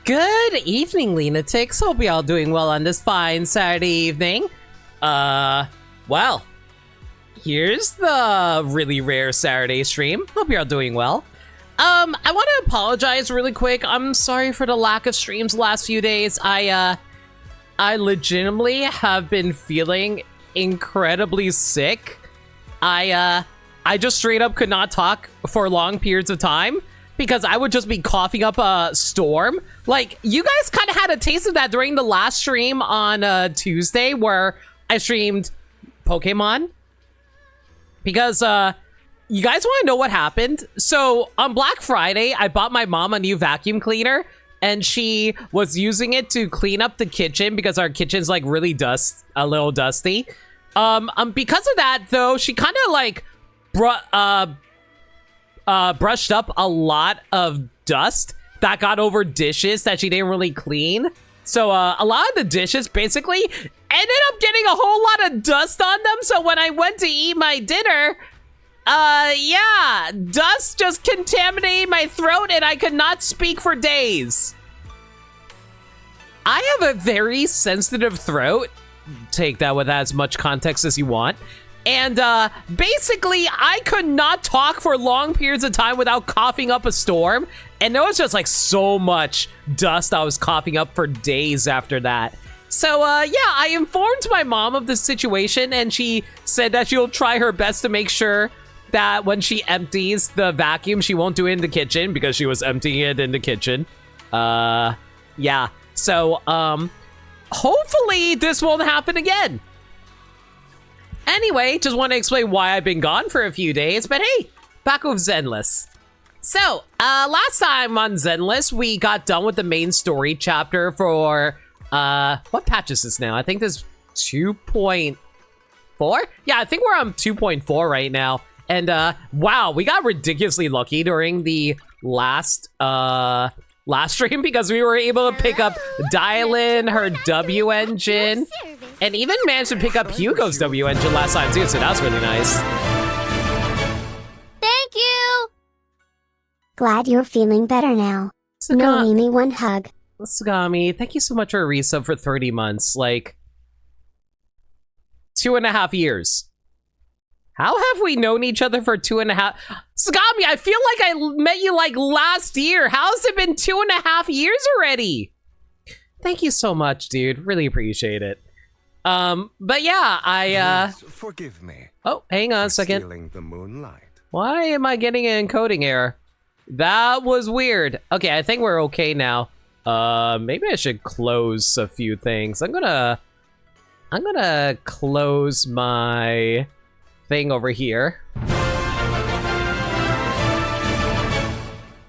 Good evening, lunatics. Hope y'all doing well on this fine Saturday evening. Well, here's the really rare Saturday stream. Hope y'all doing well. I want to apologize really quick. I'm sorry for the lack of streams the last few days. I legitimately have been feeling incredibly sick. I just straight up could not talk for long periods of time because I would just be coughing up a storm. Like, you guys kind of had a taste of that during the last stream on Tuesday where I streamed Pokemon. Because, you guys want to know what happened? So, on Black Friday, I bought my mom a new vacuum cleaner, and she was using it to clean up the kitchen because our kitchen's, like, really a little dusty. Because of that, though, she kind of, like, brushed up a lot of dust that got over dishes that she didn't really clean. So a lot of the dishes basically ended up getting a whole lot of dust on them. So when I went to eat my dinner, yeah, dust just contaminated my throat and I could not speak for days. I have a very sensitive throat. Take that with as much context as you want. And basically, I could not talk for long periods of time without coughing up a storm. And there was just like so much dust I was coughing up for days after that. So yeah, I informed my mom of the situation and she said that she'll try her best to make sure that when she empties the vacuum, she won't do it in the kitchen because she was emptying it in the kitchen. Yeah. So, hopefully this won't happen again. Anyway, just want to explain why I've been gone for a few days, but hey, back with Zenless. So, last time on Zenless, we got done with the main story chapter for, what patch is this now? I think this is 2.4? Yeah, I think we're on 2.4 right now. And, wow, we got ridiculously lucky during the last stream because we were able to pick up Dylan, her W engine, and even managed to pick up Hugo's W engine last time too, so that's really nice. Thank you! Glad you're feeling better now. No, Mimi, one hug. Sagami, thank you so much for a resub for 30 months. Like, 2.5 years. How have we known each other for 2.5? Sagami, I feel like I met you like last year. How's it been 2.5 years already? Thank you so much, dude. Really appreciate it. But yeah, Please forgive me. Oh, hang on a second. Stealing the moonlight. Why am I getting an encoding error? That was weird. Okay, I think we're okay now. Maybe I should close a few things. I'm gonna close my thing over here.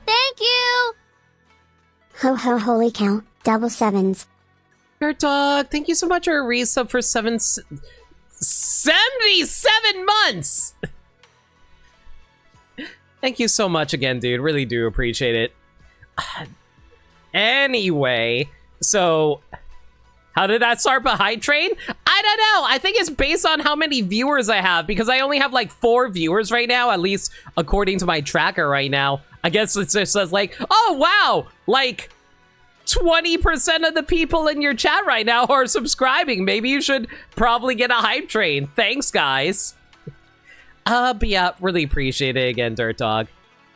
Thank you! Ho ho, holy cow. Double sevens. Your dog, thank you so much for a resub for 77 months! Thank you so much again, dude. Really do appreciate it. Anyway, so how did that start a hype train? I don't know. I think it's based on how many viewers I have because I only have like 4 viewers right now, at least according to my tracker right now. I guess it just says like, oh wow, like 20% of the people in your chat right now are subscribing. Maybe you should probably get a hype train. Thanks, guys. But yeah, really appreciate it again, Dirt Dog.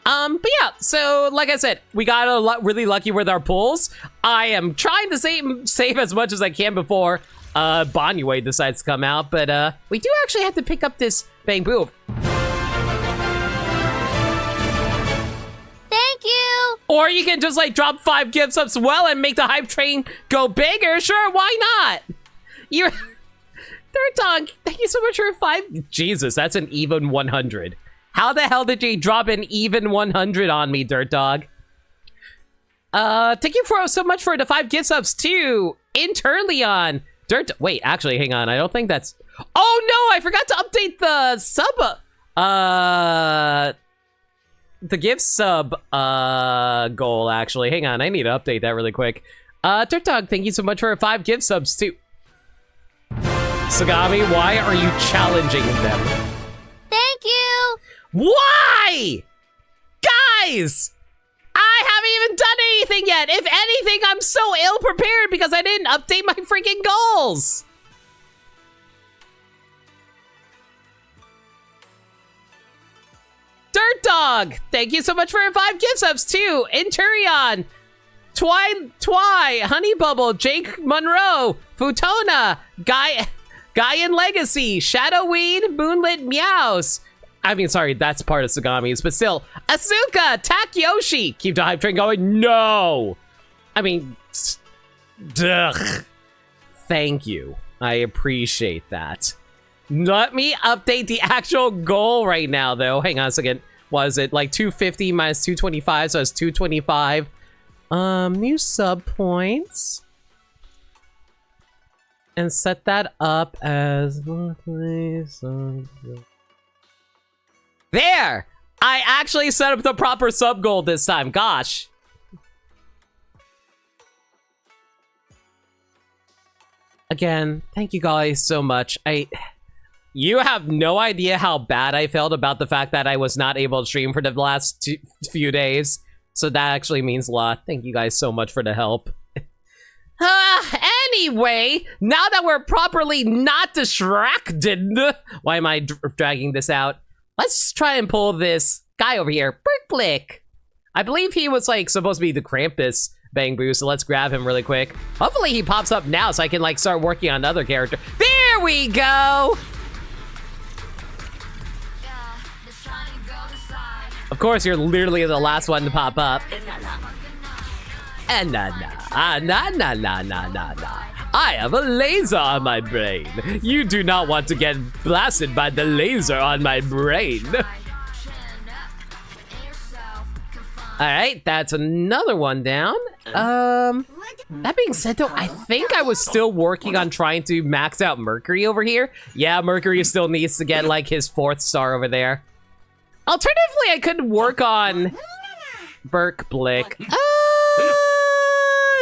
But yeah, so like I said, we got really lucky with our pulls. I am trying to save as much as I can before Banyue decides to come out, but we do actually have to pick up this Bang Boo. Thank you! Or you can just like drop 5 gift subs as well and make the hype train go bigger. Sure, why not? You're Third Dog, thank you so much for 5. Jesus, that's an even 100. How the hell did you drop an even 100 on me, Dirt Dog? Thank you so much for the 5 gift subs too. Interleon. Wait, actually, hang on. I don't think that's... Oh no, I forgot to update the sub. The gift sub goal, actually. Hang on, I need to update that really quick. Dirt Dog, thank you so much for 5 gift subs too. Sagami, why are you challenging them? Thank you! Why? Guys! I haven't even done anything yet. If anything, I'm so ill prepared because I didn't update my freaking goals. Dirt Dog, thank you so much for your 5 gift subs too. Inturion, Twy, Honey Bubble, Jake Monroe, Futona, Gaian Legacy, Shadowweed, Moonlit Meows. I mean, sorry, that's part of Sagami's, but still. Asuka, Takyoshi, keep the hype train going. No! I mean, ugh. Thank you. I appreciate that. Let me update the actual goal right now, though. Hang on a second. Was it like 250 minus 225? So it's 225. New sub points. And set that up as... There! I actually set up the proper sub goal this time. Gosh. Again, thank you guys so much. You have no idea how bad I felt about the fact that I was not able to stream for the last few days. So that actually means a lot. Thank you guys so much for the help. Anyway, now that we're properly not distracted, why am I dragging this out? Let's try and pull this guy over here, Brickblick. I believe he was like supposed to be the Krampus Bang Boo, so let's grab him really quick. Hopefully he pops up now so I can like start working on another character. There we go! Of course, you're literally the last one to pop up. And nah. I have a laser on my brain. You do not want to get blasted by the laser on my brain. Alright, that's another one down. That being said though, I think I was still working on trying to max out Mercury over here. Yeah, Mercury still needs to get like his 4th star over there. Alternatively, I could work on Brickblick.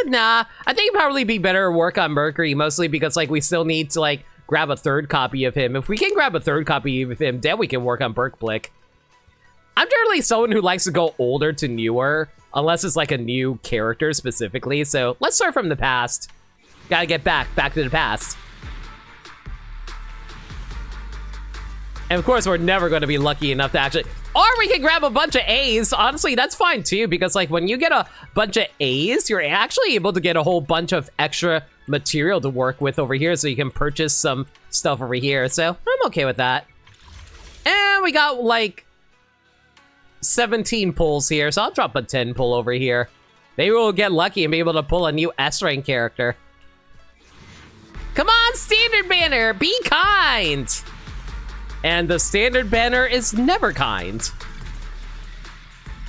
Nah, I think it'd probably be better to work on Mercury, mostly because like we still need to like grab a 3rd copy of him. If we can grab a 3rd copy of him, then we can work on Brickblick. I'm generally someone who likes to go older to newer, unless it's like a new character specifically. So let's start from the past. Gotta get back to the past. And of course, we're never going to be lucky enough to actually... Or we can grab a bunch of A's. Honestly, that's fine too, because like when you get a bunch of A's, you're actually able to get a whole bunch of extra material to work with over here, so you can purchase some stuff over here. So I'm okay with that. And we got like 17 pulls here, so I'll drop a 10 pull over here. Maybe we'll get lucky and be able to pull a new S-rank character. Come on, Standard Banner, be kind! And the Standard Banner is never kind.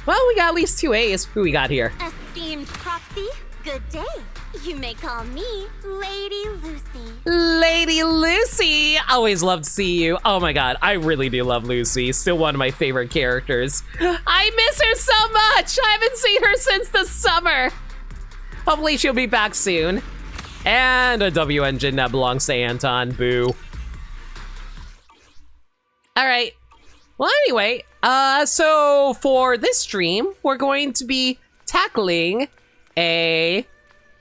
Well, we got at least 2 A's. Who we got here? Esteemed Proxy, good day. You may call me Lady Lucy. Lady Lucy! Always love to see you. Oh my god, I really do love Lucy. Still one of my favorite characters. I miss her so much! I haven't seen her since the summer. Hopefully she'll be back soon. And a W engine that belongs to Anton. Boo. All right. Well, anyway, so for this stream, we're going to be tackling a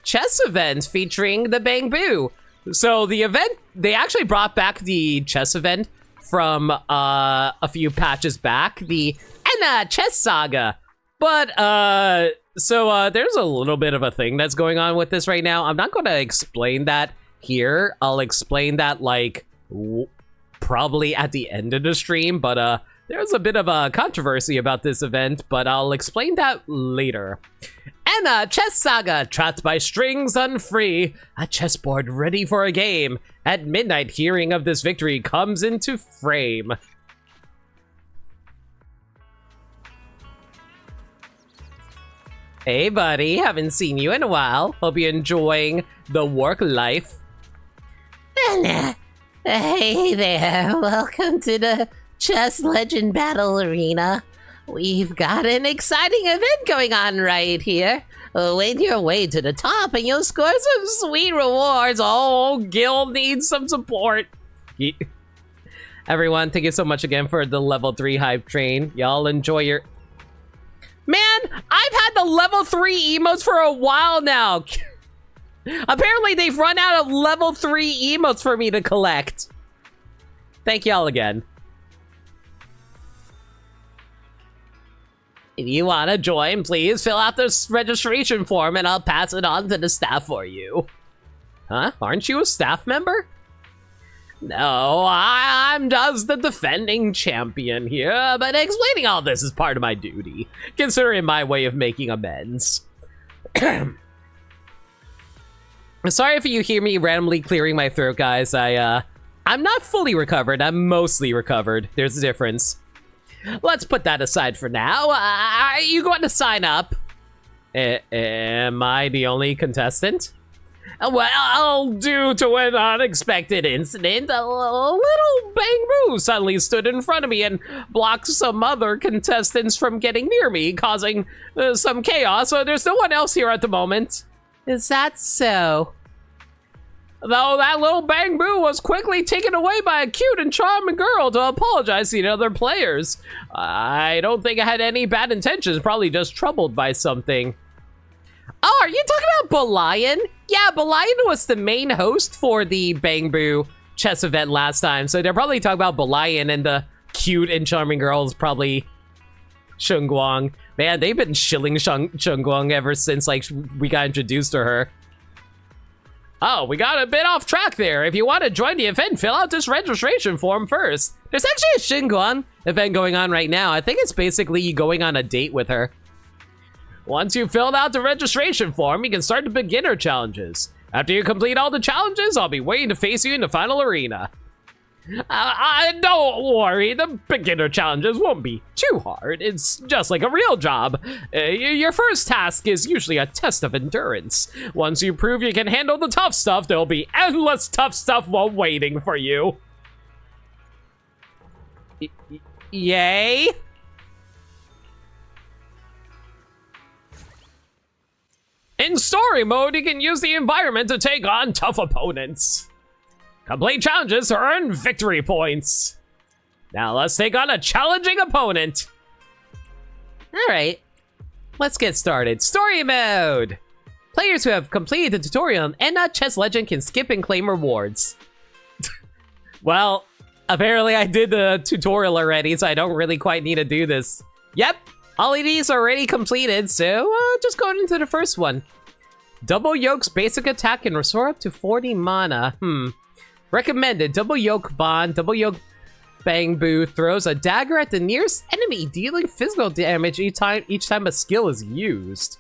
chess event featuring the Bang Boo. So the event, they actually brought back the chess event from a few patches back, the Enna Chess Saga. But there's a little bit of a thing that's going on with this right now. I'm not going to explain that here. I'll explain that like probably at the end of the stream, but there's a bit of a controversy about this event, but I'll explain that later. Enna Chess Saga, trapped by strings unfree, a chessboard ready for a game. At midnight, hearing of this victory comes into frame. Hey buddy, haven't seen you in a while. Hope you're enjoying the work life. Enna, hey there, welcome to the Chess Legend Battle Arena. We've got an exciting event going on right here. Wait your way to the top and you'll score some sweet rewards. Oh, Gil needs some support. Everyone, thank you so much again for the level 3 hype train. Y'all enjoy your... Man, I've had the level 3 emotes for a while now. Apparently, they've run out of level 3 emotes for me to collect. Thank y'all again. If you want to join, please fill out this registration form and I'll pass it on to the staff for you. Huh? Aren't you a staff member? No, I'm just the defending champion here, but explaining all this is part of my duty, considering my way of making amends. Sorry if you hear me randomly clearing my throat, guys. I'm not fully recovered. I'm mostly recovered. There's a difference. Let's put that aside for now. Are you going to sign up? Am I the only contestant? Well, due to an unexpected incident, a little Bang-Boo suddenly stood in front of me and blocked some other contestants from getting near me, causing some chaos, so there's no one else here at the moment. Is that so? Though that little Bang-Boo was quickly taken away by a cute and charming girl to apologize to the other players. I don't think I had any bad intentions, probably just troubled by something. Oh, are you talking about Belian? Yeah, Belian was the main host for the Bang-Boo chess event last time, so they're probably talking about Belian, and the cute and charming girl is probably Shunguang. Man, they've been shilling Shunguang ever since, like, we got introduced to her. Oh, we got a bit off track there. If you want to join the event, fill out this registration form first. There's actually a Shunguang event going on right now. I think it's basically you going on a date with her. Once you've filled out the registration form, you can start the beginner challenges. After you complete all the challenges, I'll be waiting to face you in the final arena. Don't worry, the beginner challenges won't be too hard. It's just like a real job. Your first task is usually a test of endurance. Once you prove you can handle the tough stuff, there'll be endless tough stuff while waiting for you. Yay? In story mode, you can use the environment to take on tough opponents. Complete challenges to earn victory points. Now let's take on a challenging opponent. Alright, let's get started. Story mode! Players who have completed the tutorial on Enna Chess Legend can skip and claim rewards. Well, apparently I did the tutorial already, so I don't really quite need to do this. Yep, all of these are already completed, so just go into the first one. Double Yoke's basic attack can restore up to 40 mana. Recommended, Double Yoke Bond. Double Yoke Bang-Boo throws a dagger at the nearest enemy, dealing physical damage each time a skill is used.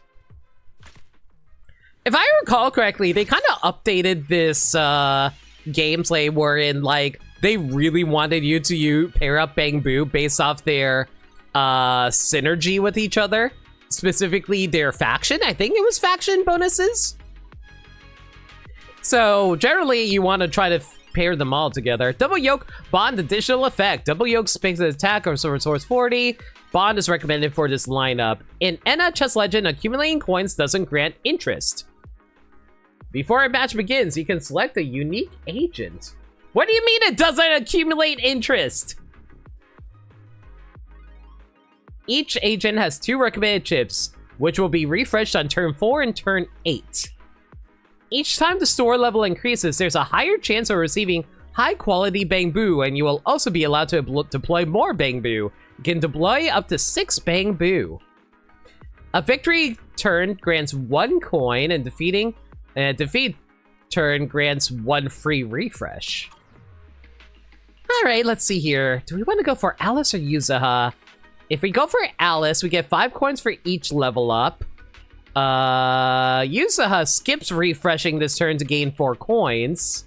If I recall correctly, they kind of updated this gameplay wherein, like, they really wanted you to pair up Bang-Boo based off their synergy with each other. Specifically, their faction. I think it was faction bonuses. So, generally, you want to try to pair them all together. Double Yoke Bond additional effect. Double Yoke makes an attack or restores 40. Bond is recommended for this lineup. In Enna Chess Legend, accumulating coins doesn't grant interest. Before a match begins, you can select a unique agent. What do you mean it doesn't accumulate interest? Each agent has 2 recommended chips, which will be refreshed on turn 4 and turn 8. Each time the store level increases, there's a higher chance of receiving high-quality Bang-Boo, and you will also be allowed to deploy more Bang-Boo. You can deploy up to 6 Bang-Boo. A victory turn grants 1 coin, and a defeat turn grants 1 free refresh. Alright, let's see here. Do we want to go for Alice or Yuzuha? If we go for Alice, we get 5 coins for each level up. Yuzuha skips refreshing this turn to gain 4 coins.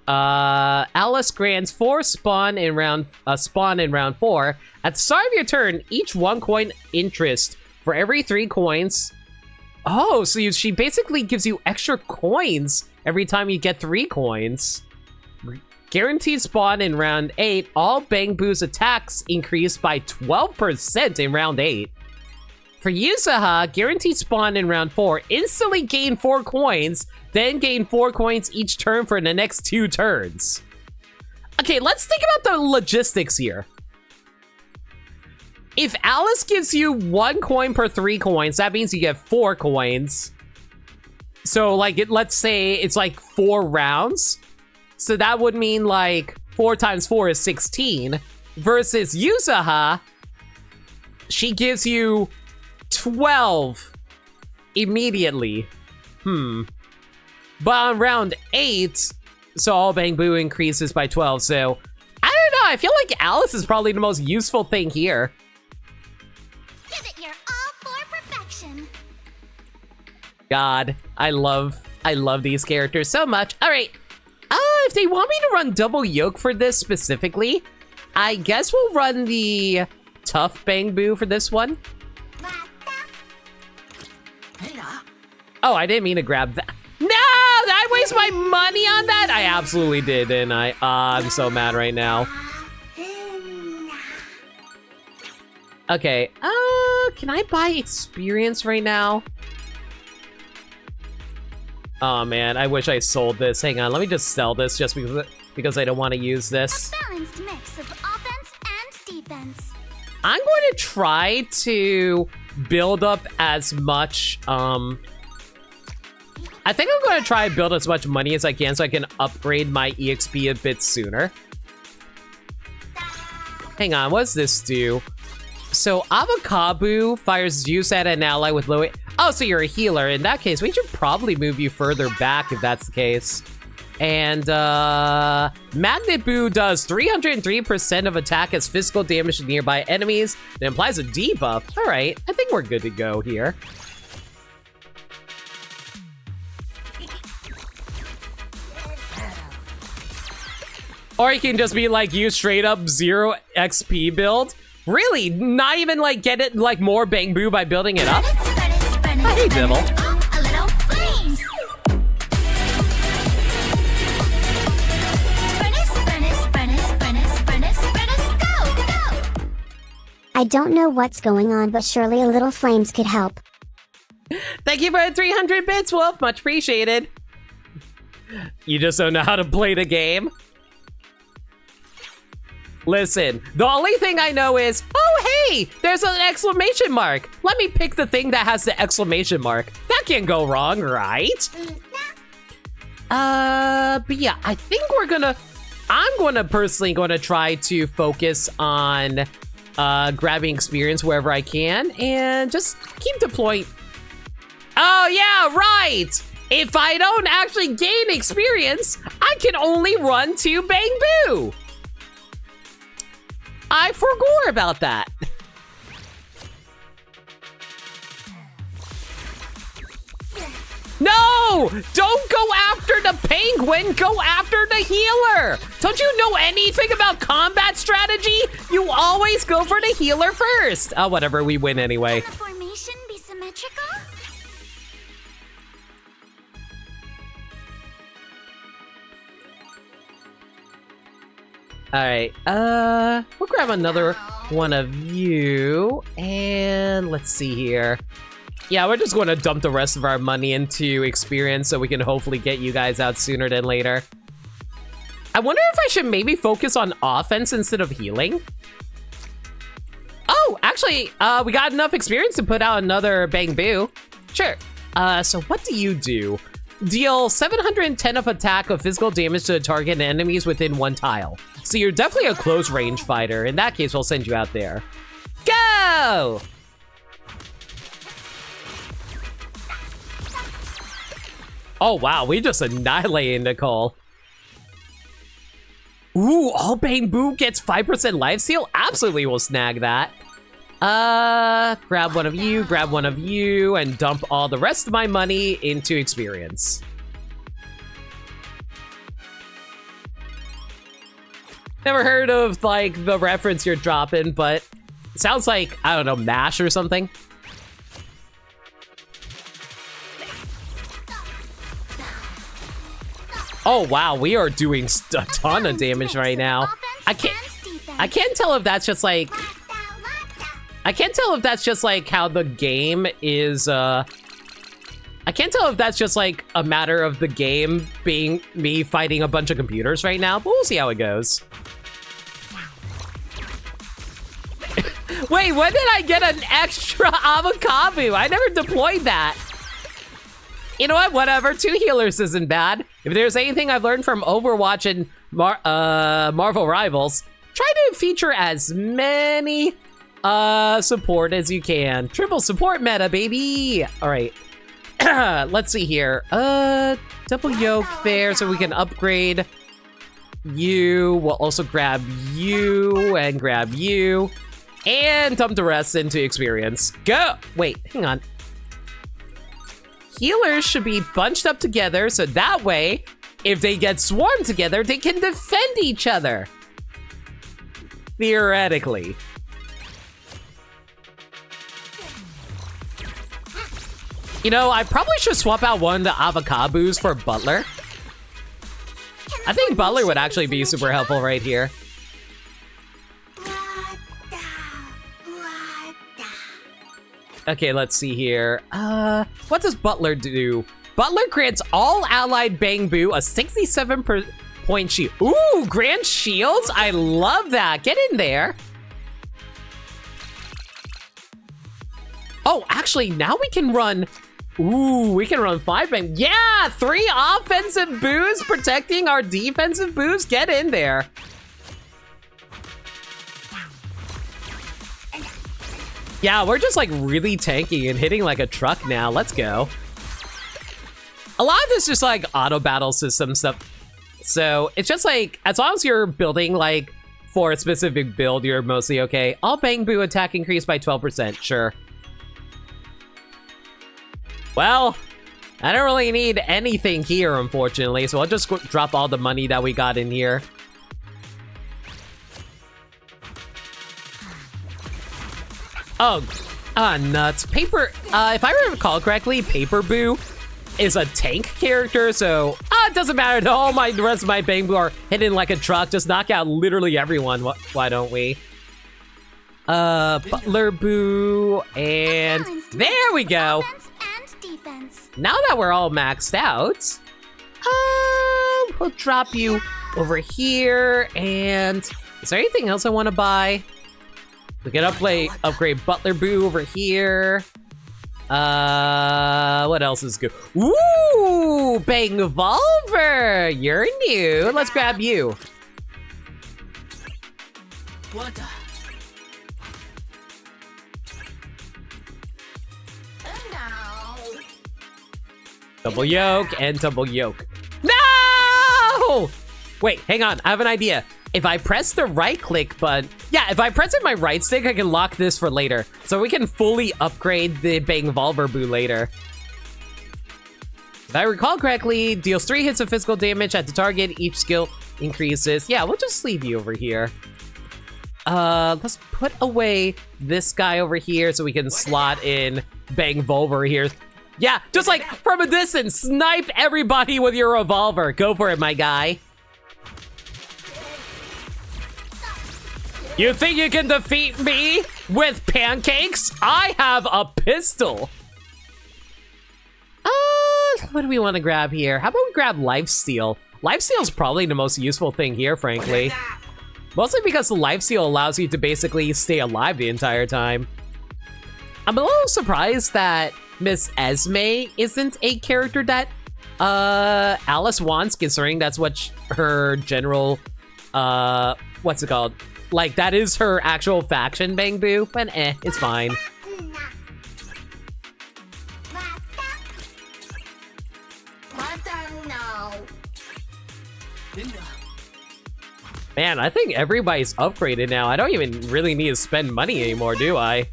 Alice grants 4 spawn in round 4. At the start of your turn, each 1 coin interest for every 3 coins. Oh, so she basically gives you extra coins every time you get 3 coins. Guaranteed spawn in round 8. All Bang-Boo's attacks increase by 12% in round 8. For Yuzuha, guaranteed spawn in round 4. Instantly gain 4 coins, then gain 4 coins each turn for the next 2 turns. Okay, let's think about the logistics here. If Alice gives you 1 coin per 3 coins, that means you get 4 coins. So, like, let's say it's like 4 rounds. So that would mean, like, 4 times 4 is 16. Versus Yuzaha, she gives you 12 immediately. But on round 8, so all Bangbu increases by 12. So, I don't know. I feel like Alice is probably the most useful thing here. Give it your all for perfection. God, I love these characters so much. All right. If they want me to run double yoke for this specifically, I guess we'll run the tough Bangbu for this one. Oh, I didn't mean to grab that. No, did I waste my money on that? I absolutely did, didn't I? I'm so mad right now. Okay, can I buy experience right now? Oh man, I wish I sold this. Hang on, let me just sell this just because I don't want to use this. A balanced mix of offense and defense. I'm going to try to build up as much, I think I'm going to try and build as much money as I can so I can upgrade my EXP a bit sooner. Hang on, what does this do? So, Avocado fires juice at an ally with low... Oh, so you're a healer. In that case, we should probably move you further back if that's the case. And, Magnet Boo does 303% of attack as physical damage to nearby enemies. It implies a debuff. All right, I think we're good to go here. Or you can just be like, use straight up 0 XP build. Really? Not even like get it like more Bangbu by building it up? Hey, Devil. I don't know what's going on, but surely a little flames could help. Thank you for the 300 bits, Wolf. Much appreciated. You just don't know how to play the game. Listen, the only thing I know is, oh, hey, there's an exclamation mark. Let me pick the thing that has the exclamation mark. That can't go wrong, right? But yeah, I think I'm personally gonna try to focus on grabbing experience wherever I can and just keep deploying. Oh yeah, right. If I don't actually gain experience, I can only run to Bangbu. I forgot about that. No! Don't go after the penguin, go after the healer! Don't you know anything about combat strategy? You always go for the healer first. Oh, whatever, we win anyway. Can the formation be symmetrical? All right, we'll grab another one of you, and let's see here. Yeah, we're just going to dump the rest of our money into experience so we can hopefully get you guys out sooner than later. I wonder if I should maybe focus on offense instead of healing. Oh, actually, we got enough experience to put out another Bangbu. Sure. So what do you do? Deal 710 of attack of physical damage to the target and enemies within 1 tile. So you're definitely a close range fighter. In that case, we'll send you out there. Go! Oh, wow. We just annihilated Nicole. Ooh, all Bangbu gets 5% life steal? Absolutely, we'll snag that. Grab one of you, and dump all the rest of my money into experience. Never heard of, like, the reference you're dropping, but it sounds like, I don't know, MASH or something. Oh, wow, we are doing a ton of damage right now. I can't tell if that's just like... I can't tell if that's just like how the game is, I can't tell if that's just like a matter of the game being me fighting a bunch of computers right now, but we'll see how it goes. Wait, when did I get an extra avocado? I never deployed that. You know what? Whatever. 2 healers isn't bad. If there's anything I've learned from Overwatch and Marvel Rivals, try to feature as many support as you can. Triple support meta, baby. All right. Let's see here. Double yoke there so we can upgrade you. We'll also grab you and grab you and dump the rest into experience. Go. Wait, hang on. Healers should be bunched up together so that way, if they get swarmed together, they can defend each other. Theoretically. You know, I probably should swap out one of the avocados for Butler. I think Butler would actually be super helpful right here. Okay, let's see here. What does Butler do? Butler grants all allied Bang Boo a 67-point shield. Ooh, grand shields? I love that. Get in there. Oh, actually, now we can run... Ooh, we can run 5 Bang. Yeah, 3 offensive boos protecting our defensive boos. Get in there. Yeah, we're just like really tanky and hitting like a truck now. Let's go. A lot of this is just like auto battle system stuff. So it's just like, as long as you're building like for a specific build, you're mostly okay. All Bang Boo attack increased by 12%, sure. Well, I don't really need anything here, unfortunately, so I'll just drop all the money that we got in here. Oh, nuts. Paper, if I recall correctly, Paper Boo is a tank character, so it doesn't matter. The rest of my Bang Boo are hitting like a truck. Just knock out literally everyone. Why don't we? Butler Boo, and there we go. Now that we're all maxed out, we'll drop you over here. And is there anything else I want to buy? We can upgrade Butler Boo over here. What else is good? Ooh, Bang Volver, you're new. Let's grab you. What? Double yoke and double yoke. No! Wait, hang on. I have an idea. If I press the right click button, yeah, if I press it my right stick, I can lock this for later. So we can fully upgrade the Bang Volver Boo later. If I recall correctly, deals 3 hits of physical damage at the target. Each skill increases. Yeah, we'll just leave you over here. Let's put away this guy over here so we can slot in Bang Volver here. Yeah, just like from a distance, snipe everybody with your revolver. Go for it, my guy. You think you can defeat me with pancakes? I have a pistol. What do we want to grab here? How about we grab Lifesteal? Lifesteal is probably the most useful thing here, frankly. Mostly because the Lifesteal allows you to basically stay alive the entire time. I'm a little surprised that Miss Esme isn't a character that Alice wants, considering that's what her general, what's it called? Like, that is her actual faction, Bang Boo, but it's fine. Man, I think everybody's upgraded now. I don't even really need to spend money anymore, do I?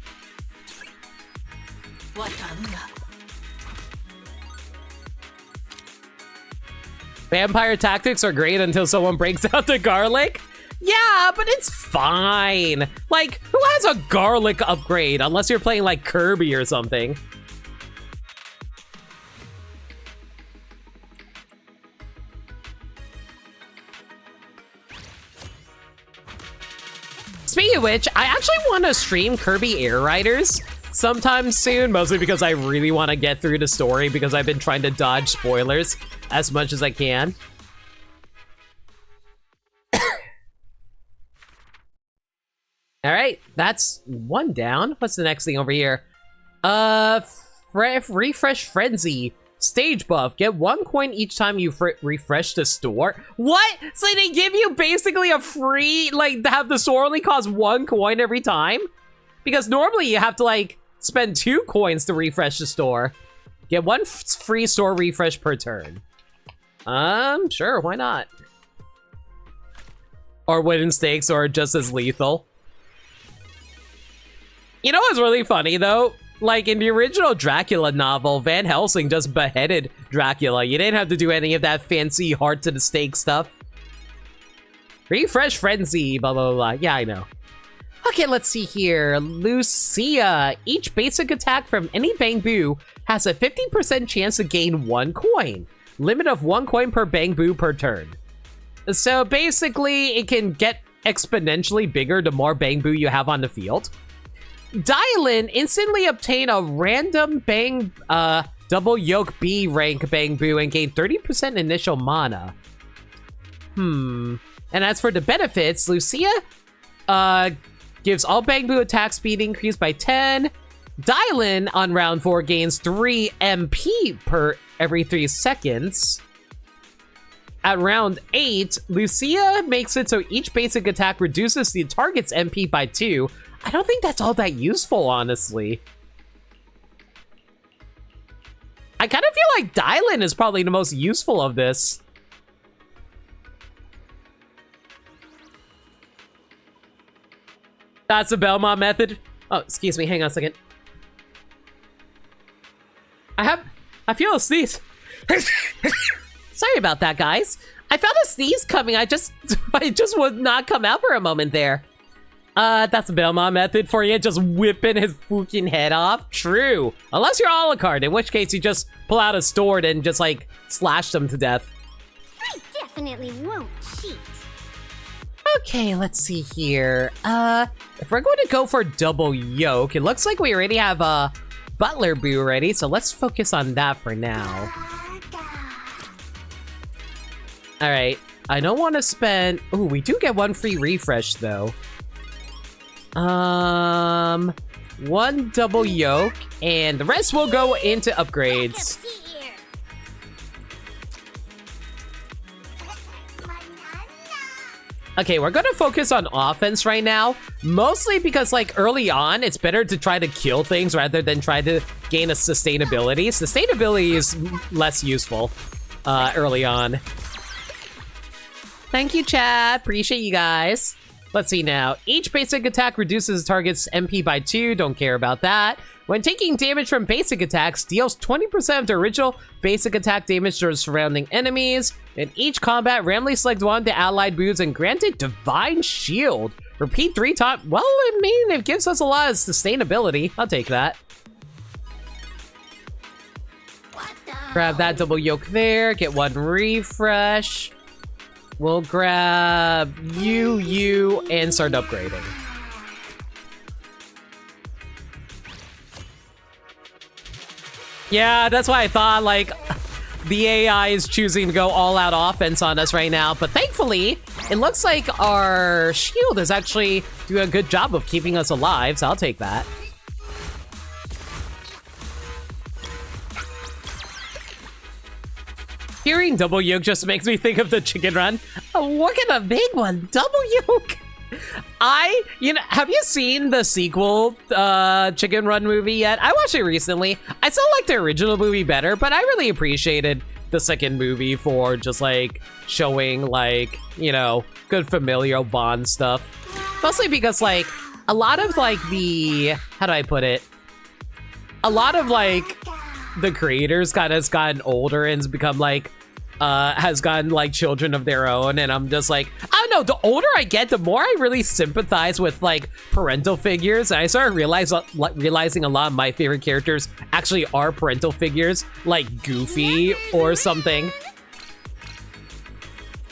Vampire tactics are great until someone breaks out the garlic. Yeah, but it's fine. Like, who has a garlic upgrade unless you're playing like Kirby or something? Speaking of which, I actually want to stream Kirby Air Riders sometime soon, mostly because I really want to get through the story because I've been trying to dodge spoilers as much as I can. All right, that's one down. What's the next thing over here? Refresh Frenzy. Stage buff. Get 1 coin each time you refresh the store. What? So they give you basically a free, like, have the store only cost 1 coin every time? Because normally you have to, like, spend 2 coins to refresh the store. Get 1 free store refresh per turn. Sure, why not? Or wooden stakes, or just as lethal. You know what's really funny, though? Like, in the original Dracula novel, Van Helsing just beheaded Dracula. You didn't have to do any of that fancy heart-to-the-stake stuff. Refresh Frenzy, blah, blah, blah. Yeah, I know. Okay, let's see here. Lucia. Each basic attack from any Bangbu has a 50% chance to gain 1 coin. Limit of 1 coin per Bangbu per turn. So, basically, it can get exponentially bigger the more Bangbu you have on the field. Dialin, instantly obtain a random double yoke B rank Bangbu and gain 30% initial mana. And as for the benefits, Lucia gives all Bangbu attack speed increased by 10. Dialin on round 4 gains 3 MP per every 3 seconds. At round 8, Lucia makes it so each basic attack reduces the target's MP by 2. I don't think that's all that useful, honestly. I kind of feel like Dylan is probably the most useful of this. That's the Belmont method. Oh, excuse me, hang on a second. I feel a sneeze. Sorry about that, guys. I felt a sneeze coming. I just would not come out for a moment there. That's the Belmont method for you, just whipping his fucking head off. True. Unless you're Alucard, in which case you just pull out a sword and just, like, slash them to death. I definitely won't cheat. Okay, let's see here. If we're going to go for double yoke, it looks like we already have a Butler Boo ready, so let's focus on that for now. Alright, I don't want to spend... Ooh, we do get 1 free refresh, though. 1 double yoke, and the rest will go into upgrades. Okay, we're gonna focus on offense right now, mostly because, like, early on, it's better to try to kill things rather than try to gain a sustainability. Sustainability is less useful early on. Thank you, chat. Appreciate you guys. Let's see now. Each basic attack reduces the target's MP by 2. Don't care about that. When taking damage from basic attacks, deals 20% of the original basic attack damage to surrounding enemies. In each combat, randomly select 1 to allied boos and grant it Divine Shield. Repeat 3 times. Well, I mean, it gives us a lot of sustainability. I'll take that. Grab that double yoke there. Get 1 refresh. We'll grab you, and start upgrading. Yeah, that's why I thought, like, the AI is choosing to go all-out offense on us right now. But thankfully, it looks like our shield is actually doing a good job of keeping us alive, so I'll take that. Hearing double yoke just makes me think of the chicken run. Oh, look at a big one, double yoke. Have you seen the sequel Chicken Run movie yet? I watched it recently. I still like the original movie better, but I really appreciated the second movie for just, like, showing, like, you know, good familial bond stuff. Mostly because, like, a lot of, like, how do I put it? A lot of, like, the creators kind of has gotten older and has become, like, has gotten, like, children of their own, and I'm just like, I don't know, the older I get, the more I really sympathize with, like, parental figures, and I started realizing a lot of my favorite characters actually are parental figures, like Goofy or something.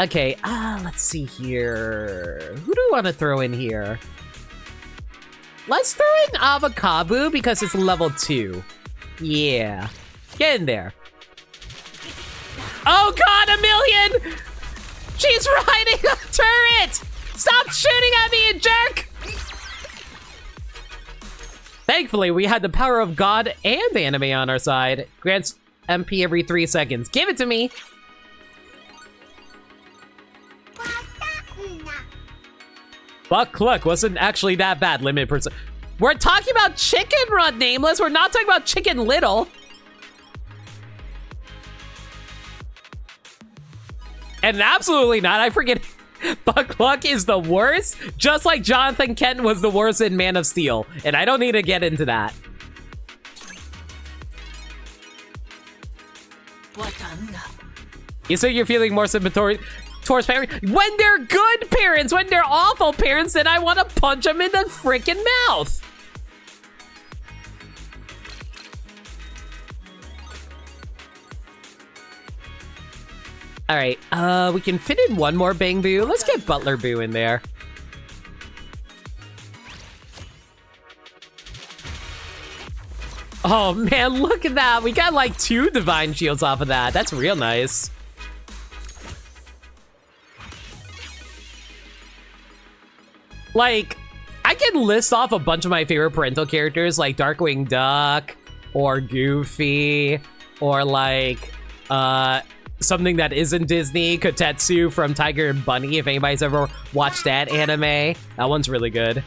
Okay, let's see here. Who do we want to throw in here? Let's throw in Avocado because it's level 2. Yeah, get in there. Oh god, Amelia! She's riding a turret! Stop shooting at me, you jerk! Thankfully, we had the power of God and anime on our side. Grants MP every 3 seconds. Give it to me. Buck Cluck wasn't actually that bad. Limit percent. We're talking about Chicken Run, Nameless. We're not talking about Chicken Little. And absolutely not. I forget. Buck Cluck is the worst, just like Jonathan Kent was the worst in Man of Steel. And I don't need to get into that. You say you're feeling more sympathy towards parents? When they're good parents, when they're awful parents, then I want to punch them in the freaking mouth. All right, we can fit in one more Bang Boo. Let's get Butler Boo in there. Oh man, look at that. We got like 2 Divine Shields off of that. That's real nice. Like, I can list off a bunch of my favorite parental characters like Darkwing Duck or Goofy or like, something that isn't Disney, Kotetsu from Tiger and Bunny, if anybody's ever watched that anime. That one's really good.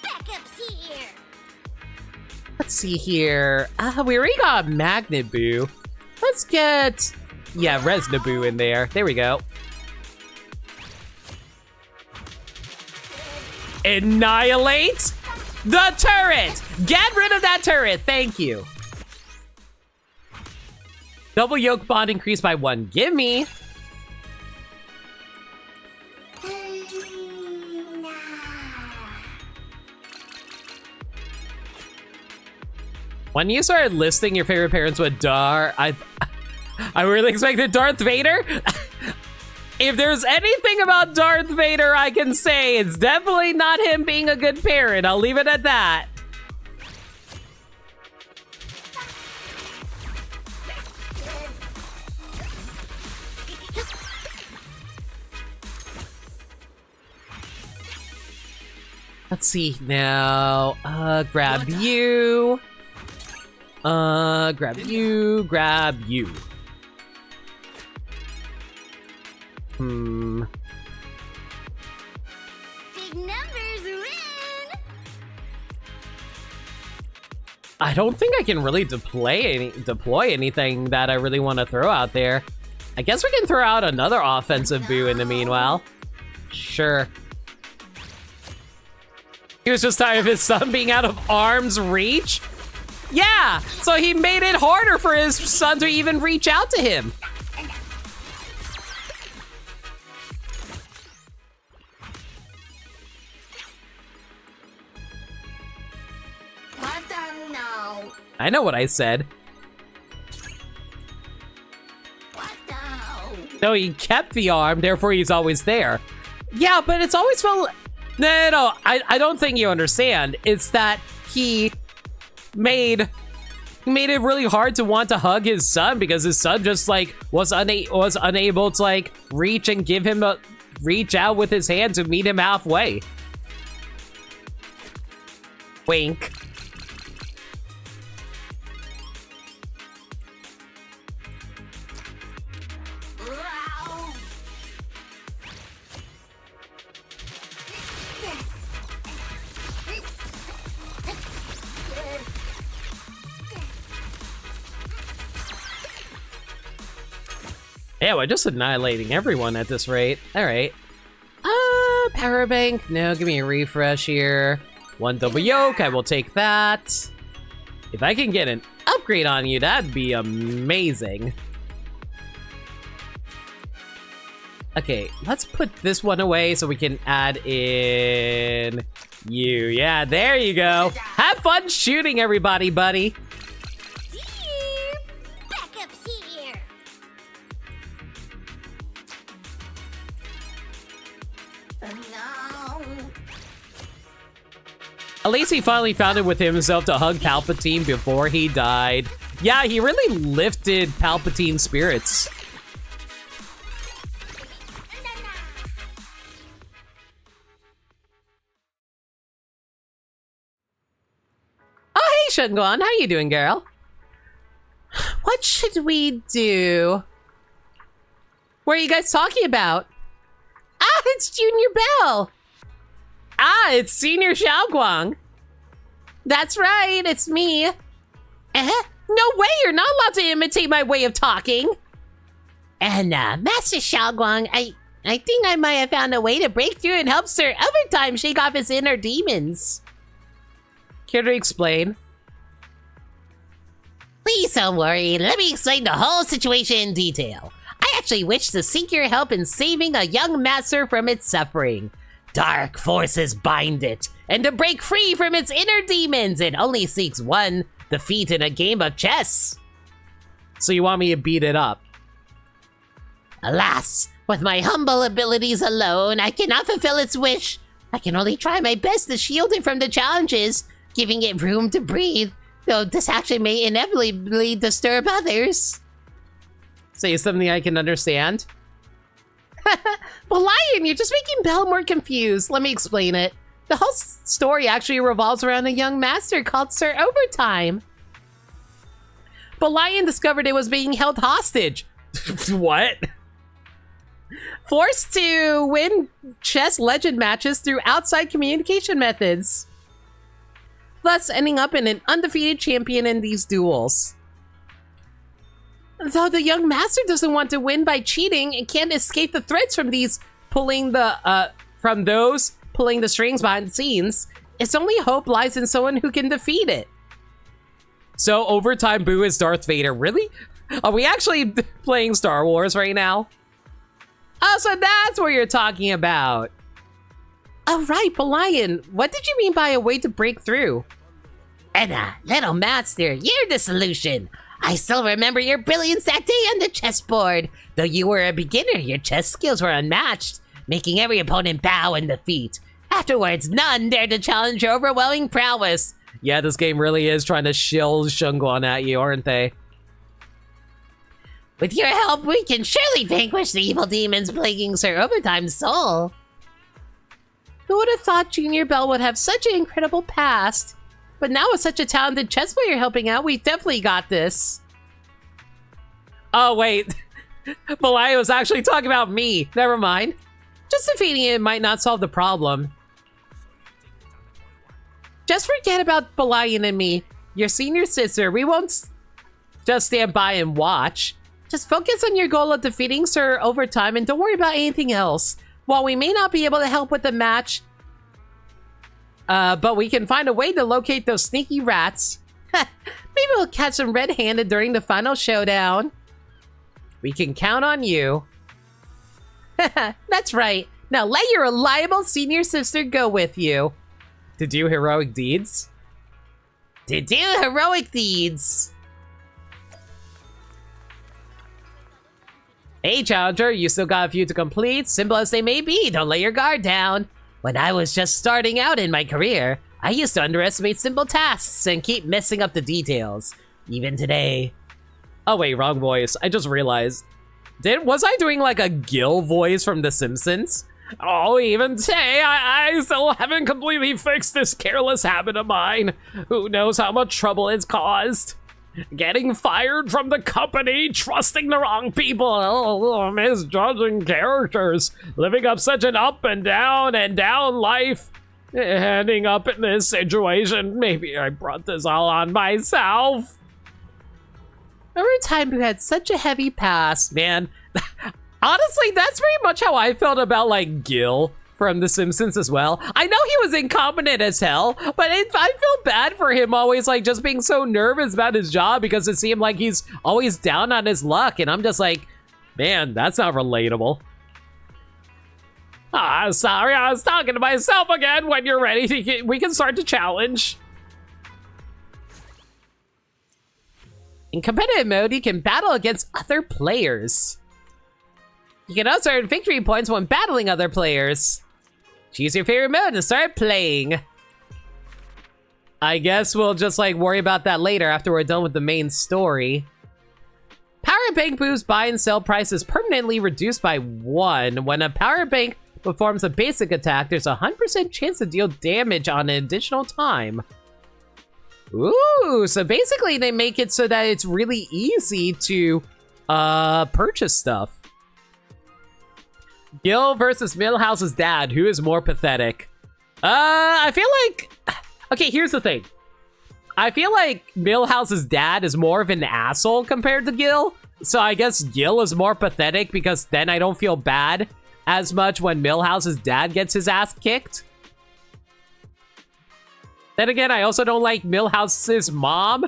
Backup's here. Let's see here. We already got Magnet Boo. Let's get, yeah, Resnaboo in there. There we go. Annihilate the turret! Get rid of that turret, thank you. Double yoke bond increased by 1. Give me. When you started listing your favorite parents with I really expected Darth Vader. If there's anything about Darth Vader I can say, it's definitely not him being a good parent. I'll leave it at that. Let's see now. Grab you. Grab you. Grab you. Big numbers win. I don't think I can really deploy anything that I really want to throw out there. I guess we can throw out another offensive Boo in the meanwhile. Sure. He was just tired of his son being out of arm's reach? Yeah, so he made it harder for his son to even reach out to him. I know what I said. No, he kept the arm, therefore he's always there. Yeah, but it's always felt... No, I don't think you understand. It's that he made it really hard to want to hug his son because his son just like was unable to like reach and give him a reach out with his hand to meet him halfway. Wink. Yeah, we're just annihilating everyone at this rate. All right. Power bank. No, give me a refresh here. 1 double yoke. I will take that. If I can get an upgrade on you, that'd be amazing. Okay, let's put this one away so we can add in you. Yeah, there you go. Have fun shooting everybody, buddy. At least he finally found it with himself to hug Palpatine before he died. Yeah, he really lifted Palpatine's spirits. Shunguan, how you doing, girl? What should we do? What are you guys talking about? Ah, it's Junior Bell. Ah, it's Senior Xiaoguang. That's right, it's me. No way, you're not allowed to imitate my way of talking. And, Master Xiaoguang, I think I might have found a way to break through and help Sir Overtime shake off his inner demons. Care to explain? Please don't worry. Let me explain the whole situation in detail. I actually wish to seek your help in saving a young master from its suffering. Dark forces bind it, and to break free from its inner demons, it only seeks one defeat in a game of chess. So you want me to beat it up? Alas, with my humble abilities alone, I cannot fulfill its wish. I can only try my best to shield it from the challenges, giving it room to breathe, though this action may inevitably disturb others. Say something I can understand? Well, Lion, you're just making Belle more confused. Let me explain it. The whole story actually revolves around a young master called Sir Overtime. But Lion discovered it was being held hostage. What? Forced to win chess legend matches through outside communication methods, thus ending up in an undefeated champion in these duels. Though the young master doesn't want to win by cheating and can't escape the threats from those pulling the strings behind the scenes, its only hope lies in someone who can defeat it. So Overtime Boo is Darth Vader. Really? Are we actually playing Star Wars right now? Oh, so that's what you're talking about. Oh, right, but Lion, what did you mean by a way to break through? Anna, little master, you're the solution. I still remember your brilliance that day on the chessboard. Though you were a beginner, your chess skills were unmatched, making every opponent bow in defeat. Afterwards, none dared to challenge your overwhelming prowess. Yeah, this game really is trying to shill Shunguan at you, aren't they? With your help, we can surely vanquish the evil demons plaguing Sir Overtime's soul. Who would have thought Junior Bell would have such an incredible past? But now with such a talented chess player helping out, we definitely got this. Oh, wait. Malaya was actually talking about me. Never mind. Just defeating it might not solve the problem. Just forget about Balayan and me. Your senior sister. We won't just stand by and watch. Just focus on your goal of defeating Sir Overtime and don't worry about anything else. While we may not be able to help with the match, but we can find a way to locate those sneaky rats. Maybe we'll catch them red-handed during the final showdown. We can count on you. That's right. Now let your reliable senior sister go with you. To do heroic deeds? To do heroic deeds. Hey, Challenger, you still got a few to complete. Simple as they may be, don't let your guard down. When I was just starting out in my career, I used to underestimate simple tasks and keep messing up the details. Even today. Oh wait, wrong voice. I just realized. Was I doing like a Gil voice from The Simpsons? Oh, even today, I still haven't completely fixed this careless habit of mine. Who knows how much trouble it's caused? Getting fired from the company, trusting the wrong people, misjudging characters, living up such an up and down life, ending up in this situation. Maybe I brought this all on myself. Every time you had such a heavy past, man. Honestly, that's pretty much how I felt about, like, Gil from The Simpsons as well. I know he was incompetent as hell, but I feel bad for him always, like, just being so nervous about his job because it seemed like he's always down on his luck, and I'm just like, man, that's not relatable. Ah, sorry, I was talking to myself again. When you're ready, we can start the challenge. In competitive mode, you can battle against other players. You can also earn victory points when battling other players. Choose your favorite mode and start playing. I guess we'll just like worry about that later after we're done with the main story. Power Bank Boo's buy and sell price is permanently reduced by 1. When a Power Bank performs a basic attack, there's a 100% chance to deal damage on an additional time. Ooh, so basically they make it so that it's really easy to purchase stuff. Gil versus Millhouse's dad. Who is more pathetic? I feel like... Okay, here's the thing. I feel like Millhouse's dad is more of an asshole compared to Gil. So I guess Gil is more pathetic because then I don't feel bad as much when Millhouse's dad gets his ass kicked. Then again, I also don't like Millhouse's mom.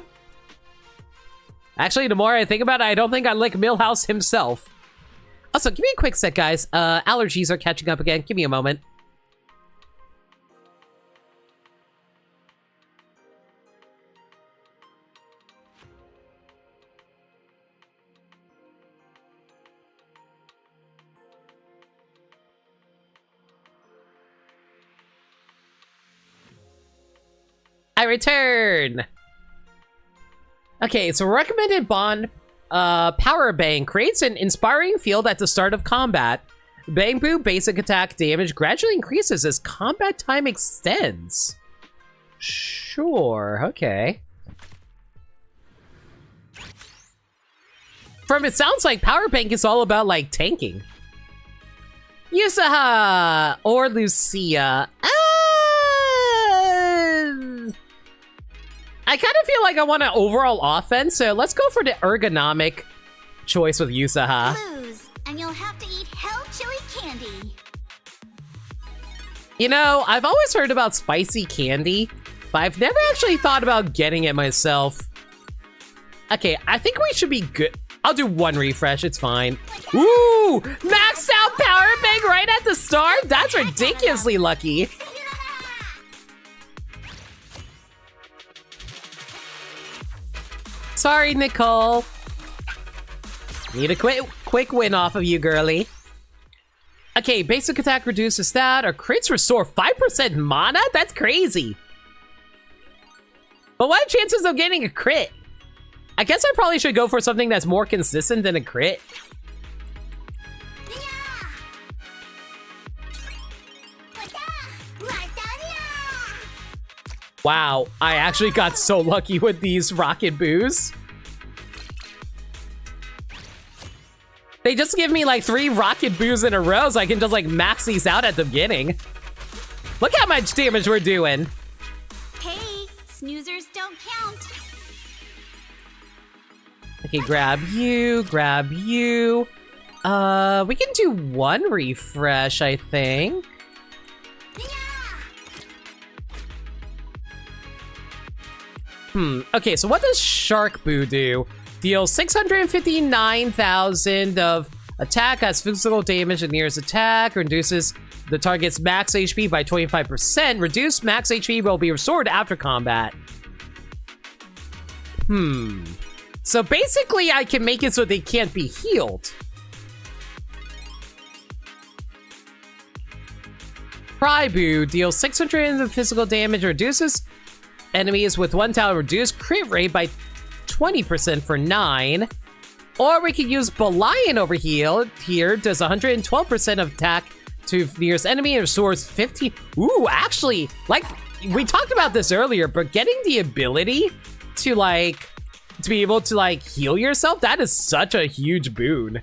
Actually, the more I think about it, I don't think I like Millhouse himself. Also, give me a quick sec, guys. Allergies are catching up again. Give me a moment. I return. Okay, so recommended bond power bang creates an inspiring field at the start of combat. Bang Boo basic attack damage gradually increases as combat time extends. Sure, okay. From it sounds like power bang is all about like tanking. Yusaha or Lucia. I kind of feel like I want an overall offense, so let's go for the ergonomic choice with Yusaha. Lose, and you'll have to eat hell chili candy. You know, I've always heard about spicy candy, but I've never actually thought about getting it myself. Okay, I think we should be good. I'll do one refresh, it's fine. Ooh, maxed out power bang right at the start? That's ridiculously lucky. Sorry, Nicole. Need a quick win off of you, girly. Okay, basic attack reduces stat, or crits restore 5% mana? That's crazy. But what are the chances of getting a crit? I guess I probably should go for something that's more consistent than a crit. Wow, I actually got so lucky with these rocket boos. They just give me like 3 rocket boos in a row so I can just like max these out at the beginning. Look how much damage we're doing. Hey, snoozers don't count. Okay, grab you, grab you. We can do 1 refresh, I think. Okay, so what does Shark Boo do? Deals 659,000 of attack, has physical damage and nearest attack, reduces the target's max HP by 25%. Reduced max HP will be restored after combat. So basically, I can make it so they can't be healed. Crybu deals 600 of physical damage, reduces enemies with 1 tower reduced crit rate by 20% for 9. Or we could use Belian over here, does 112% of attack to nearest enemy and restores 50. Ooh, actually, like, we talked about this earlier, but getting the ability to, like, to be able to, like, heal yourself, that is such a huge boon.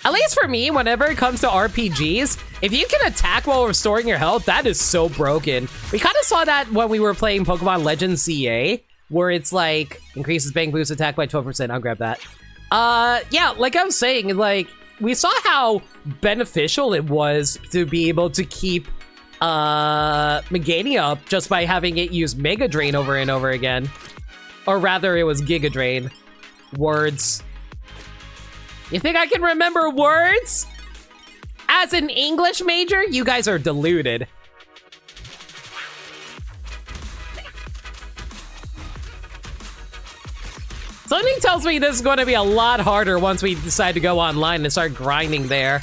At least for me, whenever it comes to RPGs, if you can attack while restoring your health, that is so broken. We kind of saw that when we were playing Pokemon Legends CA, where it's like, increases Bang Boost attack by 12%. I'll grab that. Yeah, like I was saying, like, we saw how beneficial it was to be able to keep Meganium up just by having it use Mega Drain over and over again. Or rather, it was Giga Drain. Words. You think I can remember words? As an English major, you guys are deluded. Something tells me this is going to be a lot harder once we decide to go online and start grinding there.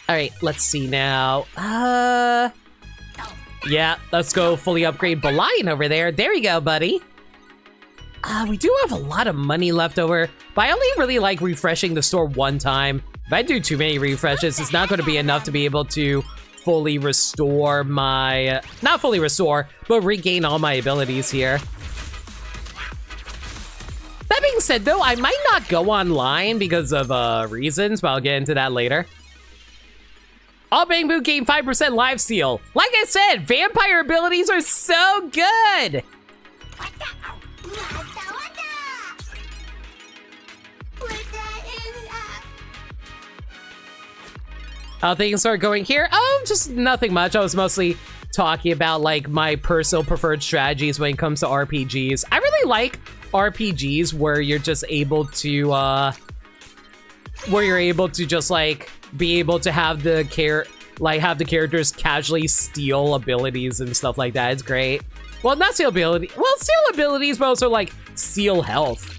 Alright, let's see now. Yeah, let's go fully upgrade Belian over there. There you go, buddy. We do have a lot of money left over, but I only really like refreshing the store 1 time. If I do too many refreshes, it's not going to be enough to be able to fully restore my... not fully restore, but regain all my abilities here. That being said, though, I might not go online because of reasons, but I'll get into that later. All Bangbu gain 5% lifesteal. Like I said, vampire abilities are so good! How things are going here? Oh, just nothing much. I was mostly talking about like my personal preferred strategies when it comes to RPGs. I really like RPGs where you're just able to just like be able to have the characters casually steal abilities and stuff like that. It's great. Well, not steal ability. Well, steal abilities, but also like steal health.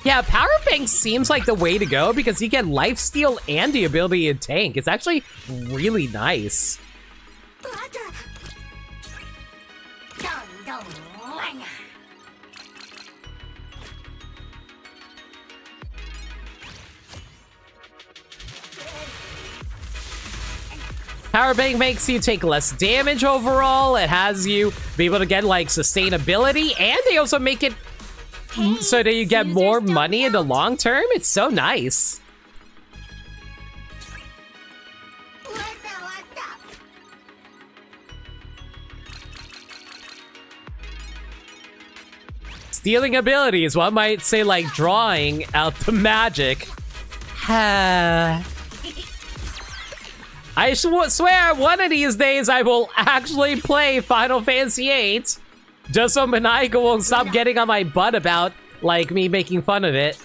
Yeah, Power Bank seems like the way to go because you get lifesteal and the ability to tank. It's actually really nice. Power Bank makes you take less damage overall. It has you be able to get like sustainability, and they also make it so that you get more money in the long term. It's so nice. Stealing abilities, one might say like drawing out the magic. I swear one of these days I will actually play Final Fantasy VIII. Just so Maniacal won't stop getting on my butt about, like, me making fun of it.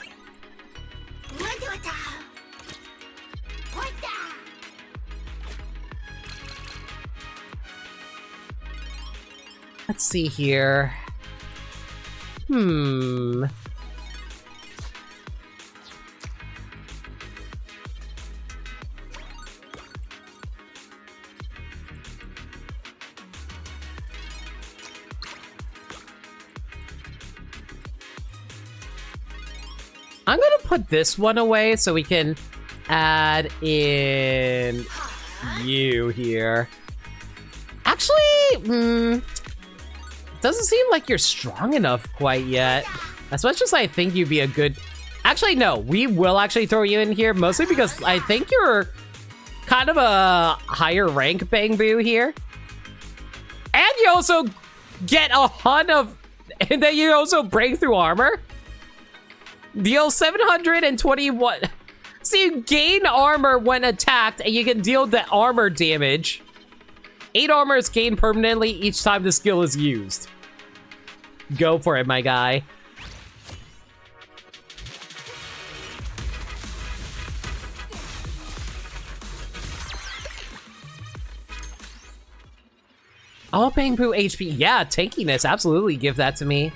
Let's see here. I'm gonna put this one away so we can add in you here. Actually, doesn't seem like you're strong enough quite yet. As much as I think you'd be a good... Actually, no, we will actually throw you in here, mostly because I think you're kind of a higher rank Bangbu here. And you also get a ton of... And then you also breakthrough armor. Deal 721. So you gain armor when attacked, and you can deal the armor damage. 8 armor is gained permanently each time the skill is used. Go for it, my guy. Oh, Bangbu HP. Yeah, tankiness. Absolutely give that to me.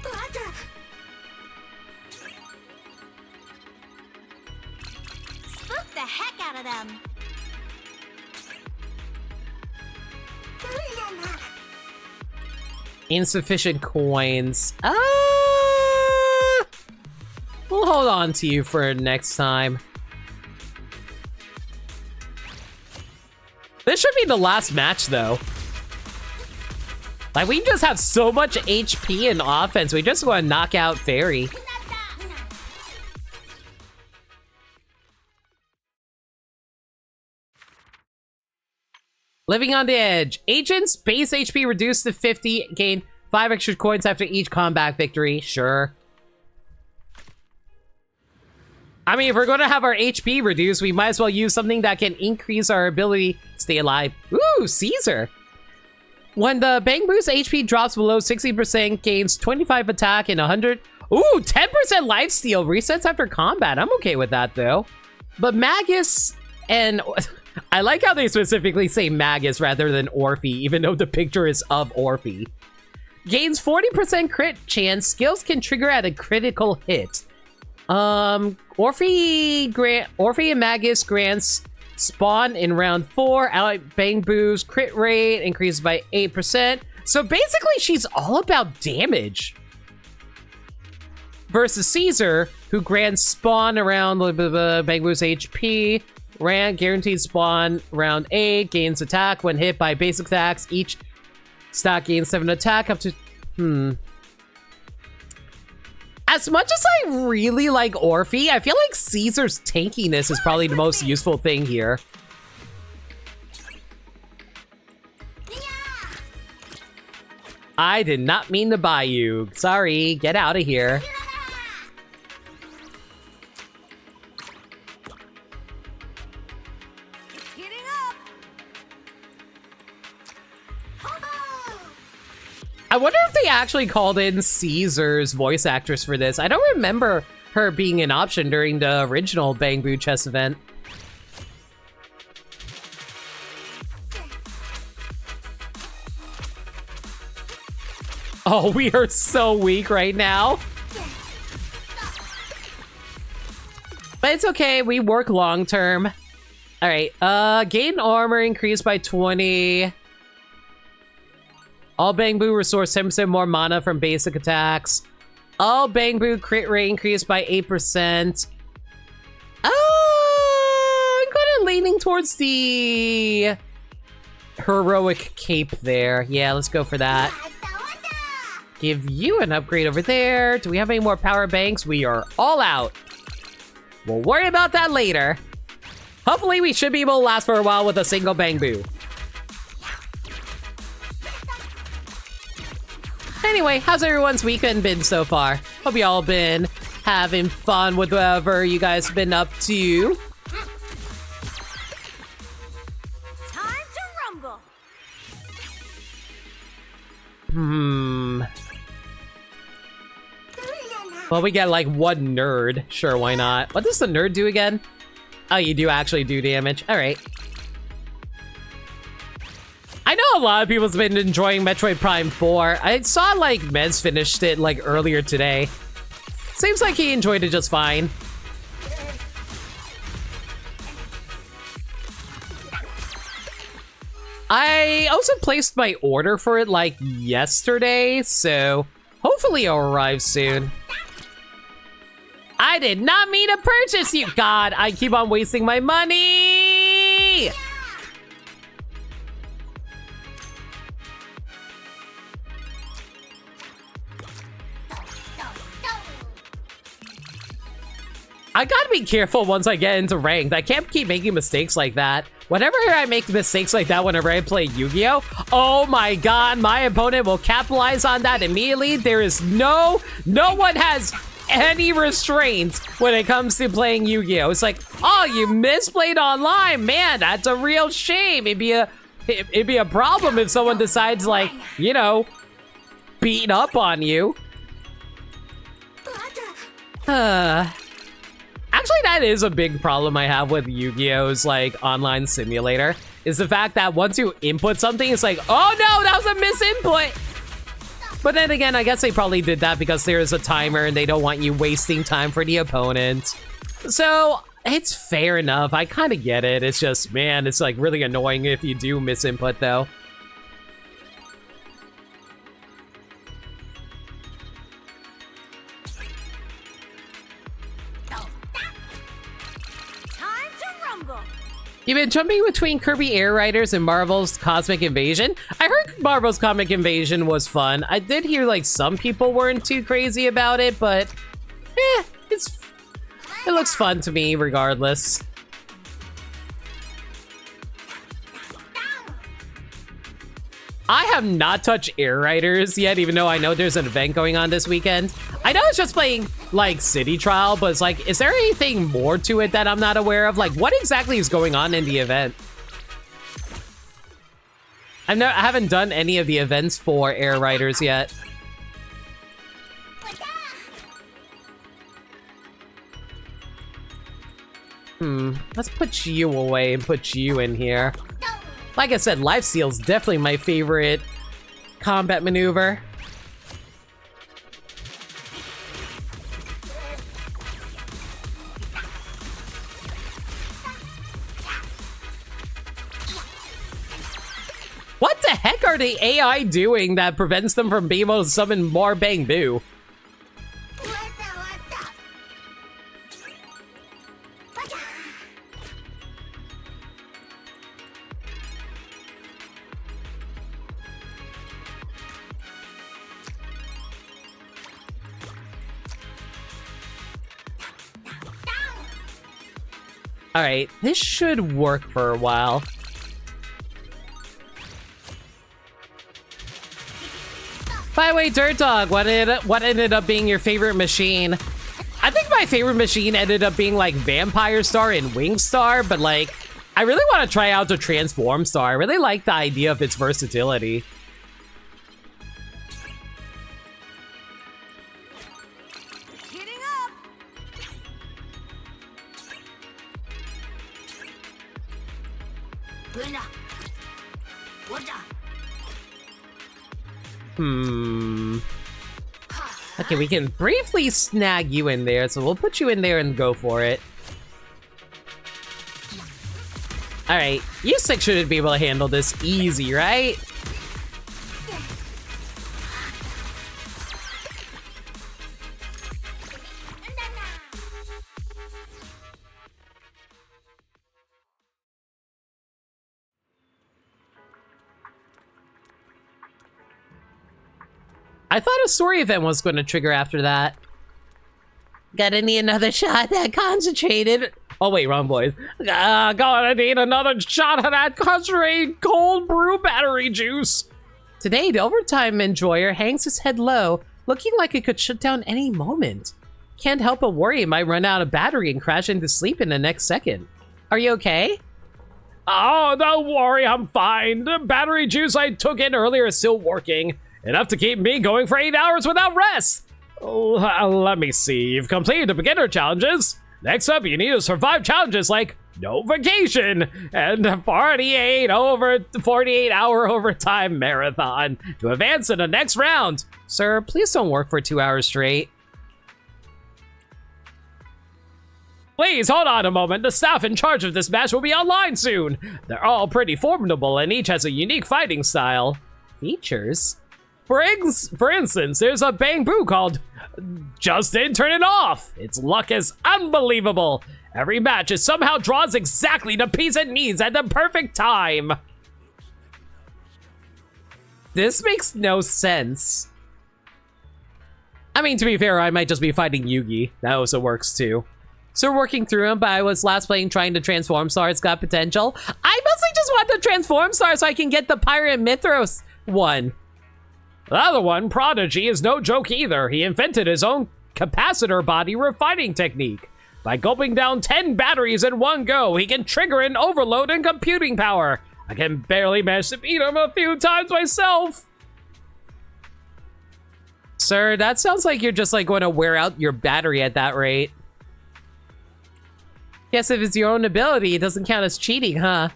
Them. Insufficient coins. We'll hold on to you for next time. This should be the last match, though. Like, we just have so much HP and offense. We just want to knock out Fairy. Living on the Edge. Agents, base HP reduced to 50. Gain 5 extra coins after each combat victory. Sure. I mean, if we're going to have our HP reduced, we might as well use something that can increase our ability to stay alive. Ooh, Caesar. When the Bangbu's HP drops below 60%, gains 25 attack and 100... Ooh, 10% lifesteal. Resets after combat. I'm okay with that, though. But Magus and... I like how they specifically say Magus rather than Orphe, even though the picture is of Orphe. Gains 40% crit chance. Skills can trigger at a critical hit. Orphe and Magus grants spawn in round 4. Ally Bangbu's crit rate increases by 8%. So basically, she's all about damage. Versus Caesar, who grants spawn around Bangbu's HP. Guaranteed spawn round 8. Gains attack when hit by basic attacks. Each stock gains 7 attack up to... As much as I really like Orphe, I feel like Caesar's tankiness is probably the most useful thing here. I did not mean to buy you. Sorry, get out of here. I wonder if they actually called in Caesar's voice actress for this. I don't remember her being an option during the original Bangbu chess event. Oh, we are so weak right now. But it's okay, we work long term. All right, gain armor increased by 20. All Bangbu restores 10% more mana from basic attacks. All Bangbu crit rate increased by 8%. I'm kind of leaning towards the heroic cape there. Yeah, let's go for that. Give you an upgrade over there. Do we have any more power banks? We are all out. We'll worry about that later. Hopefully we should be able to last for a while with a single Bangbu. Anyway, how's everyone's weekend been so far? Hope you all been having fun with whatever you guys have been up to. Time to rumble. Well, we get like one nerd. Sure, why not? What does the nerd do again? Oh, you do actually do damage. All right. I know a lot of people's been enjoying Metroid Prime 4. I saw like Mez finished it like earlier today. Seems like he enjoyed it just fine. I also placed my order for it like yesterday, so hopefully it'll arrive soon. I did not mean to purchase you. God, I keep on wasting my money. I gotta be careful once I get into ranked. I can't keep making mistakes like that. Whenever I make mistakes like that whenever I play Yu-Gi-Oh! Oh my god, my opponent will capitalize on that immediately. There is no one has any restraints when it comes to playing Yu-Gi-Oh! It's like, oh, you misplayed online. Man, that's a real shame. It'd be a problem if someone decides, like, you know, beat up on you. Actually, that is a big problem I have with Yu-Gi-Oh's like online simulator, is the fact that once you input something, it's like, oh no, that was a misinput. But then again, I guess they probably did that because there is a timer and they don't want you wasting time for the opponent. So it's fair enough. I kind of get it. It's just, man, it's like really annoying if you do misinput though. You've been jumping between Kirby Air Riders and Marvel's Cosmic Invasion. I heard Marvel's Cosmic Invasion was fun. I did hear like some people weren't too crazy about it, but it looks fun to me regardless. I have not touched Air Riders yet, even though I know there's an event going on this weekend. I know it's just playing, like, City Trial, but it's like, is there anything more to it that I'm not aware of? Like, what exactly is going on in the event? I haven't done any of the events for Air Riders yet. Let's put you away and put you in here. Like I said, Lifesteal's definitely my favorite combat maneuver. What the heck heck are the AI doing that prevents them from being able to summon more Bang Boo? Alright, this should work for a while. By the way, Dirt Dog, what ended up being your favorite machine? I think my favorite machine ended up being like Vampire Star and Wing Star, but like, I really want to try out the Transform Star. I really like the idea of its versatility. Okay, we can briefly snag you in there, so we'll put you in there and go for it. Alright, you six should be able to handle this easy, right? I thought a story event was going to trigger after that. Gotta need another shot of that concentrated. Oh wait, wrong boys. Gonna need another shot of that concentrated cold brew battery juice. Today, the overtime enjoyer hangs his head low, looking like it could shut down any moment. Can't help but worry it might run out of battery and crash into sleep in the next second. Are you okay? Oh, don't worry, I'm fine. The battery juice I took in earlier is still working. Enough to keep me going for 8 hours without rest. Let me see. You've completed the beginner challenges. Next up, you need to survive challenges like no vacation and 48-hour overtime marathon to advance in the next round. Sir, please don't work for 2 hours straight. Please hold on a moment. The staff in charge of this match will be online soon. They're all pretty formidable and each has a unique fighting style. Features? For instance, there's a Bang Boo called Just Didn't Turn It Off. Its luck is unbelievable. Every match it somehow draws exactly the piece it needs at the perfect time. This makes no sense. I mean, to be fair, I might just be fighting Yugi. That also works too. So working through him, but I was last playing trying to transform star. It's got potential. I mostly just want the transform star so I can get the Pirate Mithros one. The other one, Prodigy, is no joke either. He invented his own capacitor body refining technique. By gulping down 10 batteries in one go, he can trigger an overload in computing power. I can barely manage to beat him a few times myself. Sir, that sounds like you're just like going to wear out your battery at that rate. Guess if it's your own ability, it doesn't count as cheating, huh?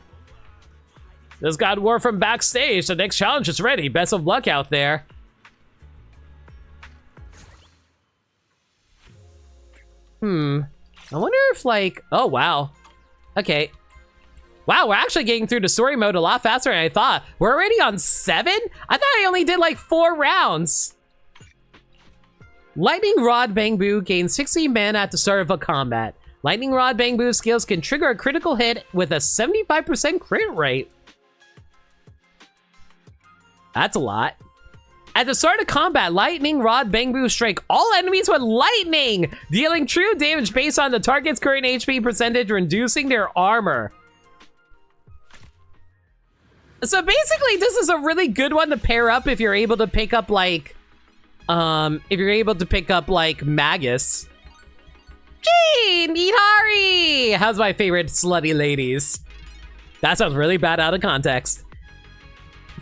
Just got word from backstage. The next challenge is ready. Best of luck out there. I wonder if like, oh wow. Okay. Wow, we're actually getting through the story mode a lot faster than I thought. We're already on 7? I thought I only did like 4 rounds. Lightning Rod Bang Boo gains 60 mana at the start of a combat. Lightning Rod Bang Boo skills can trigger a critical hit with a 75% crit rate. That's a lot. At the start of combat, Lightning Rod Bang Boo strike all enemies with lightning, dealing true damage based on the target's current HP percentage, reducing their armor. So basically, this is a really good one to pair up if you're able to pick up like, Magus. Gee, Nidari! How's my favorite slutty ladies? That sounds really bad out of context.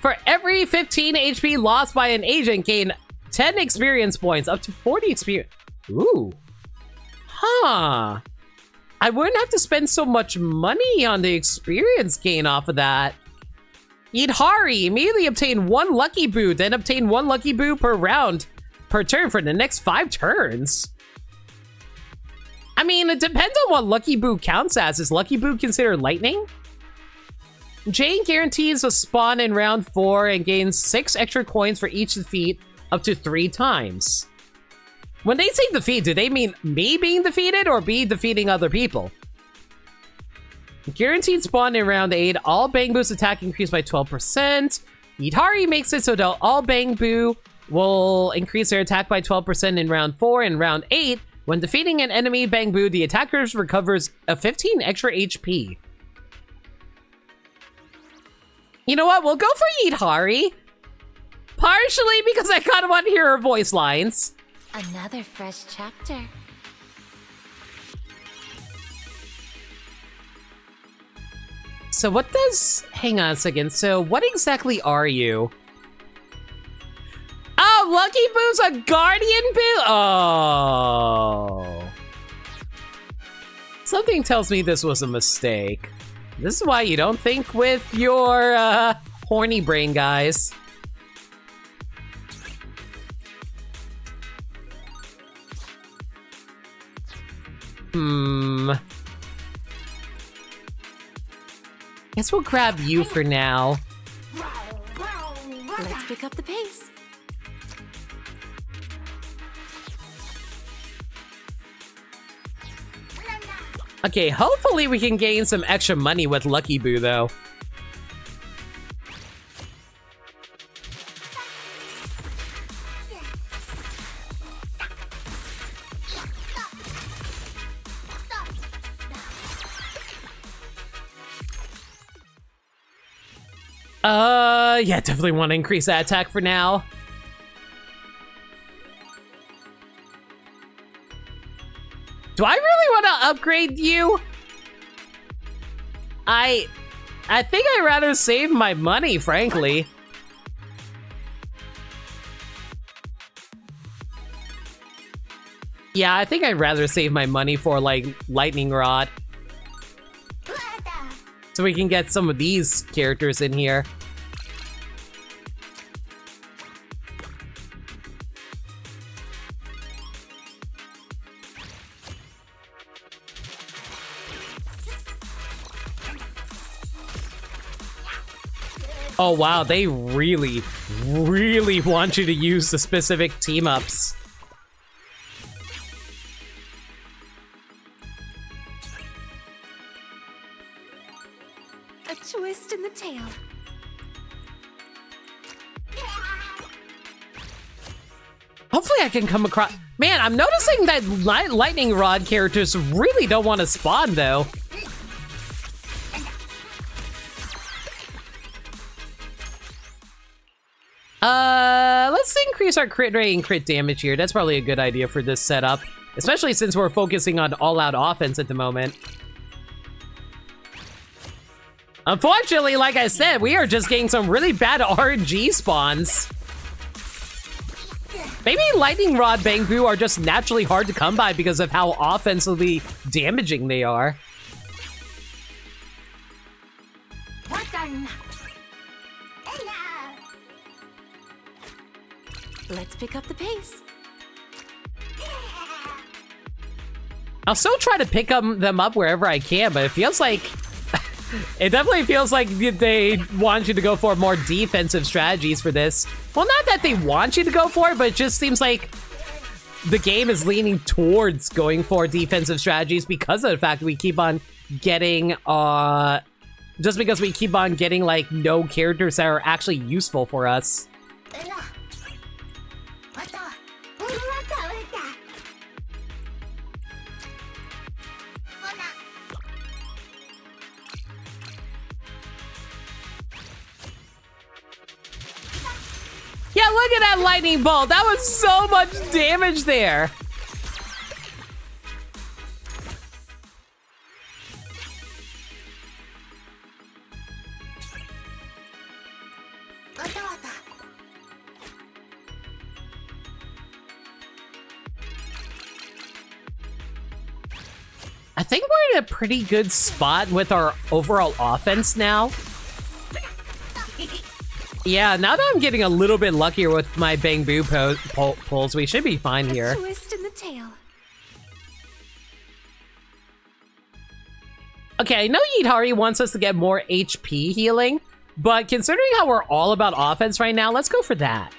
For every 15 HP lost by an agent, gain 10 experience points, up to 40 experience. Ooh. Huh. I wouldn't have to spend so much money on the experience gain off of that. Yidhari, immediately obtain 1 Lucky Boo, then obtain 1 Lucky Boo per round, per turn for the next 5 turns. I mean, it depends on what Lucky Boo counts as. Is Lucky Boo considered lightning? Jane guarantees a spawn in round 4 and gains 6 extra coins for each defeat up to 3 times. When they say defeat, do they mean me being defeated or be defeating other people? Guaranteed spawn in round 8. All Bangbu's attack increased by 12%. Yidhari makes it so that all Bangbu will increase their attack by 12% in round 4 and round 8. When defeating an enemy Bangbu, the attacker recovers a 15 extra HP. You know what? We'll go for Yidhari. Partially because I kind of want to hear her voice lines. Another fresh chapter. So what does... Hang on a second. So what exactly are you? Oh, Lucky Boo's a Guardian Boo? Oh. Something tells me this was a mistake. This is why you don't think with your, horny brain, guys. Guess we'll grab you for now. Let's pick up the pace. Okay, hopefully we can gain some extra money with Lucky Boo, though. Yeah, definitely want to increase that attack for now. Do I really want to upgrade you? I think I'd rather save my money, frankly. Yeah, I think I'd rather save my money for, like, Lightning Rod. So we can get some of these characters in here. Oh wow, they really, really want you to use the specific team-ups. A twist in the tail. Hopefully I can come across... Man, I'm noticing that Lightning Rod characters really don't want to spawn, though. Let's increase our crit rate and crit damage here. That's probably a good idea for this setup, especially since we're focusing on all-out offense at the moment. Unfortunately, like I said, we are just getting some really bad RNG spawns. Maybe Lightning Rod Bangbu are just naturally hard to come by because of how offensively damaging they are. Let's pick up the pace. I'll still try to pick them up wherever I can, but it feels like... it definitely feels like they want you to go for more defensive strategies for this. Well, not that they want you to go for it, but it just seems like the game is leaning towards going for defensive strategies because of the fact that we keep on getting, just because we keep on getting, like, no characters that are actually useful for us. Yeah, look at that lightning bolt. That was so much damage there. I think we're in a pretty good spot with our overall offense now. Yeah, now that I'm getting a little bit luckier with my Bangbu pulls, we should be fine here. A twist in the tail. Okay, I know Yidhari wants us to get more HP healing, but considering how we're all about offense right now, let's go for that.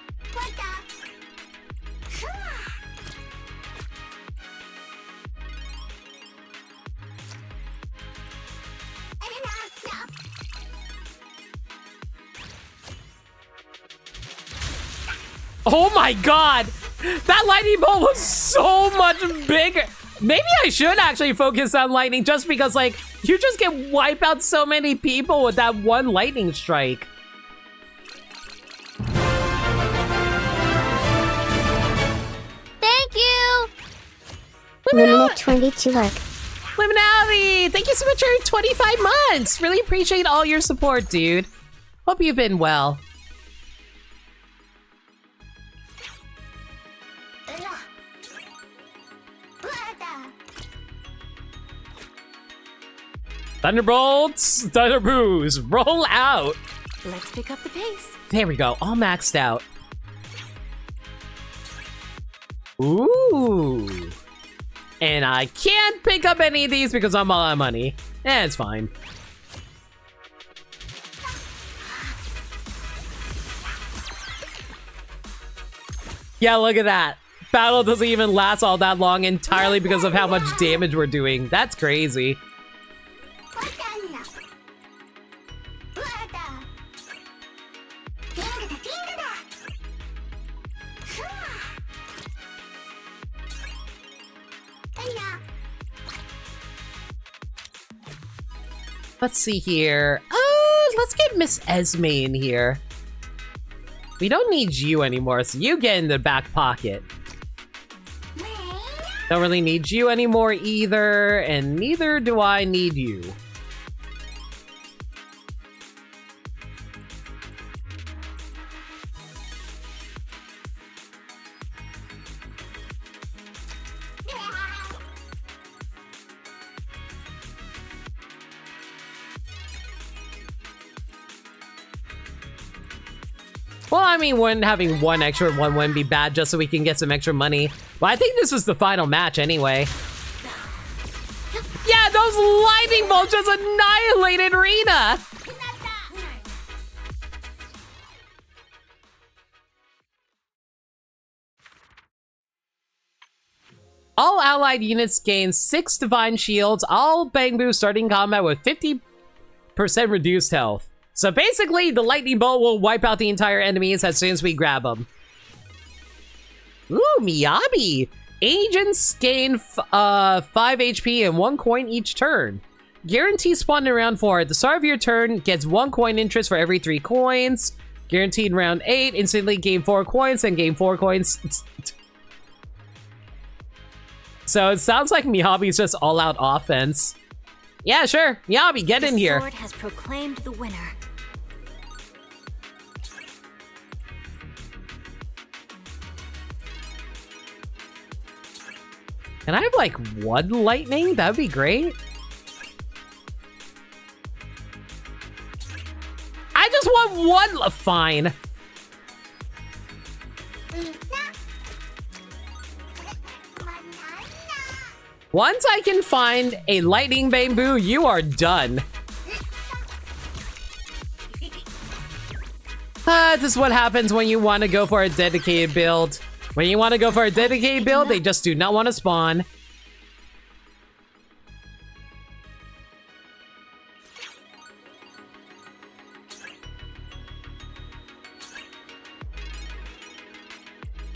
Oh my god! That lightning bolt was so much bigger! Maybe I should actually focus on lightning just because, like, you just can wipe out so many people with that one lightning strike. Thank you! Luminate 22 lurk. Liminality! Thank you so much for 25 months! Really appreciate all your support, dude. Hope you've been well. Thunderbolts, Thunderboos, roll out. Let's pick up the pace. There we go, all maxed out. Ooh. And I can't pick up any of these because I'm all out of money. It's fine. Yeah, look at that. Battle doesn't even last all that long entirely because of how much damage we're doing. That's crazy. Let's see here. Let's get Miss Esme in here. We don't need you anymore, so you get in the back pocket. Don't really need you anymore either, and neither do I need you. Well, I mean, having one extra one wouldn't be bad just so we can get some extra money. Well, I think this was the final match anyway. Yeah, those lightning bolts just annihilated Rina! All allied units gain 6 divine shields. All Bangbu starting combat with 50% reduced health. So basically, the lightning bolt will wipe out the entire enemies as soon as we grab them. Ooh, Miyabi! Agents gain 5 HP and 1 coin each turn. Guaranteed spawn in round 4. At the start of your turn, gets 1 coin interest for every 3 coins. Guaranteed round 8, instantly gain 4 coins and gain 4 coins. So it sounds like Miyabi's just all-out offense. Yeah, sure. Miyabi, get in here. The sword has proclaimed the winner. Can I have, like, 1 lightning? That would be great. I just want 1. Fine. Once I can find a lightning bamboo, you are done. This is what happens when you want to go for a dedicated build. When you want to go for a dedicated build, they just do not want to spawn.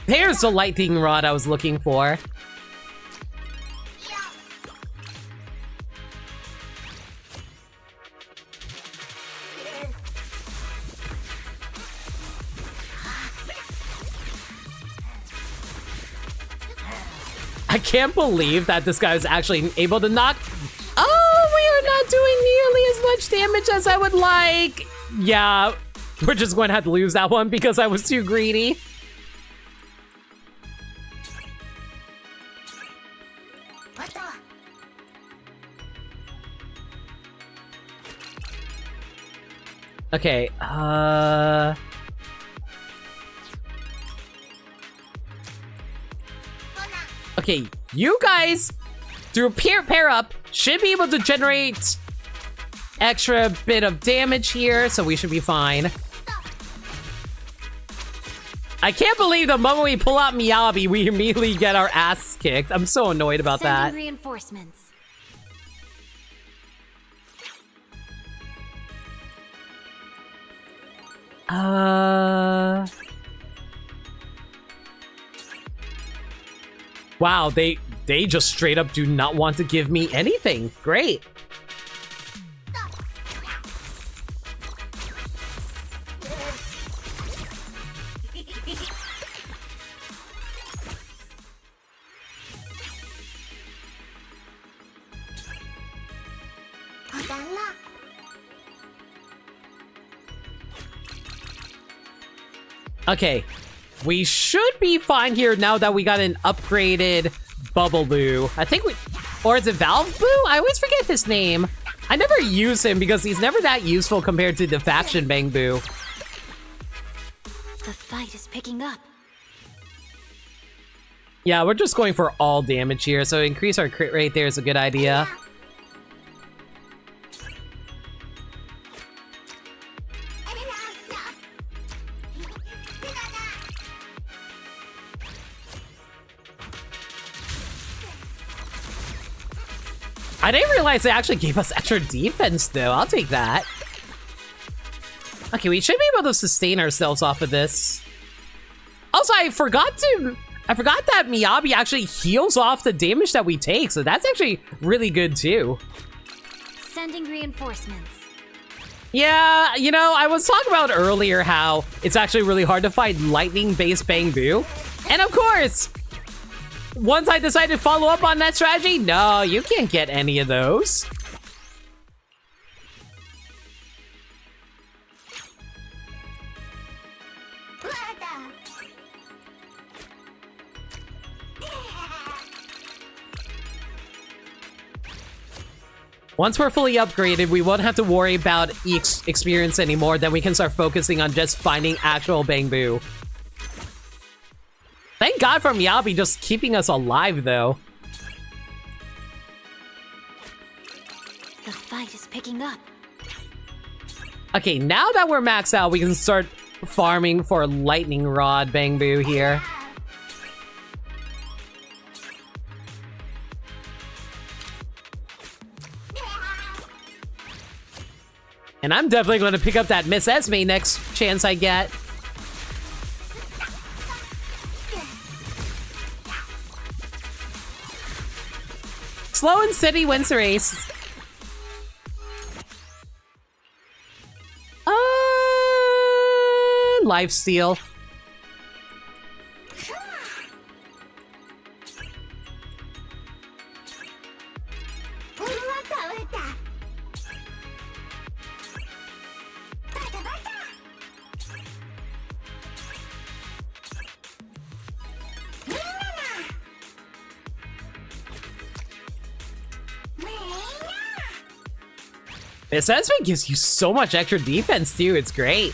There's the lightning rod I was looking for. I can't believe that this guy is actually able to knock. Oh, we are not doing nearly as much damage as I would like. Yeah, we're just going to have to lose that one because I was too greedy. Okay, Okay, you guys, through pair up, should be able to generate extra bit of damage here, so we should be fine. I can't believe the moment we pull out Miyabi, we immediately get our ass kicked. I'm so annoyed about that. Sending reinforcements. Wow, they just straight up do not want to give me anything. Great. Okay, we should be fine here now that we got an upgraded Bubble Boo. I think we... Or is it Valve Boo? I always forget his name. I never use him because he's never that useful compared to the Faction Bang Boo. The fight is picking up. Yeah, we're just going for all damage here, so increase our crit rate there is a good idea. I didn't realize they actually gave us extra defense, though. I'll take that. Okay, we should be able to sustain ourselves off of this. Also, I forgot that Miyabi actually heals off the damage that we take, so that's actually really good, too. Sending reinforcements. Yeah, you know, I was talking about earlier how it's actually really hard to find lightning-based Bang Boo. And of course, once I decided to follow up on that strategy, no, you can't get any of those. Once we're fully upgraded, we won't have to worry about experience anymore. Then we can start focusing on just finding actual Bang Boo. Thank God for Miyabi just keeping us alive, though. The fight is picking up. Okay, now that we're maxed out, we can start farming for Lightning Rod Bang Boo here. And I'm definitely going to pick up that Miss Esme next chance I get. Slow and steady wins the race. Lifesteal. Miss Esme gives you so much extra defense too, it's great.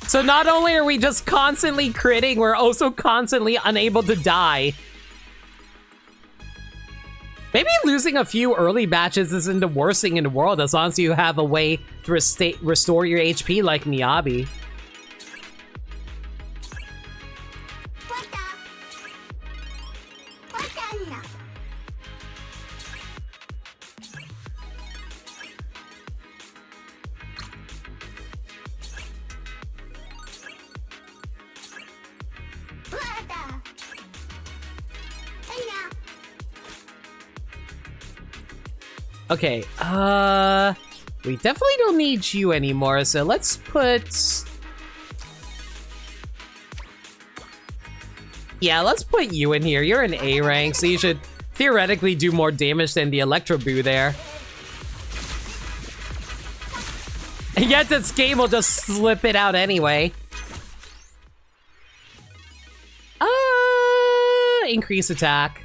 So not only are we just constantly critting, we're also constantly unable to die. Maybe losing a few early batches isn't the worst thing in the world as long as you have a way to restore your HP like Miyabi. Okay, we definitely don't need you anymore, so let's put... Yeah, let's put you in here. You're an A rank, so you should theoretically do more damage than the Electro Boo there. And yet this game will just slip it out anyway. Increase attack.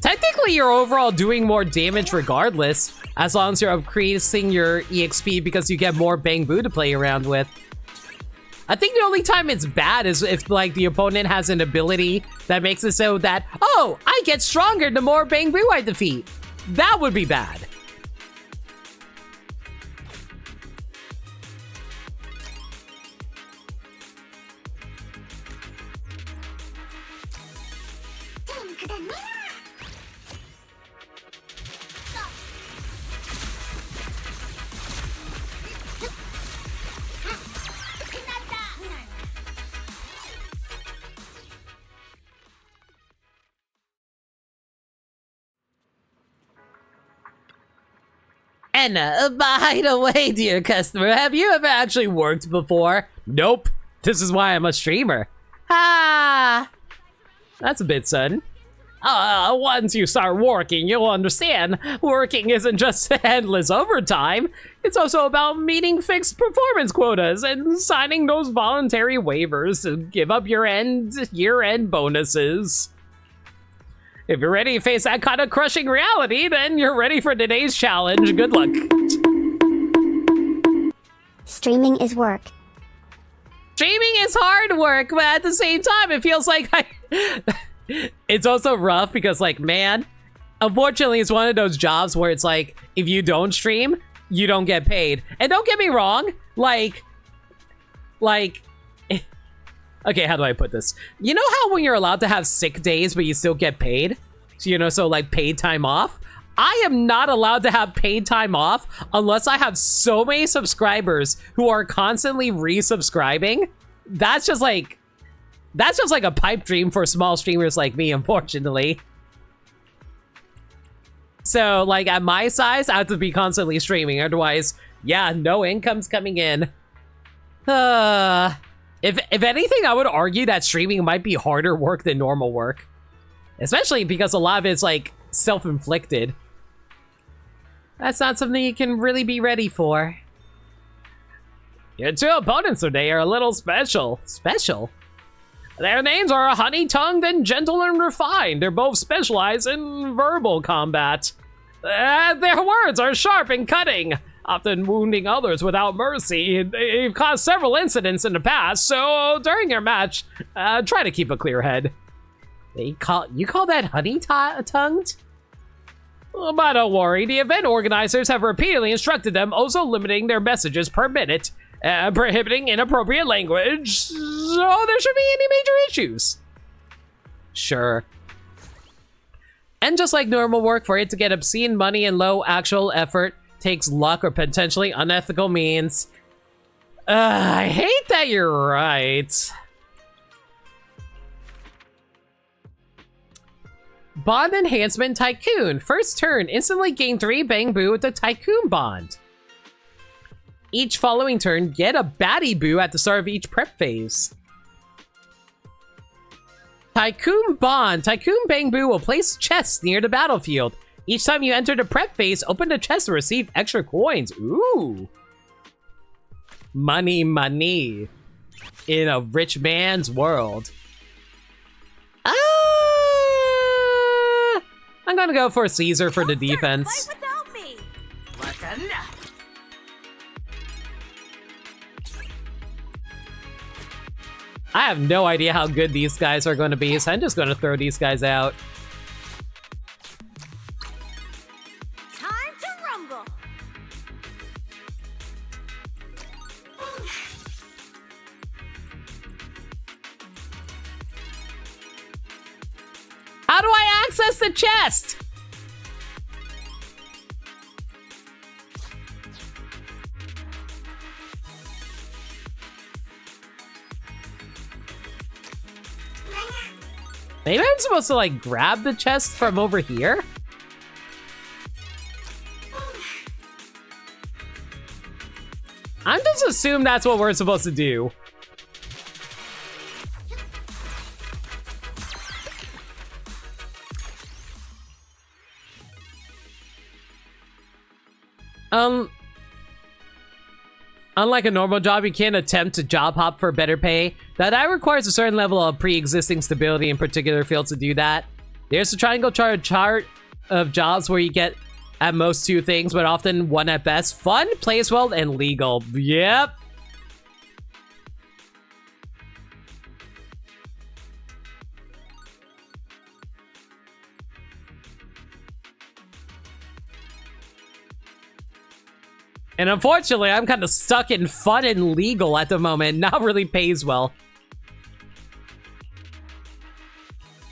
Technically, you're overall doing more damage regardless, as long as you're increasing your EXP because you get more Bang Boo to play around with. I think the only time it's bad is if, like, the opponent has an ability that makes it so that, oh, I get stronger the more Bang Boo I defeat. That would be bad. And by the way, dear customer, have you ever actually worked before? Nope. This is why I'm a streamer. Ah, that's a bit sudden. Once you start working, you'll understand. Working isn't just endless overtime. It's also about meeting fixed performance quotas and signing those voluntary waivers to give up your year-end bonuses. If you're ready to face that kind of crushing reality, then you're ready for today's challenge. Good luck. Streaming is work. Streaming is hard work, but at the same time, it feels like it's also rough because, like, man, unfortunately, it's one of those jobs where it's like, if you don't stream, you don't get paid. And don't get me wrong, like, okay, how do I put this? You know how when you're allowed to have sick days, but you still get paid? So, you know, so like paid time off? I am not allowed to have paid time off unless I have so many subscribers who are constantly resubscribing. That's just like a pipe dream for small streamers like me, unfortunately. So, like, at my size, I have to be constantly streaming. Otherwise, yeah, no income's coming in. If anything, I would argue that streaming might be harder work than normal work. Especially because a lot of it's, like, self-inflicted. That's not something you can really be ready for. Your two opponents today are a little special. Special? Their names are honey-tongued and gentle and refined. They're both specialized in verbal combat. Their words are sharp and cutting, often wounding others without mercy. They've caused several incidents in the past, so during your match, try to keep a clear head. You call that honey-tongued? But don't worry, the event organizers have repeatedly instructed them, also limiting their messages per minute, prohibiting inappropriate language, so there shouldn't be any major issues. Sure. And just like normal work, for it to get obscene money and low actual effort takes luck or potentially unethical means. I hate that you're right. Bond Enhancement Tycoon. First turn, instantly gain 3 Bang Boo with the Tycoon Bond. Each following turn, get a Batty Boo at the start of each prep phase. Tycoon Bond. Tycoon Bang Boo will place chests near the battlefield. Each time you enter the prep phase, open the chest to receive extra coins. Ooh. Money, money. In a rich man's world. I'm gonna go for Caesar for the defense. I have no idea how good these guys are going to be, so I'm just going to throw these guys out. Time to rumble. How do I access the chest? Maybe I'm supposed to, like, grab the chest from over here? I'm just assume that's what we're supposed to do. Unlike a normal job, you can't attempt to job hop for better pay. That requires a certain level of pre-existing stability in particular fields to do that. There's a triangle chart of jobs where you get at most 2 things, but often 1 at best. Fun, plays well, and legal. Yep. And unfortunately, I'm kind of stuck in fun and legal at the moment. Not really pays well.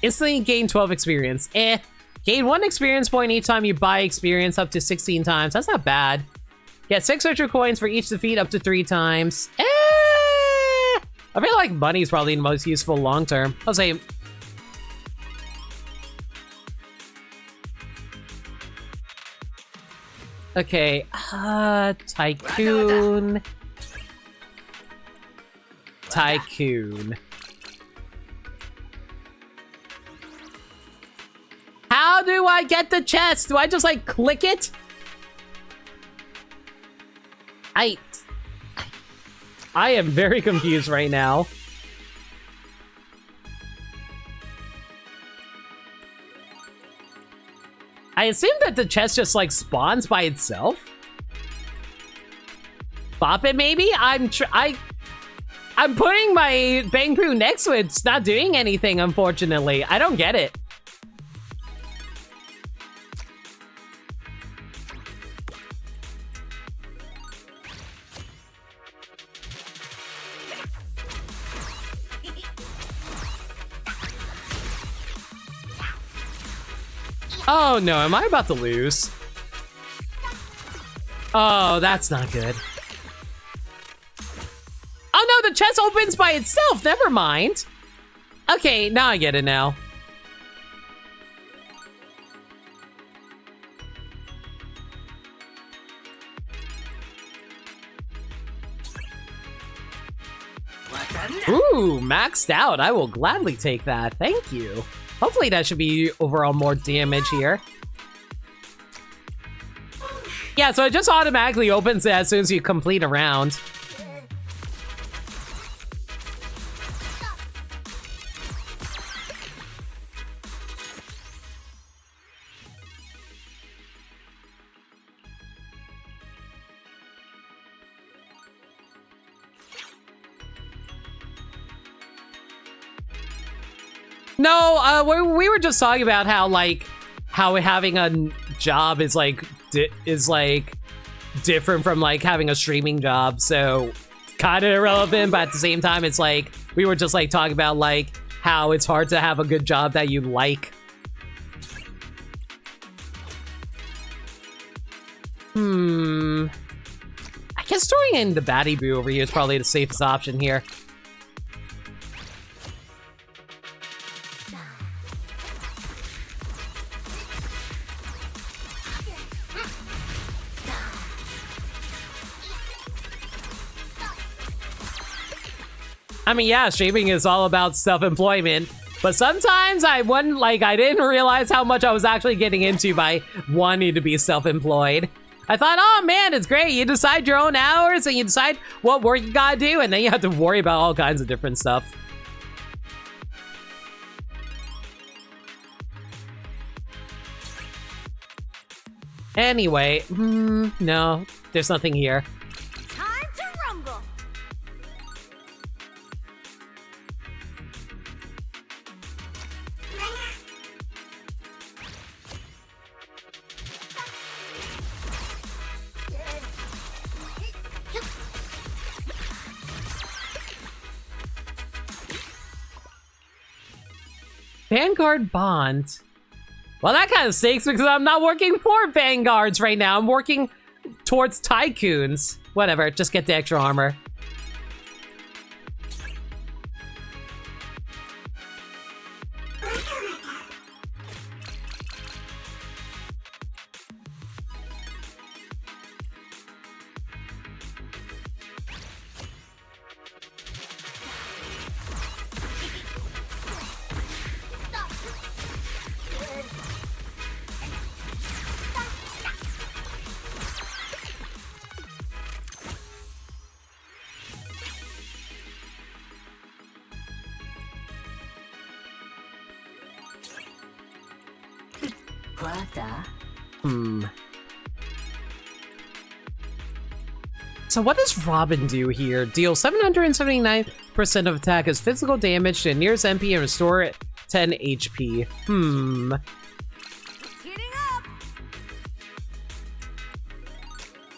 Instantly gain 12 experience. Gain 1 experience point each time you buy experience up to 16 times. That's not bad. Get 6 extra coins for each defeat up to 3 times. I feel like money is probably the most useful long term. I'll say... Okay, Tycoon. Tycoon. How do I get the chest? Do I just, like, click it? I am very confused right now. I assume that the chest just, like, spawns by itself? Bop it, maybe? I'm putting my Bang Poo next to it. It's not doing anything, unfortunately. I don't get it. Oh no, am I about to lose? Oh, that's not good. Oh no, the chest opens by itself, never mind. Okay, now I get it now. Ooh, maxed out. I will gladly take that. Thank you. Hopefully that should be overall more damage here. Yeah, so it just automatically opens it as soon as you complete a round. No, we were just talking about how, like, how having a job is, like, different from, like, having a streaming job. So, kind of irrelevant, but at the same time, it's like, we were just, like, talking about, like, how it's hard to have a good job that you like. I guess throwing in the Batty Boo over here is probably the safest option here. I mean, yeah, streaming is all about self-employment, but sometimes I didn't realize how much I was actually getting into by wanting to be self-employed. I thought, oh man, it's great. You decide your own hours and you decide what work you gotta do, and then you have to worry about all kinds of different stuff. Anyway, no, there's nothing here. Time to rumble. Vanguard Bond. Well, that kind of stinks because I'm not working for Vanguards right now. I'm working towards Tycoons. Whatever, just get the extra armor. So what does Robin do here? Deal 779% of attack as physical damage to nearest MP and restore 10 HP. It's heating up.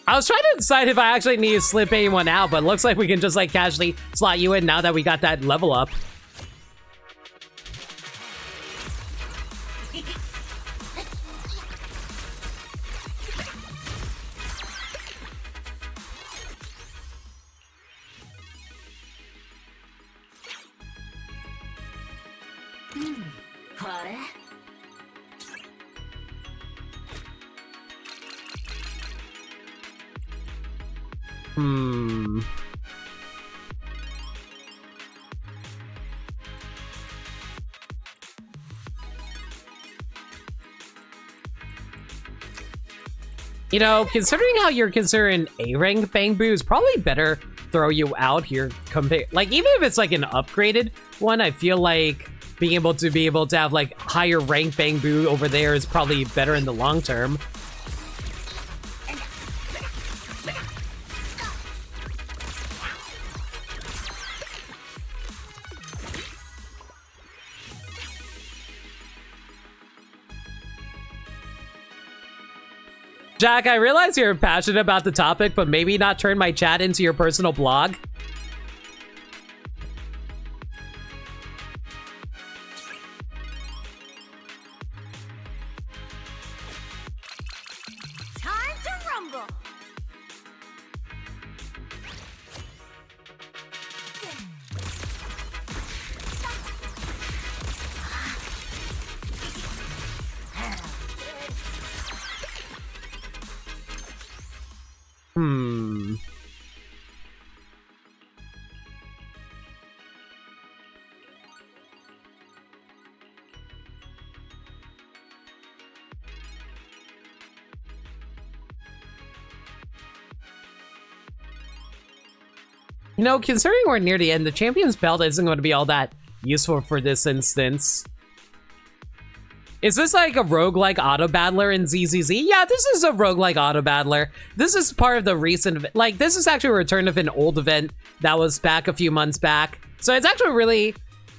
I was trying to decide if I actually need to slip anyone out, but it looks like we can just like casually slot you in now that we got that level up. You know, considering how you're considering A-rank Bangbu is probably better throw you out here compared, like, even if it's like an upgraded one, I feel like being able to have like higher rank Bangbu over there is probably better in the long term. Jack, I realize you're passionate about the topic, but maybe not turn my chat into your personal blog. Time to rumble. You know, considering we're near the end, the champion's belt isn't going to be all that useful for this instance. Is this like a roguelike auto battler in ZZZ? Yeah, this is a roguelike auto battler. This is part of the recent, like, this is actually a return of an old event that was back a few months back. So it's actually really,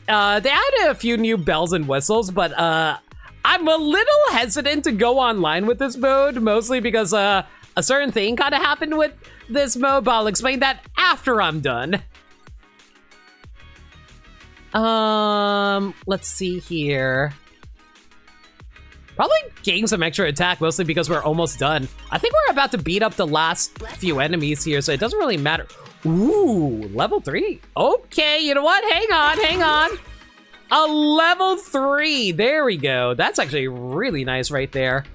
they added a few new bells and whistles, but I'm a little hesitant to go online with this mode, mostly because a certain thing kind of happened with this mode, but I'll explain that after I'm done. Let's see here. Probably gain some extra attack, mostly because we're almost done. I think we're about to beat up the last few enemies here, so it doesn't really matter. Ooh, level 3. Okay, you know what? Hang on. A level 3. There we go. That's actually really nice right there.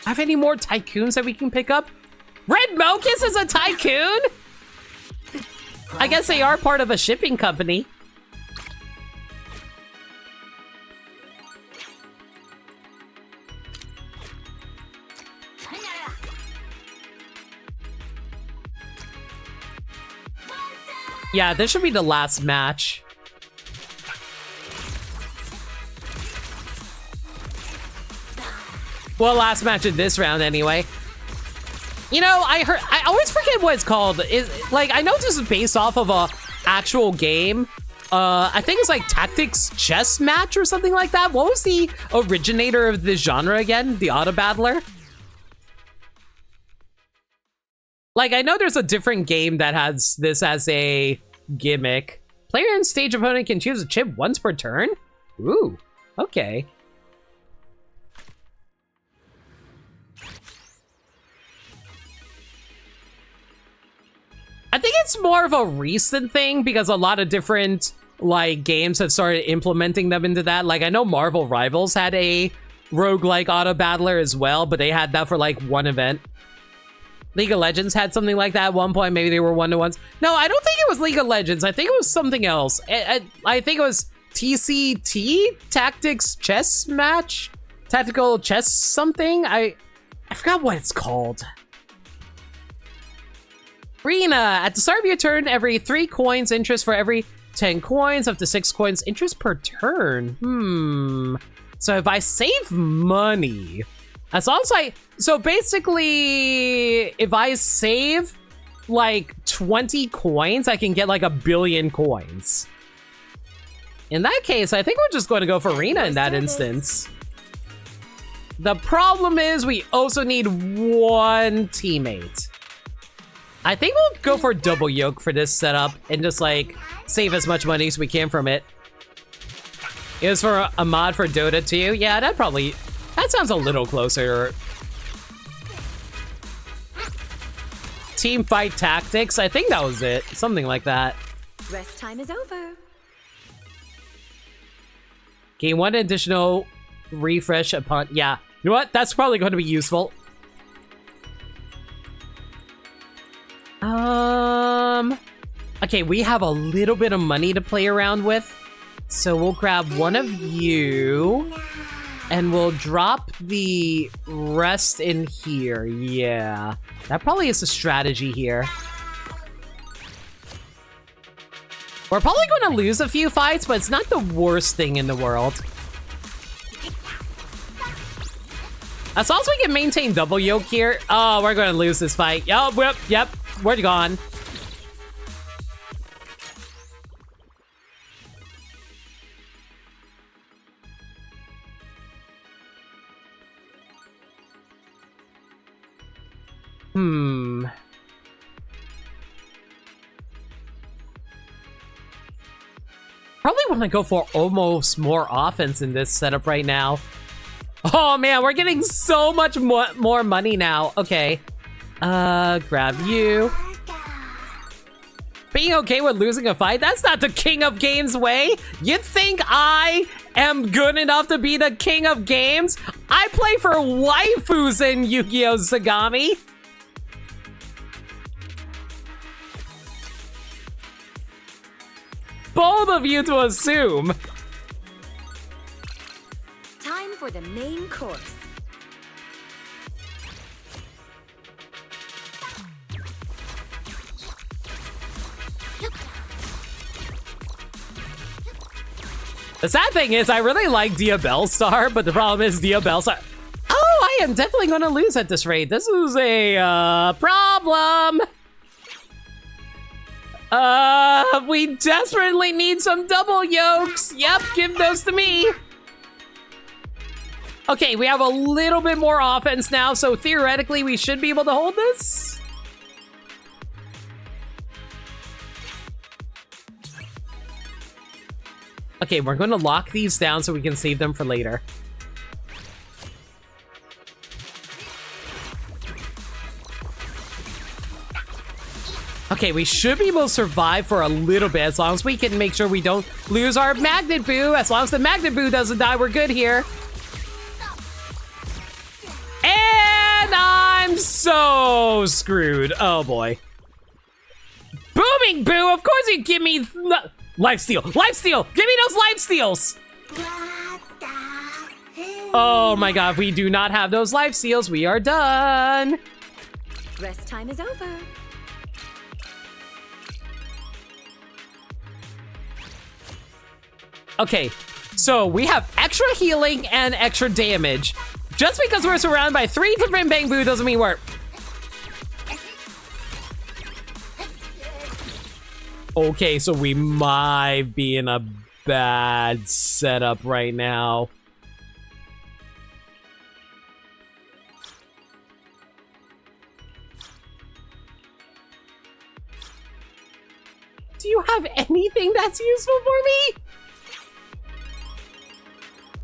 Have any more tycoons that we can pick up? Red Mocus is a tycoon? I guess they are part of a shipping company. Yeah, this should be the last match. Well, last match of this round anyway. You know, I always forget what it's called. Like, I know this is based off of a actual game. I think it's like Tactics Chess Match or something like that. What was the originator of this genre again? The auto battler? Like, I know there's a different game that has this as a gimmick. Player and stage opponent can choose a chip once per turn? Ooh, okay. I think it's more of a recent thing because a lot of different like games have started implementing them into that. Like, I know Marvel Rivals had a roguelike auto battler as well, but they had that for like one event. League of Legends had something like that at one point. Maybe they were one-to-ones. No, I don't think it was League of Legends. I think it was something else. I think it was TCT? Tactics Chess Match? Tactical Chess something? I forgot what it's called. Arena. At the start of your turn, every 3 coins interest for every 10 coins, up to 6 coins interest per turn. So if I save money, as long as so basically, if I save like 20 coins, I can get like 1 billion coins. In that case, I think we're just going to go for Arena in that instance. The problem is we also need one teammate. I think we'll go for double yoke for this setup and just like save as much money as we can from it. It was for a mod for Dota 2. Yeah, that sounds a little closer. Team fight tactics. I think that was it. Something like that. Rest time is over. Gain 1 additional refresh upon... Yeah. You know what? That's probably going to be useful. Okay, we have a little bit of money to play around with. So we'll grab one of you. And we'll drop the rest in here. Yeah. That probably is a strategy here. We're probably going to lose a few fights, but it's not the worst thing in the world. As long as we can maintain double yoke here. Oh, we're going to lose this fight. Oh, yep, we're gone. Probably want to go for almost more offense in this setup right now. Oh man, we're getting so much more money now. Okay. Grab you. Being okay with losing a fight? That's not the king of games way. You think I am good enough to be the king of games? I play for waifus in Yu-Gi-Oh! Zagami. Bold of you to assume. Time for the main course. The sad thing is I really like Diabell Star, but the problem is Diabell Star... Oh, I am definitely going to lose at this rate. This is a problem. We desperately need some double yokes. Yep, give those to me. Okay, we have a little bit more offense now, so theoretically we should be able to hold this. Okay, we're going to lock these down so we can save them for later. Okay, we should be able to survive for a little bit as long as we can make sure we don't lose our Magnet Boo. As long as the Magnet Boo doesn't die, we're good here. And I'm so screwed. Oh boy. Booming Boo, of course you give me life steal. Life steal. Give me those life steals. Oh my god, we do not have those life steals. We are done. Rest time is over. Okay, so we have extra healing and extra damage. Just because we're surrounded by 3 different Bang Boo doesn't mean we're... Okay, so we might be in a bad setup right now. Do you have anything that's useful for me?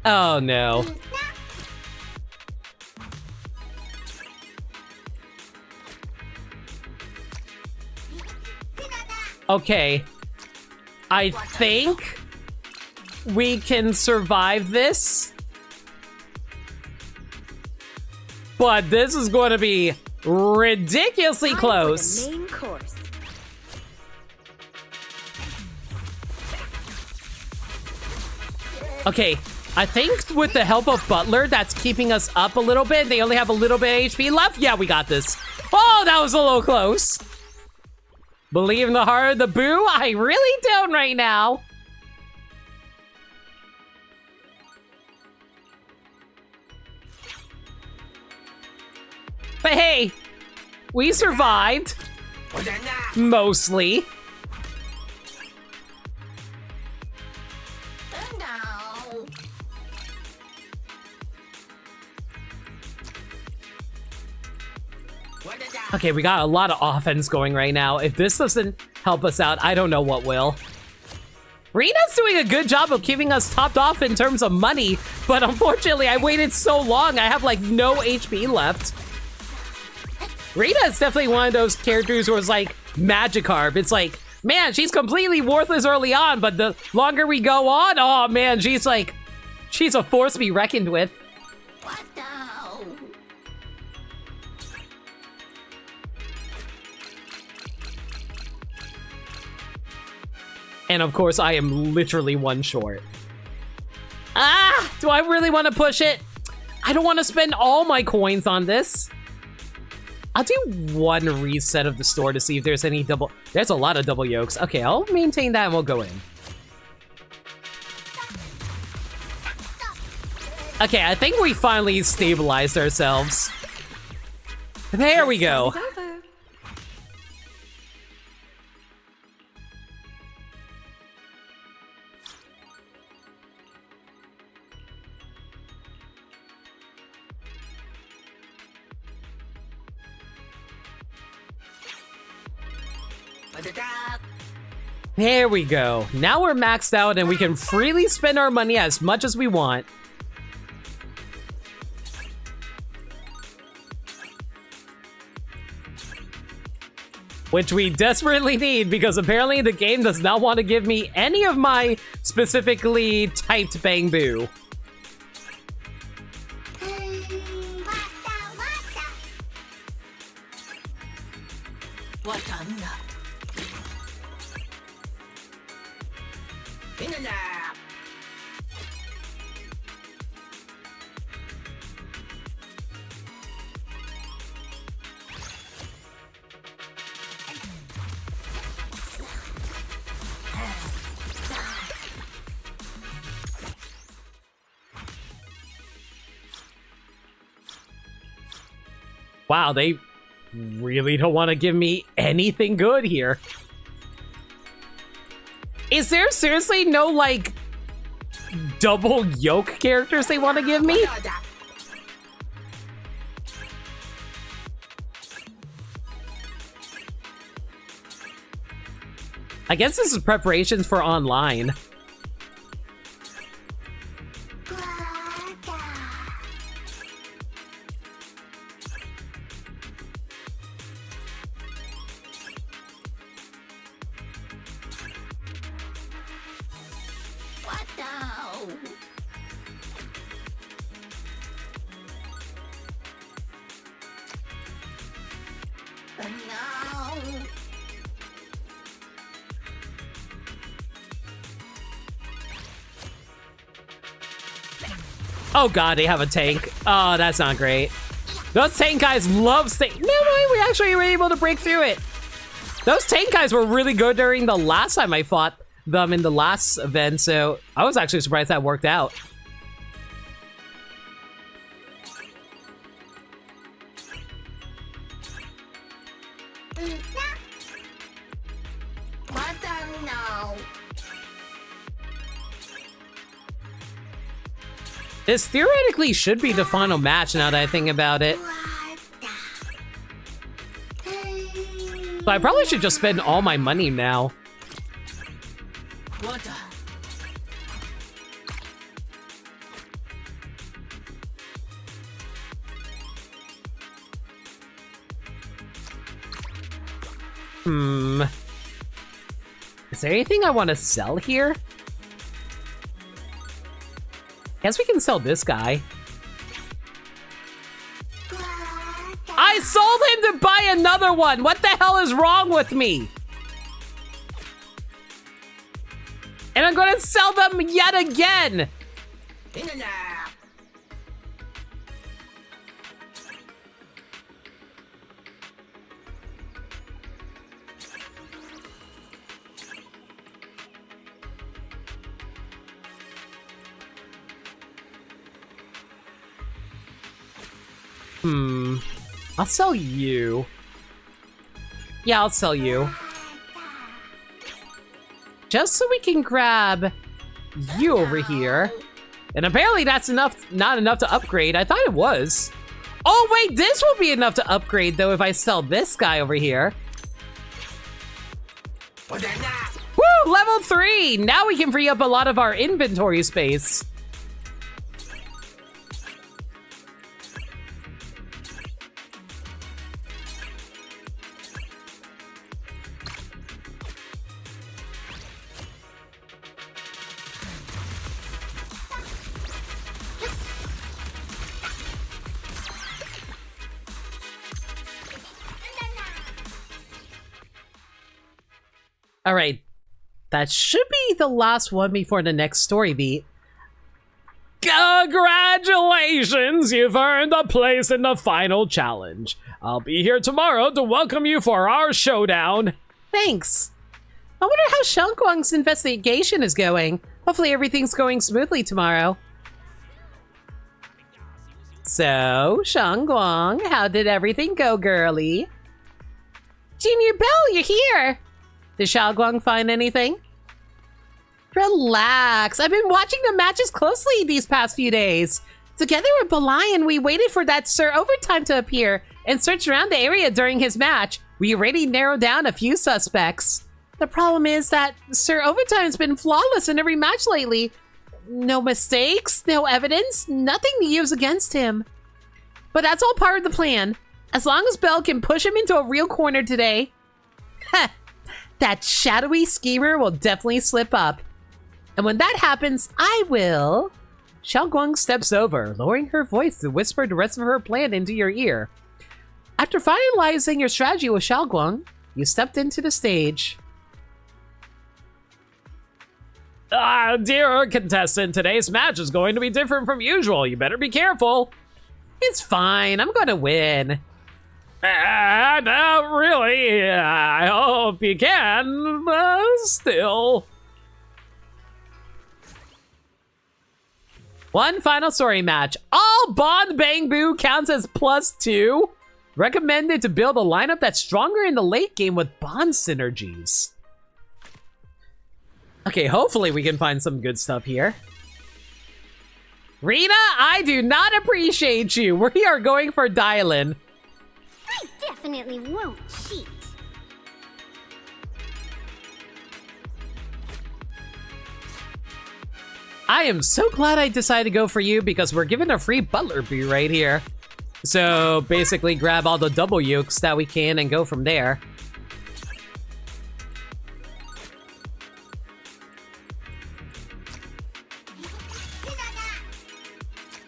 Oh no. Okay. I think we can survive this. But this is going to be ridiculously close. Time for the main course. Okay, I think with the help of Butler, that's keeping us up a little bit. They only have a little bit of HP left. Yeah, we got this. Oh, that was a little close. Believe in the heart of the Boo? I really don't right now. But hey, we survived. Mostly. Okay, we got a lot of offense going right now. If this doesn't help us out, I don't know what will. Rina's doing a good job of keeping us topped off in terms of money, but unfortunately, I waited so long, I have like no HP left. Rina is definitely one of those characters who is like Magikarp. It's like, man, she's completely worthless early on, but the longer we go on, oh man, she's a force to be reckoned with. What the? And of course, I am literally one short. Ah, do I really want to push it? I don't want to spend all my coins on this. I'll do one reset of the store to see if there's any double... There's a lot of double yolks. Okay, I'll maintain that and we'll go in. Okay, I think we finally stabilized ourselves. There we go. There we go. Now we're maxed out and we can freely spend our money as much as we want. Which we desperately need because apparently the game does not want to give me any of my specifically typed Bang Boo. Wow, they really don't want to give me anything good here. Is there seriously no, like, double yoke characters they want to give me? I guess this is preparations for online. Oh god, they have a tank. Oh, that's not great. Those tank guys love tank. No way, we actually were able to break through it. Those tank guys were really good during the last time I fought them in the last event, so I was actually surprised that worked out. This theoretically should be the final match now that I think about it. So I probably should just spend all my money now. Is there anything I want to sell here? Guess we can sell this guy. I sold him to buy another one! What the hell is wrong with me? And I'm gonna sell them yet again! I'll sell you. Yeah, I'll sell you. Just so we can grab you over here. And apparently that's enough, not enough to upgrade. I thought it was. Oh, wait, this will be enough to upgrade, though, if I sell this guy over here. Woo, level 3! Now we can free up a lot of our inventory space. All right, that should be the last one before the next story beat. Congratulations, you've earned a place in the final challenge. I'll be here tomorrow to welcome you for our showdown. Thanks. I wonder how Xiangguang's investigation is going. Hopefully everything's going smoothly tomorrow. So, Xiangguang, how did everything go, girlie? Junior Belle, you're here. Did Xiaoguang find anything? Relax. I've been watching the matches closely these past few days. Together with Belian, we waited for that Sir Overtime to appear and searched around the area during his match. We already narrowed down a few suspects. The problem is that Sir Overtime's been flawless in every match lately. No mistakes, no evidence, nothing to use against him. But that's all part of the plan. As long as Belle can push him into a real corner today. Heh. That shadowy schemer will definitely slip up. And when that happens, I will... Xiaoguang steps over, lowering her voice to whisper the rest of her plan into your ear. After finalizing your strategy with Xiaoguang, you stepped into the stage. Dear contestant, today's match is going to be different from usual. You better be careful. It's fine, I'm going to win. No, really, I hope you can, still. One final story match. All Bond Bang Boo counts as +2. Recommended to build a lineup that's stronger in the late game with Bond synergies. Okay, hopefully we can find some good stuff here. Rena, I do not appreciate you. We are going for Dylan. I definitely won't cheat. I am so glad I decided to go for you because we're given a free butler bee right here. So basically grab all the double yokes that we can and go from there.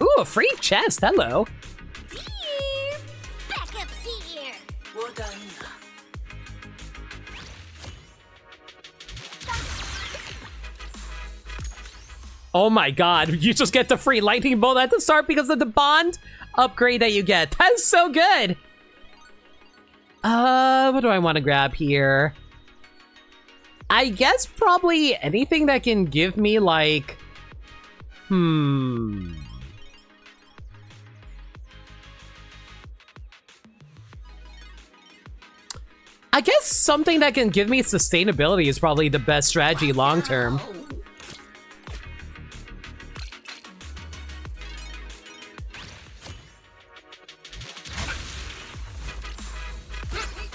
Ooh, a free chest, hello. Oh my god, you just get the free lightning bolt at the start because of the bond upgrade that you get. That's so good. What do I want to grab here? I guess probably anything that can give me like... I guess something that can give me sustainability is probably the best strategy long term.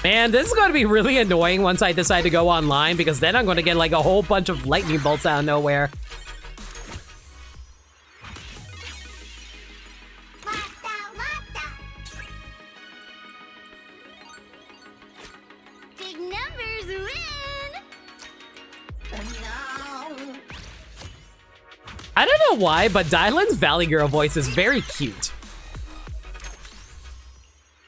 Man, this is going to be really annoying once I decide to go online because then I'm going to get like a whole bunch of lightning bolts out of nowhere. Big numbers win. I don't know why, but Dylan's Valley Girl voice is very cute.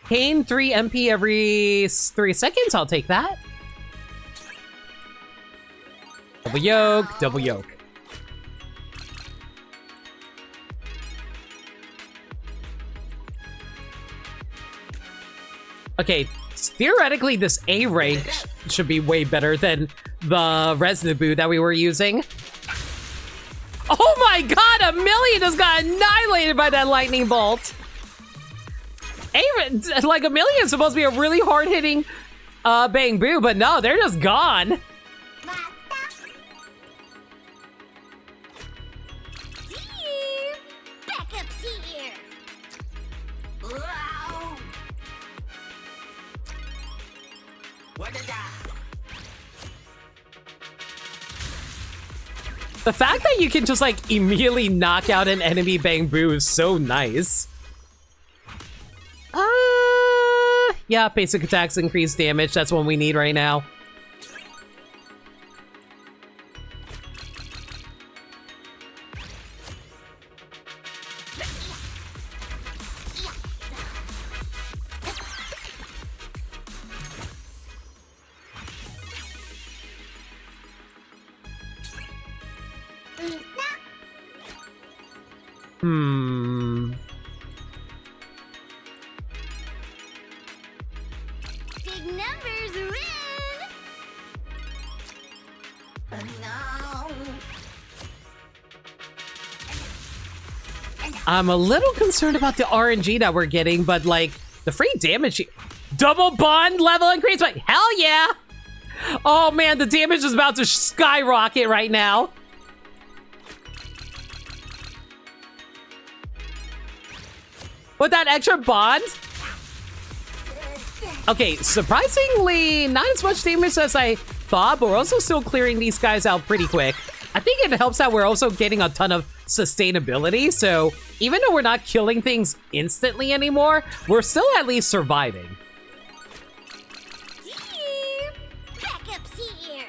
Gain 3 MP every 3 seconds, I'll take that. Double yoke, double yoke. Okay, theoretically this A rank should be way better than the Resnibu that we were using. Oh my god, Amelia just got annihilated by that lightning bolt. Like, Amelia is supposed to be a really hard-hitting Bang Boo, but no, they're just gone. Backup's here. The fact that you can just like immediately knock out an enemy Bang Boo is so nice. Yeah, basic attacks increase damage. That's what we need right now. Big numbers win! No. I'm a little concerned about the RNG that we're getting, but like the free damage, double bond level increase, like hell yeah! Oh man, the damage is about to skyrocket right now. With that extra bond? Okay, surprisingly, not as much damage as I thought, but we're also still clearing these guys out pretty quick. I think it helps that we're also getting a ton of sustainability, so even though we're not killing things instantly anymore, we're still at least surviving. Dear, backup's here.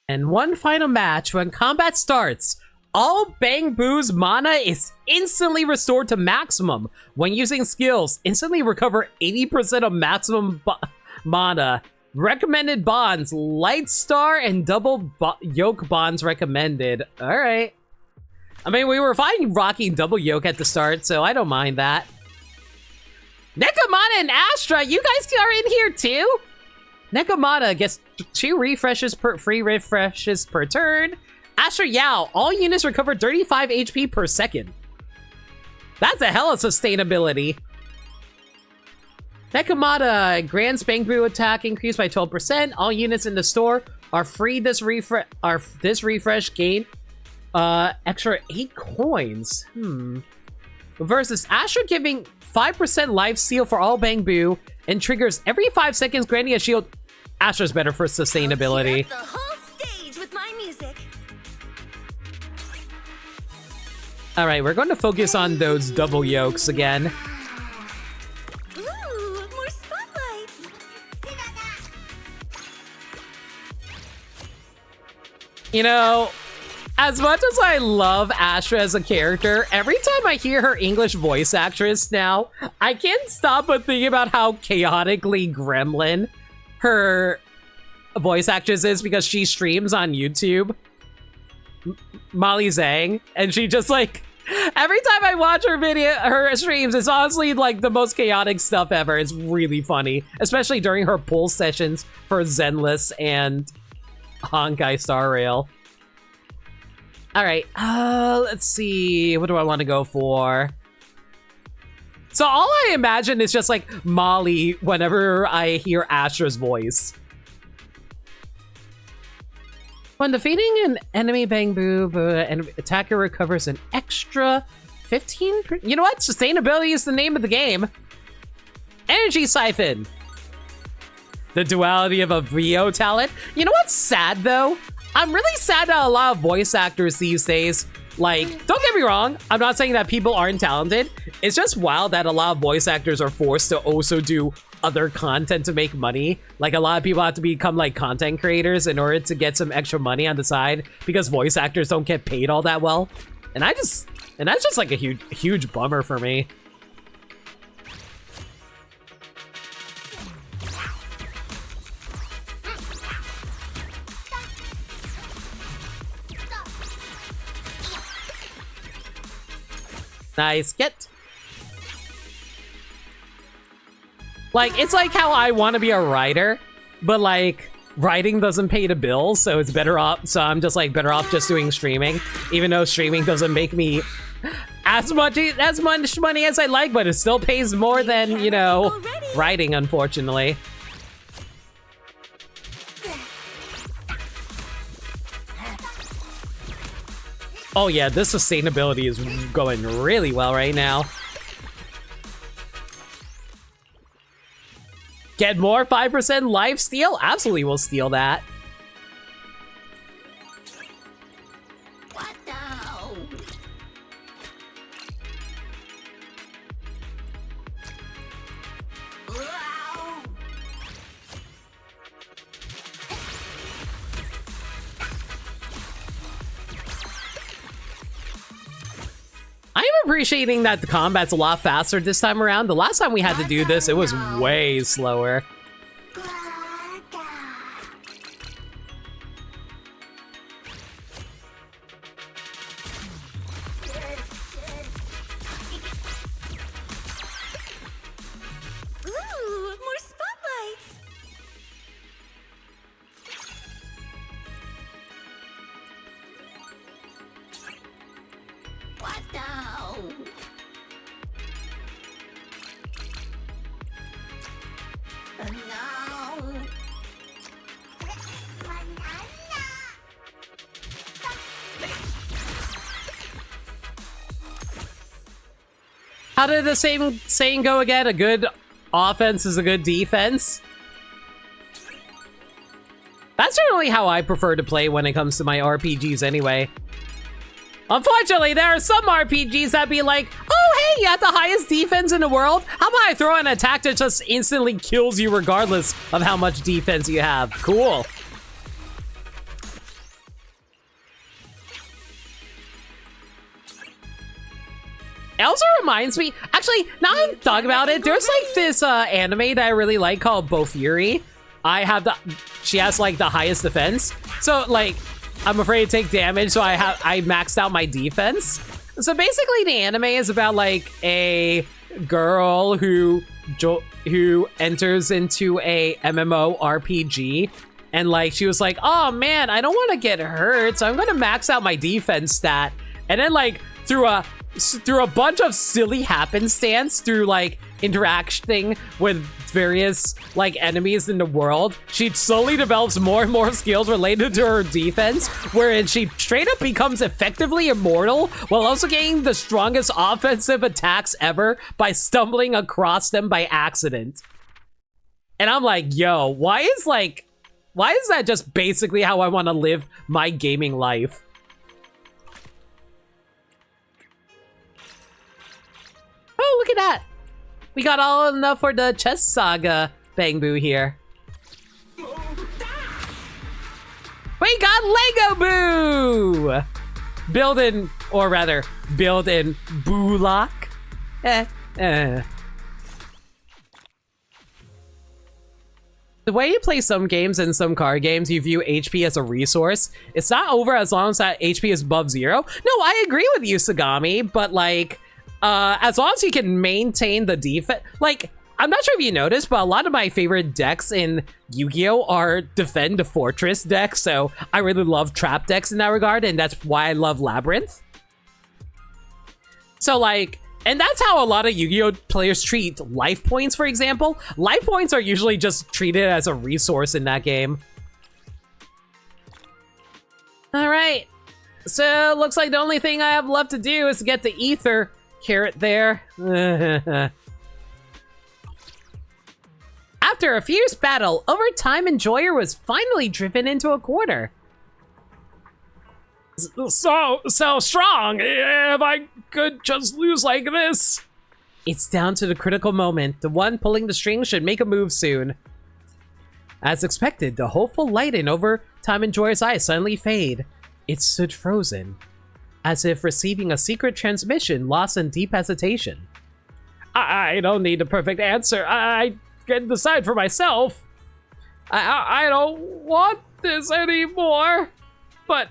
And one final match, when combat starts, all Bang Boo's mana is instantly restored to maximum. When using skills, instantly recover 80% of maximum mana. Recommended bonds, Light Star and double yoke bonds recommended. Alright. I mean, we were fine rocking double yoke at the start, so I don't mind that. Nekomata and Astra, you guys are in here too? Nekomata gets 2 free refreshes per turn. Astra Yao, all units recover 35 HP per second. That's a hell of sustainability. Nekomata grants Bang Boo attack increased by 12%. All units in the store are free this refresh gain extra 8 coins. Versus Astra giving 5% life steal for all Bang Boo and triggers every 5 seconds, granting a shield. Astra's better for sustainability. The whole stage with my music. All right, we're going to focus on those double yokes again. Ooh, more spotlights. You know, as much as I love Astra as a character, every time I hear her English voice actress now, I can't stop but think about how chaotically gremlin her voice actress is, because she streams on YouTube, Molly Zhang, and she just like, every time I watch her streams, it's honestly like the most chaotic stuff ever. It's really funny, especially during her pull sessions for Zenless and Honkai Star Rail. All right, let's see, what do I want to go for? So all I imagine is just like Molly whenever I hear Astra's voice. When defeating an enemy Bang Boo, an attacker recovers an extra 15%. You know what? Sustainability is the name of the game. Energy Siphon. The duality of a VO talent. You know what's sad though? I'm really sad that a lot of voice actors these days, like, don't get me wrong, I'm not saying that people aren't talented. It's just wild that a lot of voice actors are forced to also do other content to make money. Like, a lot of people have to become like content creators in order to get some extra money on the side, because voice actors don't get paid all that well. And that's just like a huge bummer for me. Nice, get. Like, it's like how I want to be a writer, but like, writing doesn't pay the bills, so it's better off. So I'm just like better off just doing streaming, even though streaming doesn't make me as much money as I like, but it still pays more than, you know, writing, unfortunately. Oh yeah, this sustainability is going really well right now. Get more 5% life steal? Absolutely, we'll steal that. What now? Wow. I'm appreciating that the combat's a lot faster this time around. The last time we had to do this, it was way slower. Ooh, more spotlights. What now? No. How did the same saying go again? A good offense is a good defense? That's generally how I prefer to play when it comes to my RPGs anyway. Unfortunately, there are some RPGs that be like, oh hey, you have the highest defense in the world? How about I throw an attack that just instantly kills you regardless of how much defense you have? Cool. It also reminds me, actually, now I'm talking about it, there's like this anime that I really like called Bofuri. She has like the highest defense. So like, I'm afraid to take damage, so I maxed out my defense. So basically the anime is about like a girl who enters into a MMO RPG, and like she was like, oh man, I don't want to get hurt, so I'm gonna max out my defense stat. And then like through a bunch of silly happenstance, through like interacting with various like enemies in the world, she slowly develops more and more skills related to her defense, wherein she straight up becomes effectively immortal while also getting the strongest offensive attacks ever by stumbling across them by accident. And I'm like, yo, why is that just basically how I want to live my gaming life? Oh, look at that. We got all enough for the chess saga bang boo here. We got Lego Boo! Build in Boo Lock. The way you play some games and some card games, you view HP as a resource. It's not over as long as that HP is above 0. No, I agree with you, Sagami, but like, as long as you can maintain the defense, like, I'm not sure if you noticed, but a lot of my favorite decks in Yu-Gi-Oh! Are Defend Fortress decks, so I really love trap decks in that regard, and that's why I love Labyrinth. So like, and that's how a lot of Yu-Gi-Oh! Players treat life points, for example. Life points are usually just treated as a resource in that game. Alright, so looks like the only thing I have left to do is to get the ether carrot there. After a fierce battle, Overtime Enjoyer was finally driven into a corner. So strong, if I could just lose like this. It's down to the critical moment. The one pulling the strings should make a move soon. As expected, the hopeful light in Overtime Enjoyer's eyes suddenly fade. It stood frozen, as if receiving a secret transmission, lost in deep hesitation. I don't need a perfect answer. I can decide for myself. I don't want this anymore. But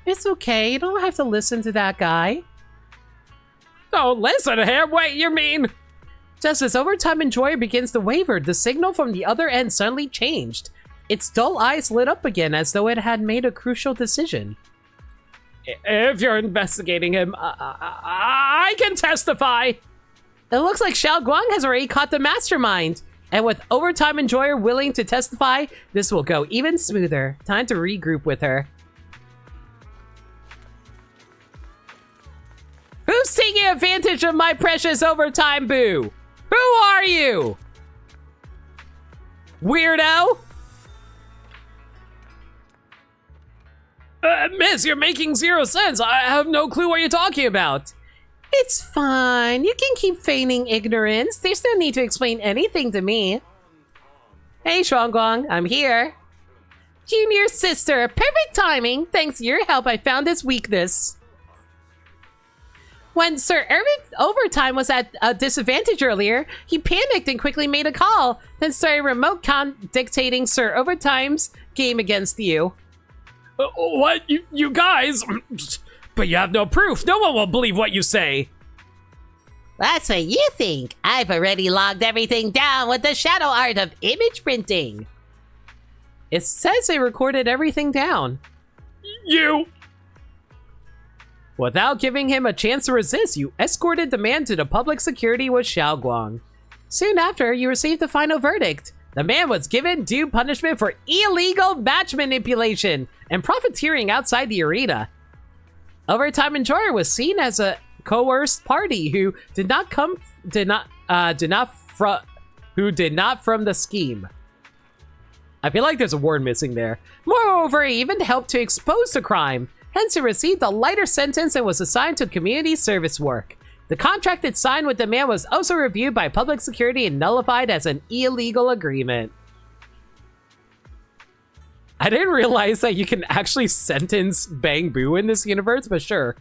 It's okay. You don't have to listen to that guy. Don't listen to him? Wait, you mean? Just as Overtime Enjoyer begins to waver, the signal from the other end suddenly changed. its dull eyes lit up again as though it had made a crucial decision. If you're investigating him, I can testify. It looks like Xiao Guang has already caught the mastermind. And with Overtime Enjoyer willing to testify, this will go even smoother. Time to regroup with her. Who's taking advantage of my precious Overtime Boo? Who are you? Weirdo? Miss, you're making zero sense. I have no clue what you're talking about. It's fine. You can keep feigning ignorance. There's no need to explain anything to me. Hey, Shuangguang, I'm here. Junior sister, perfect timing. Thanks to your help, I found his weakness. When Sir Overtime was at a disadvantage earlier, he panicked and quickly made a call, then started remote dictating Sir Overtime's game against you. What? You guys? But you have no proof. No one will believe what you say. That's what you think. I've already logged everything down with the shadow art of image printing. It says they recorded everything down. You... Without giving him a chance to resist, you escorted the man to the public security with Xiao Guang. Soon after, you received the final verdict. The man was given due punishment for illegal match manipulation and profiteering outside the arena. Overtime Enjoyer was seen as a coerced party who did not from the scheme. I feel like there's a word missing there. Moreover, he even helped to expose the crime. Hence, he received a lighter sentence and was assigned to community service work. The contract it signed with the man was also reviewed by public security and nullified as an illegal agreement. I didn't realize that you can actually sentence Bang Boo in this universe, but sure.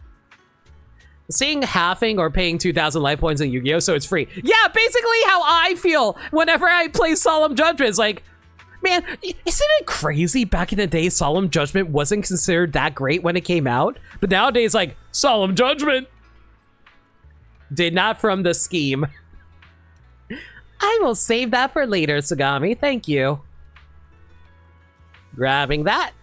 Seeing halving or paying 2,000 life points in Yu-Gi-Oh! So it's free. Yeah, basically how I feel whenever I play Solemn Judgment. It's like, man, isn't it crazy? Back in the day, Solemn Judgment wasn't considered that great when it came out. But nowadays, like, Solemn Judgment did not from the scheme. I will save that for later, Sagami. Thank you. Grabbing that.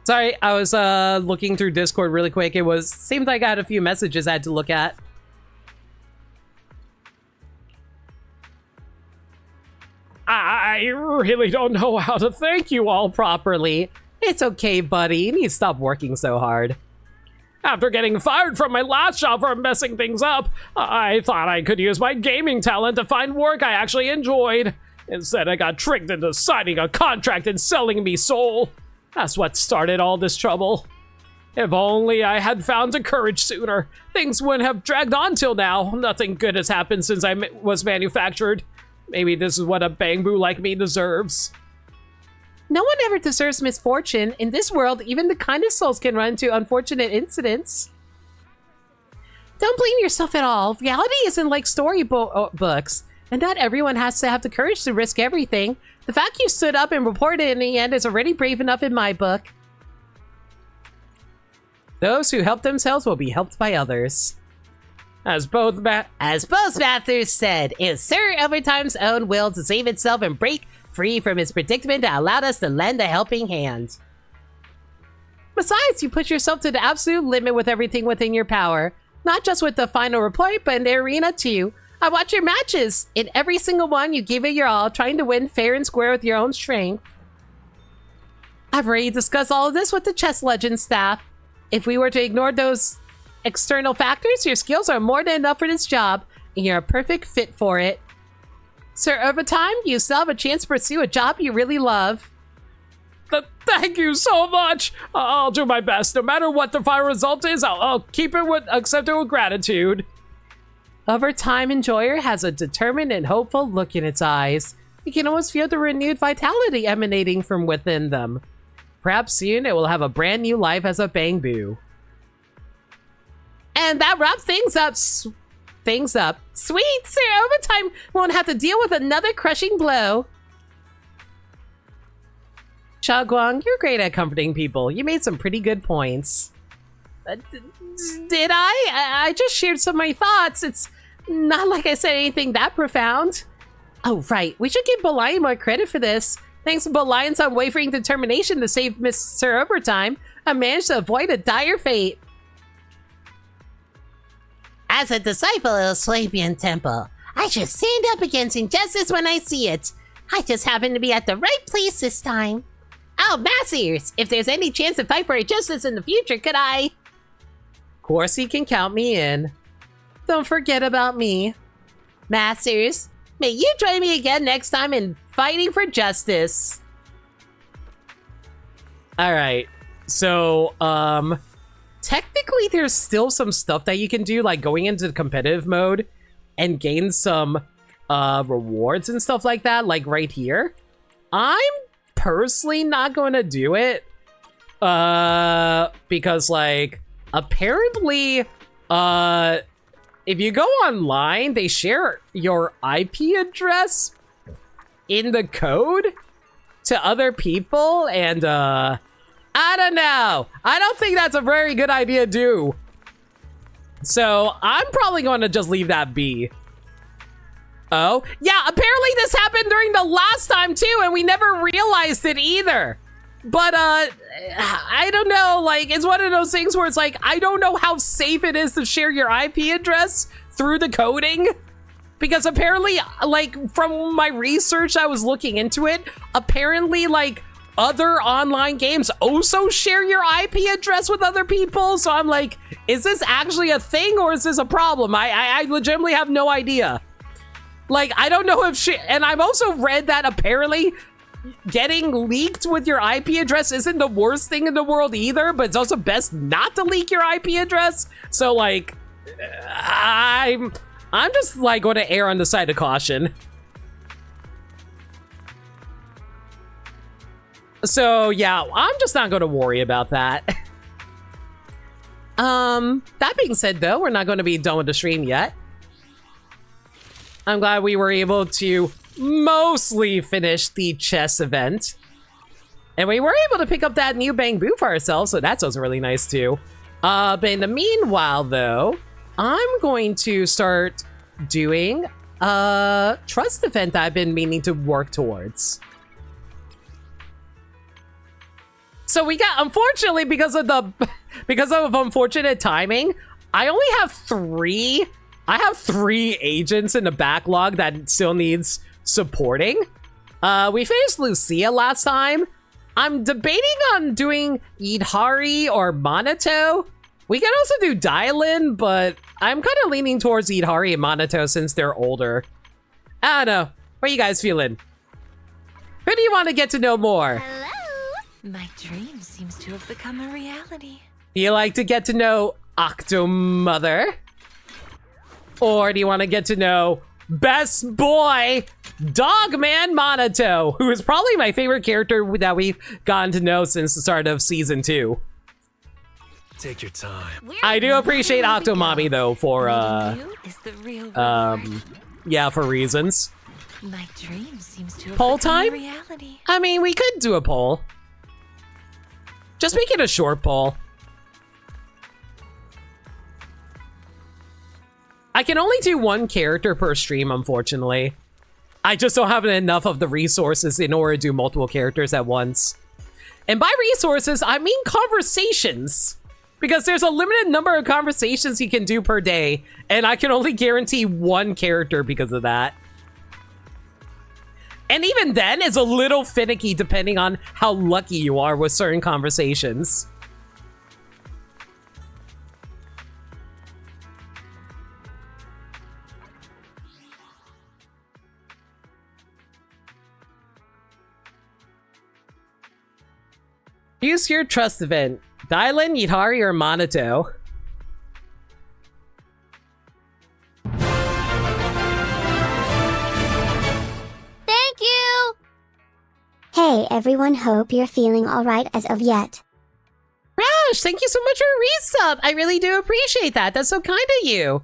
Sorry, I was looking through Discord really quick. Seemed like I had a few messages I had to look at. I really don't know how to thank you all properly. It's okay, buddy. You need to stop working so hard. After getting fired from my last job for messing things up, I thought I could use my gaming talent to find work I actually enjoyed. Instead, I got tricked into signing a contract and selling me soul. That's what started all this trouble. If only I had found the courage sooner, things wouldn't have dragged on till now. Nothing good has happened since I was manufactured. Maybe this is what a Bang-Boo like me deserves. No one ever deserves misfortune. In this world, even the kindest souls can run into unfortunate incidents. Don't blame yourself at all. Reality isn't like storybooks, and not everyone has to have the courage to risk everything. The fact you stood up and reported in the end is already brave enough in my book. Those who help themselves will be helped by others. As both Mathers said, it's Sir Overtime's own will to save itself and break free from its predicament that allowed us to lend a helping hand. Besides, you push yourself to the absolute limit with everything within your power. Not just with the final report, but in the arena too. I watch your matches. In every single one, you give it your all, trying to win fair and square with your own strength. I've already discussed all of this with the Chess Legends staff. If we were to ignore those external factors, your skills are more than enough for this job, and you're a perfect fit for it. Sir Overtime, you still have a chance to pursue a job you really love. Thank you so much. I'll do my best. No matter what the final result is, I'll keep it accept it with gratitude. Overtime Enjoyer has a determined and hopeful look in its eyes. You can almost feel the renewed vitality emanating from within them. Perhaps soon it will have a brand new life as a Bangbu. And that wraps things up. Sweet, Sir Overtime won't have to deal with another crushing blow. Shaguang, you're great at comforting people. You made some pretty good points. Did I? I just shared some of my thoughts. It's not like I said anything that profound. Oh, right. We should give Belian more credit for this. Thanks to Belian's unwavering determination to save Mr. Overtime, I managed to avoid a dire fate. As a disciple of Swabian Temple, I should stand up against injustice when I see it. I just happen to be at the right place this time. Oh, Masters, if there's any chance to fight for justice in the future, could I? Of course you can count me in. Don't forget about me. Masters, may you join me again next time in fighting for justice. Alright, so, technically there's still some stuff that you can do, like going into the competitive mode and gain some, rewards and stuff like that, like right here. I'm personally not going to do it, because, like, apparently, if you go online, they share your IP address in the code to other people, and, I don't know. I don't think that's a very good idea to do. So, I'm probably going to just leave that be. Oh, yeah, apparently this happened during the last time too, and we never realized it either. But, I don't know, like, it's one of those things where it's like, I don't know how safe it is to share your IP address through the coding. Because apparently, like, from my research, I was looking into it, apparently, like, other online games also share your IP address with other people. So I'm like, is this actually a thing or is this a problem? I legitimately have no idea. Like, I don't know if and I've also read that apparently getting leaked with your IP address isn't the worst thing in the world either, but it's also best not to leak your IP address. So like, I'm just like going to err on the side of caution. So yeah, I'm just not going to worry about that. That being said though, we're not going to be done with the stream yet. I'm glad we were able to mostly finish the chess event. And we were able to pick up that new Bangbu for ourselves, so that's also really nice too. But in the meanwhile though, I'm going to start doing a trust event that I've been meaning to work towards. So we got, unfortunately, because of unfortunate timing, I only have three agents in the backlog that still needs supporting. We finished Lucia last time. I'm debating on doing Idhari or Monato. We can also do Dylan, but I'm kind of leaning towards Idhari and Monato since they're older. I don't know. What are you guys feeling? Who do you want to get to know more? Hello? My dream seems to have become a reality. Do you like to get to know Octomother? Or do you want to get to know best boy Dogman Monato, who is probably my favorite character that we've gotten to know since the start of season 2. Take your time. I do appreciate Octomami though for You is the real reward. yeah, for reasons. My dream seems to have Poll become time? a reality. I mean, we could do a poll. Just make it a short poll. I can only do one character per stream, unfortunately. I just don't have enough of the resources in order to do multiple characters at once. And by resources, I mean conversations. Because there's a limited number of conversations you can do per day, and I can only guarantee one character because of that. And even then, it's a little finicky depending on how lucky you are with certain conversations. Use your trust event. Dylan, Yidhari, or Monato. Thank you! Hey, Hey everyone, hope you're feeling alright as of yet. Rash, thank you so much for a resub. I really do appreciate that. That's so kind of you.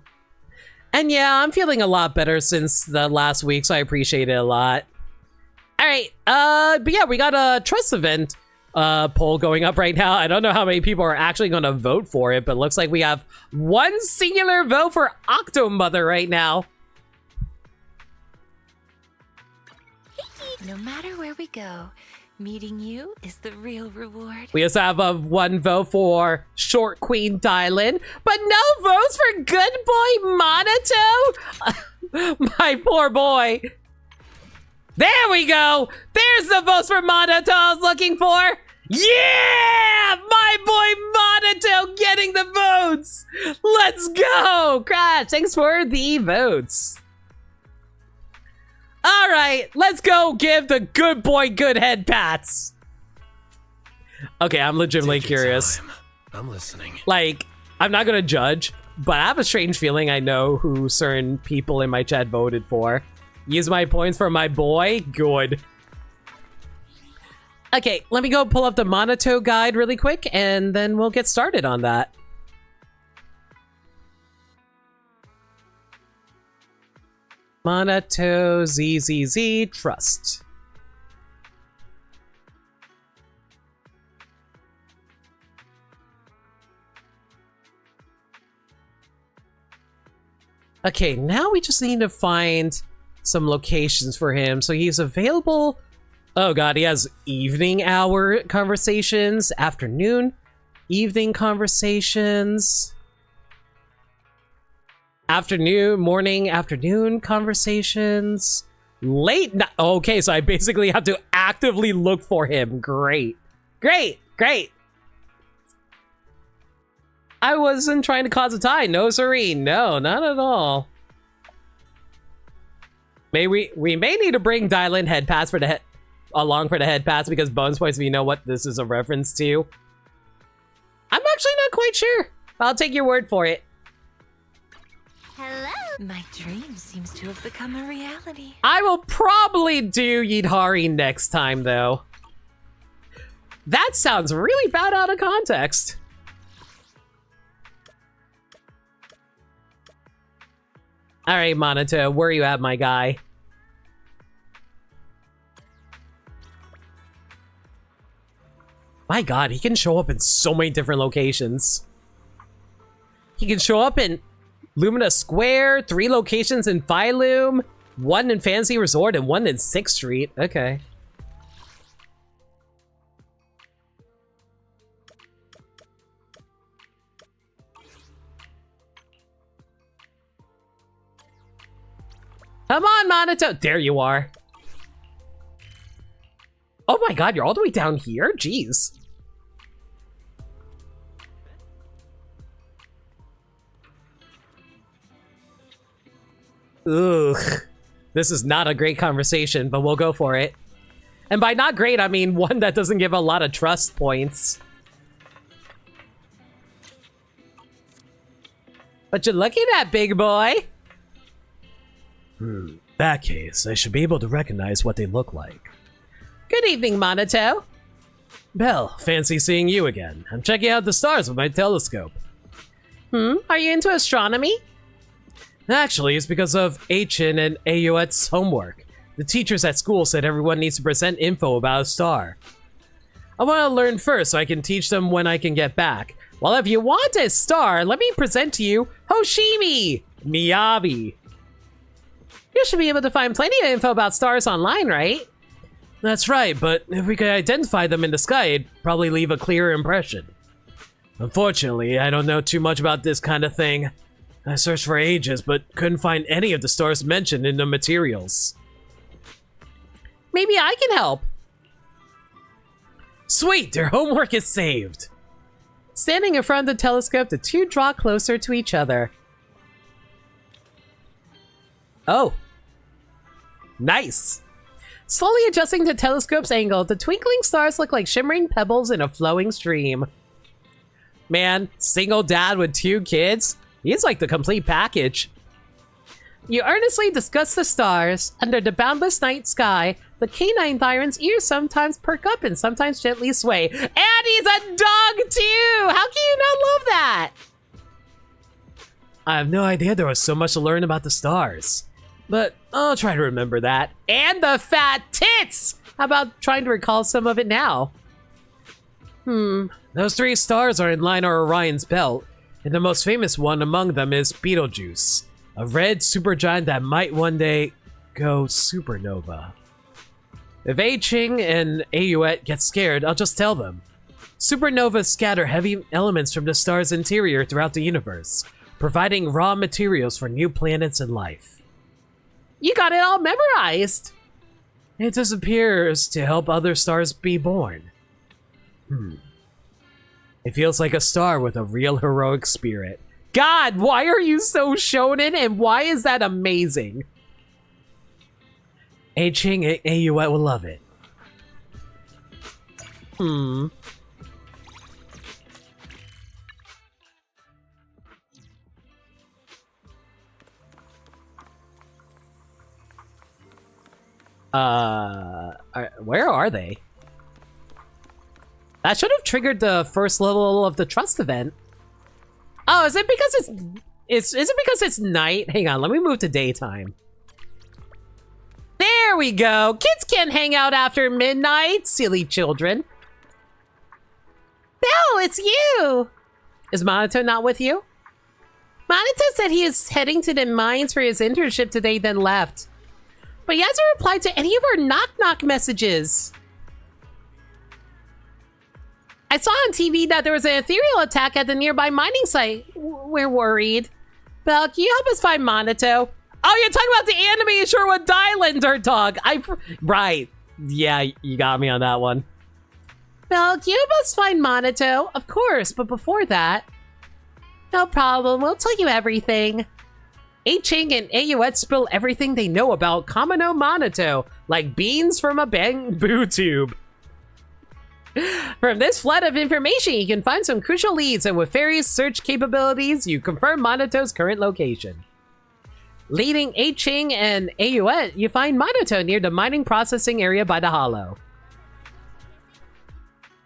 And yeah, I'm feeling a lot better since the last week, so I appreciate it a lot. All right, but yeah, we got a trust event poll going up right now. I don't know how many people are actually going to vote for it, but it looks like we have one singular vote for Octomother right now. No matter where we go, meeting you is the real reward. We also have one vote for Short Queen Dylan, but no votes for Good Boy Monato. My poor boy. There we go. There's the votes for Monato I was looking for. Yeah! My boy Monato getting the votes. Let's go. Crash, thanks for the votes. All right, let's go give the good boy good head pats. Okay, I'm legitimately Take your curious. time. I'm listening. Like, I'm not gonna judge, but I have a strange feeling I know who certain people in my chat voted for. Use my points for my boy? Good. Okay, let me go pull up the Monato guide really quick, and then we'll get started on that. Monato ZZZ Trust. Okay, now we just need to find some locations for him. So he's available. Oh god, he has evening hour conversations, afternoon, evening conversations. Afternoon, morning, afternoon conversations. Late night. Okay, so I basically have to actively look for him. Great. Great. Great. I wasn't trying to cause a tie. No, siree. No, not at all. We may need to bring Dylan head pass for the along for the head pass because bonus points if you know what this is a reference to. I'm actually not quite sure. I'll take your word for it. Hello? My dream seems to have become a reality. I will probably do Yidhari next time, though. That sounds really bad out of context. All right, Monato, where are you at, my guy? My god, he can show up in so many different locations. He can show up in Lumina Square, 3 locations in Phylum, 1 in Fantasy Resort, and 1 in 6th Street. Okay. Come on, Monato. There you are. Oh my god, you're all the way down here? Jeez. Ugh. This is not a great conversation, but we'll go for it. And by not great, I mean one that doesn't give a lot of trust points. But you're looking at, big boy. That case, I should be able to recognize what they look like. Good evening, Monato. Belle, fancy seeing you again. I'm checking out the stars with my telescope. Are you into astronomy? Actually, it's because of Achin and Ayoet's homework. The teachers at school said everyone needs to present info about a star. I want to learn first so I can teach them when I can get back. Well, if you want a star, let me present to you Hoshimi Miyabi. You should be able to find plenty of info about stars online, right? That's right, but if we could identify them in the sky, it'd probably leave a clearer impression. Unfortunately, I don't know too much about this kind of thing. I searched for ages, but couldn't find any of the stars mentioned in the materials. Maybe I can help. Sweet, their homework is saved. Standing in front of the telescope, the two draw closer to each other. Oh. Nice. Slowly adjusting the telescope's angle, the twinkling stars look like shimmering pebbles in a flowing stream. Man, single dad with 2 kids? He's like the complete package. You earnestly discuss the stars. Under the boundless night sky, The canine tyrant's ears sometimes perk up and sometimes gently sway. And he's a dog too! How can you not love that? I have no idea there was so much to learn about the stars. But I'll try to remember that. And the fat tits! How about trying to recall some of it now? Those 3 stars are in line or Orion's belt, and the most famous one among them is Betelgeuse, a red supergiant that might one day go supernova. If A-Ching and Ayuet get scared, I'll just tell them. Supernovas scatter heavy elements from the star's interior throughout the universe, providing raw materials for new planets and life. You got it all memorized! It disappears to help other stars be born. It feels like a star with a real heroic spirit. God, why are you so shonen and why is that amazing? A-Ching and Ayuet will love it. Where are they? That should have triggered the first level of the trust event. Oh, is it because is it because it's night? Hang on, let me move to daytime. There we go. Kids can't hang out after midnight, silly children. Belle, it's you. Is Monato not with you? Monato said he is heading to the mines for his internship today, then left. But he hasn't replied to any of our knock-knock messages. I saw on TV that there was an ethereal attack at the nearby mining site. We're worried. Belle, can you help us find Monato? Oh, you're talking about the anime Sherwood Dylan dog. Right. Yeah, you got me on that one. Belle, can you help us find Monato? Of course, but before that... No problem, we'll tell you everything. A-Ching and Ayuet spill everything they know about Kamino Monato, like beans from a bamboo tube. From this flood of information, you can find some crucial leads, and with various search capabilities, you confirm Monato's current location. Leading A-Ching and Ayuet, you find Monato near the mining processing area by the hollow.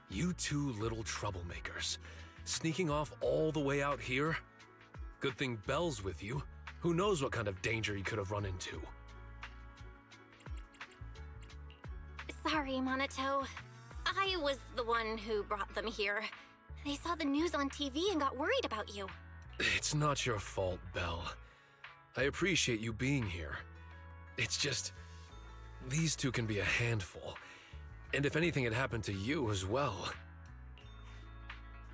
You 2 little troublemakers. Sneaking off all the way out here? Good thing Belle's with you. Who knows what kind of danger you could have run into. Sorry, Monato. I was the one who brought them here. They saw the news on TV and got worried about you. It's not your fault, Belle. I appreciate you being here. It's just... these 2 can be a handful. And if anything had happened to you as well...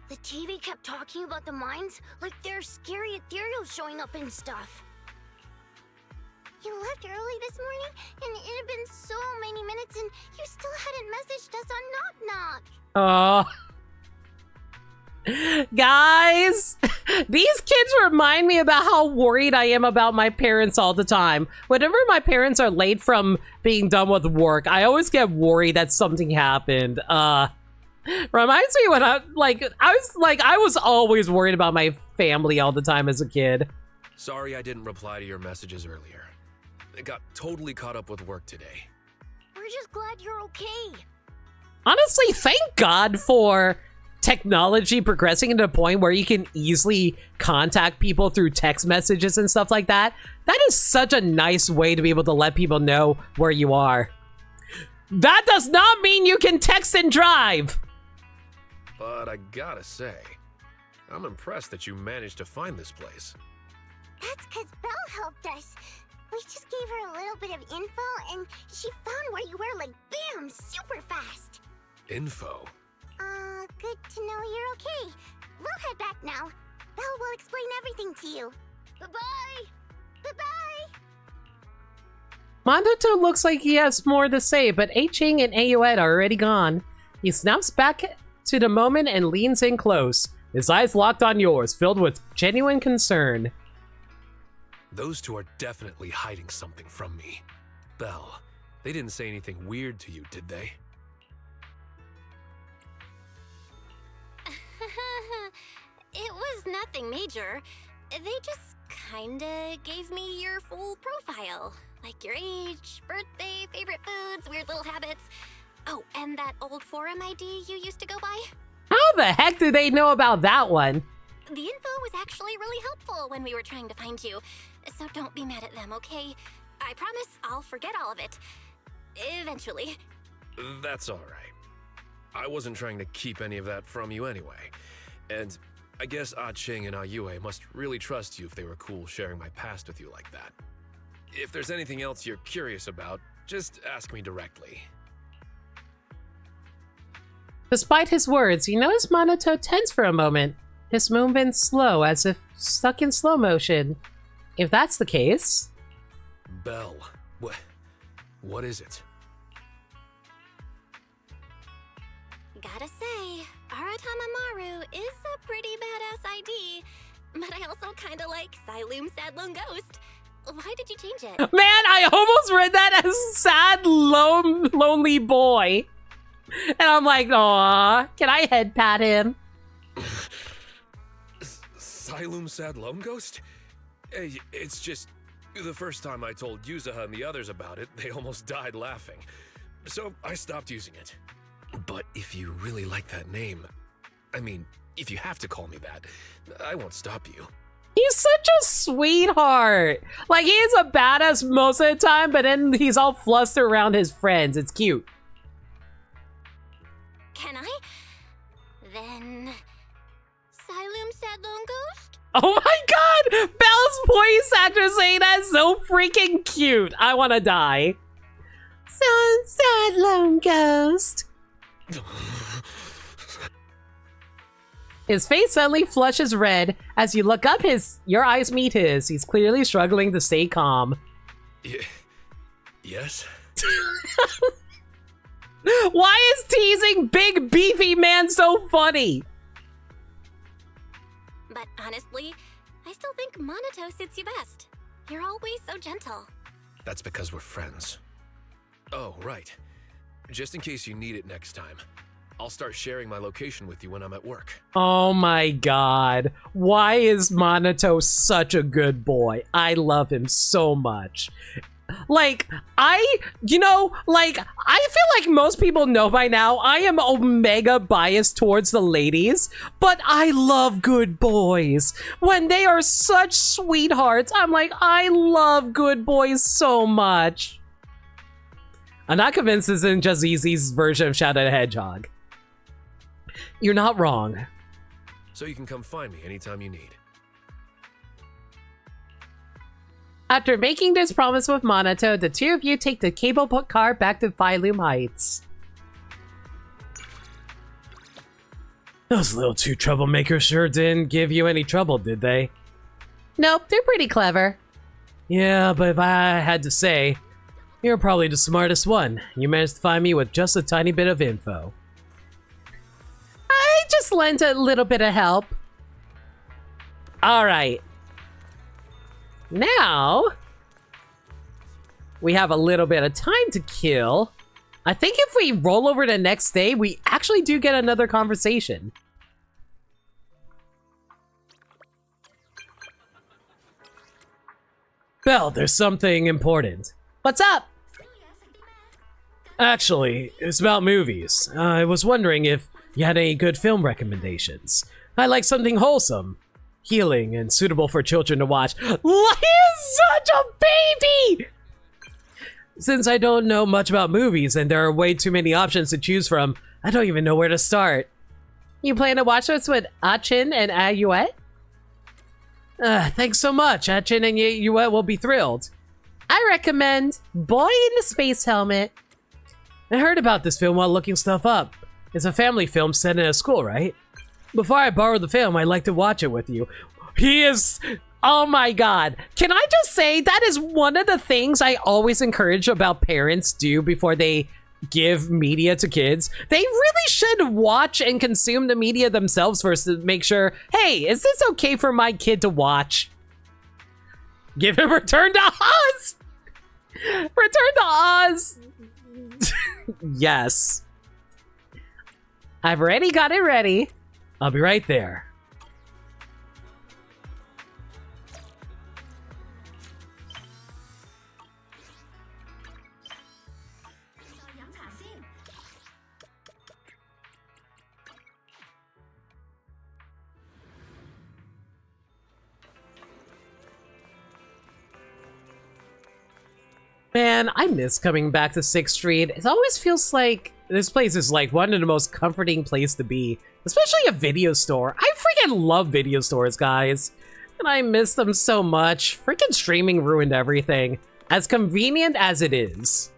The TV kept talking about the mines like there's scary ethereals showing up and stuff. You left early this morning, and it had been so many minutes, and you still hadn't messaged us on Knock Knock. Oh. Guys, these kids remind me about how worried I am about my parents all the time. Whenever my parents are late from being done with work, I always get worried that something happened. Reminds me when I was always worried about my family all the time as a kid. Sorry I didn't reply to your messages earlier. I got totally caught up with work today. We're just glad you're okay. Honestly, thank God for technology progressing to the point where you can easily contact people through text messages and stuff like that. That is such a nice way to be able to let people know where you are. That does not mean you can text and drive. But I gotta say, I'm impressed that you managed to find this place. That's because Belle helped us. We just gave her a little bit of info, and she found where you were like bam, super fast. Info? Good to know you're okay. We'll head back now. Belle will explain everything to you. Bye-bye! Bye-bye! Monato looks like he has more to say, but A-Ching and Ayuet are already gone. He snaps back to the moment and leans in close, his eyes locked on yours, filled with genuine concern. Those 2 are definitely hiding something from me. Belle, they didn't say anything weird to you, did they? It was nothing major. They just kinda gave me your full profile. Like your age, birthday, favorite foods, weird little habits. Oh, and that old forum ID you used to go by? How the heck do they know about that one? The info was actually really helpful when we were trying to find you. So don't be mad at them, okay? I promise I'll forget all of it. Eventually. That's alright. I wasn't trying to keep any of that from you anyway. And I guess Ah Ching and Ah Yue must really trust you if they were cool sharing my past with you like that. If there's anything else you're curious about, just ask me directly. Despite his words, you notice Minato tense for a moment. His movements slow, as if stuck in slow motion. If that's the case... Belle, what is it? Gotta say, Aratama Maru is a pretty badass ID. But I also kinda like Siloom Sad Lone Ghost. Why did you change it? Man, I almost read that as sad, lonely boy. And I'm like, aw, can I head pat him? Siloom Sad Lone Ghost? It's just, the first time I told Yuzaha and the others about it, they almost died laughing. So I stopped using it. But if you really like that name, I mean, if you have to call me that, I won't stop you. He's such a sweetheart. Like, he is a badass most of the time, but then he's all flustered around his friends. It's cute. Can I? Then... Siloom Sad Lone Ghost? Oh my god! Belle's voice actor saying that is so freaking cute. I want to die. Sad lone ghost. His face suddenly flushes red. As you look up, your eyes meet his. He's clearly struggling to stay calm. Yes? Why is teasing big beefy man so funny? But honestly, I still think Minato suits you best. You're always so gentle. That's because we're friends. Oh, right. Just in case you need it next time, I'll start sharing my location with you when I'm at work. Oh my god. Why is Minato such a good boy? I love him so much. Like, I feel like most people know by now, I am omega biased towards the ladies, but I love good boys. When they are such sweethearts, I'm like, I love good boys so much. I'm not convinced this isn't just Easy's version of Shadow the Hedgehog. You're not wrong. So you can come find me anytime you need. After making this promise with Minato, the two of you take the cable car back to Phylum Heights. Those little two troublemakers sure didn't give you any trouble, did they? Nope, they're pretty clever. Yeah, but if I had to say, you're probably the smartest one. You managed to find me with just a tiny bit of info. I just lent a little bit of help. Alright. Now, we have a little bit of time to kill. I think if we roll over to the next day, we actually do get another conversation. Belle, there's something important. What's up? Actually, it's about movies. I was wondering if you had any good film recommendations. I like something wholesome, healing, and suitable for children to watch. He is such a baby! Since I don't know much about movies and there are way too many options to choose from, I don't even know where to start. You plan to watch this with Achin and Ayuet? Thanks so much. Achin and Yuet will be thrilled. I recommend Boy in the Space Helmet. I heard about this film while looking stuff up. It's a family film set in a school, right? Before I borrow the film, I'd like to watch it with you. He is... Oh my god. Can I just say that is one of the things I always encourage about parents do before they give media to kids. They really should watch and consume the media themselves first to make sure, hey, is this okay for my kid to watch? Give him Return to Oz! Return to Oz! Yes. I've already got it ready. I'll be right there. Man, I miss coming back to 6th Street. It always feels like this place is like one of the most comforting places to be. Especially a video store. I freaking love video stores, guys. And I miss them so much. Freaking streaming ruined everything. As convenient as it is.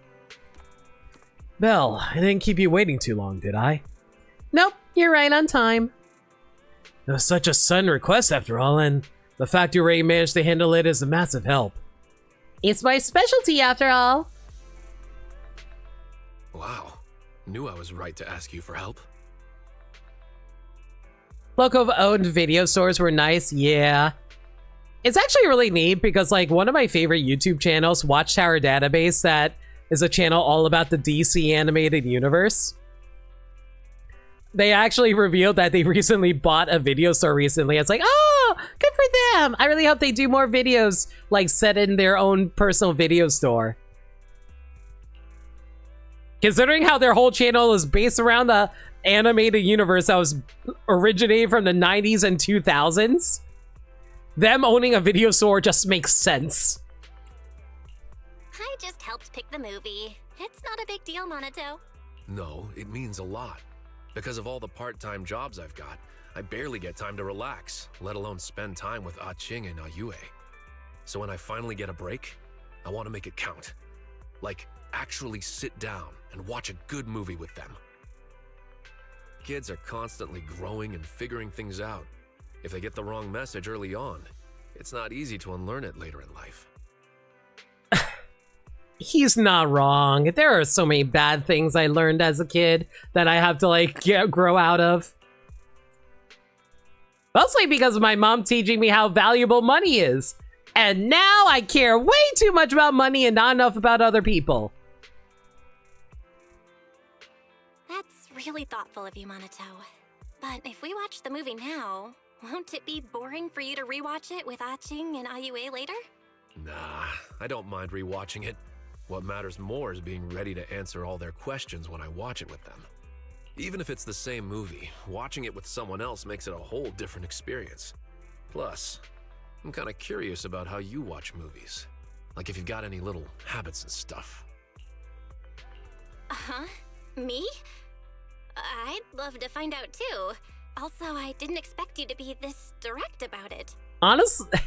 Belle, I didn't keep you waiting too long, did I? Nope, you're right on time. It was such a sudden request after all, and the fact you already managed to handle it is a massive help. It's my specialty after all. Wow. Knew I was right to ask you for help. Local-owned video stores were nice, yeah. It's actually really neat because, like, one of my favorite YouTube channels, Watchtower Database, that is a channel all about the DC animated universe. They actually revealed that they recently bought a video store recently. It's like, oh, good for them. I really hope they do more videos, like, set in their own personal video store. Considering how their whole channel is based around the animated universe that was originating from the 90s and 2000s, them owning a video store just makes sense. I just helped pick the movie. It's not a big deal, Monato. No, it means a lot. Because of all the part-time jobs I've got, I barely get time to relax, let alone spend time with Ah-Ching and Ah-Yue. So when I finally get a break, I want to make it count. Like, actually sit down and watch a good movie with them. Kids are constantly growing and figuring things out. If they get the wrong message early on, it's not easy to unlearn it later in life. He's not wrong. There are so many bad things I learned as a kid that I have to, like, grow out of. Mostly because of my mom teaching me how valuable money is. And now I care way too much about money and not enough about other people. That's really thoughtful of you, Monato. But if we watch the movie now, won't it be boring for you to rewatch it with Ah-Ching and Ah-Yue later? Nah, I don't mind rewatching it. What matters more is being ready to answer all their questions when I watch it with them. Even if it's the same movie, watching it with someone else makes it a whole different experience. Plus, I'm kinda curious about how you watch movies. Like if you've got any little habits and stuff. Uh-huh. Me? I'd love to find out too. Also, I didn't expect you to be this direct about it. Honestly,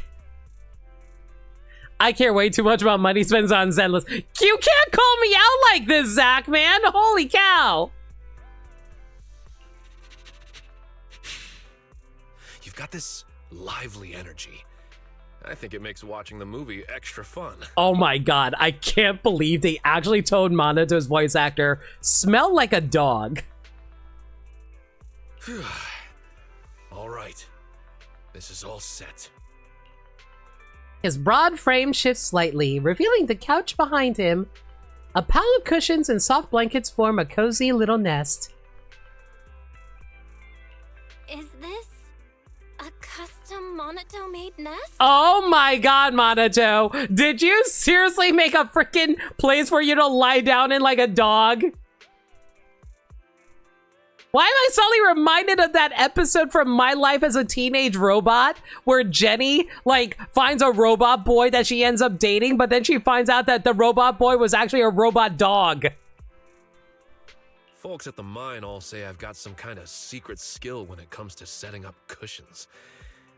I care way too much about money spent on Zenless. You can't call me out like this, Zach, man! Holy cow! You've got this lively energy. I think it makes watching the movie extra fun. Oh my god, I can't believe they actually told Monato's voice actor smell like a dog. All right, this is all set. His broad frame shifts slightly, revealing the couch behind him. A pile of cushions and soft blankets form a cozy little nest. Is this a custom Monato-made nest? Oh my god, Monato! Did you seriously make a freaking place for you to lie down in like a dog? Why am I suddenly reminded of that episode from My Life as a Teenage Robot where Jenny, like, finds a robot boy that she ends up dating, but then she finds out that the robot boy was actually a robot dog? Folks at the mine all say I've got some kind of secret skill when it comes to setting up cushions.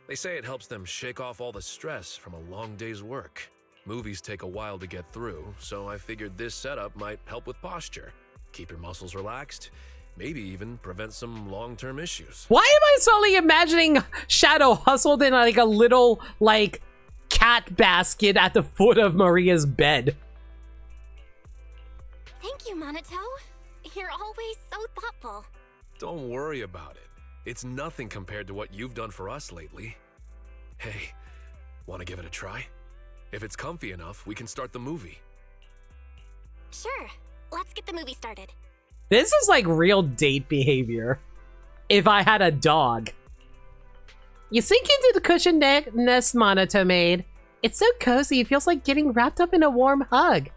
They say it helps them shake off all the stress from a long day's work. Movies take a while to get through, so I figured this setup might help with posture. Keep your muscles relaxed. Maybe even prevent some long-term issues. Why am I suddenly imagining Shadow hustled in like a little, like, cat basket at the foot of Maria's bed? Thank you, Monato. You're always so thoughtful. Don't worry about it. It's nothing compared to what you've done for us lately. Hey, want to give it a try? If it's comfy enough, we can start the movie. Sure. Let's get the movie started. This is like real date behavior. If I had a dog. You sink into the cushion nest Monato made. It's so cozy, it feels like getting wrapped up in a warm hug.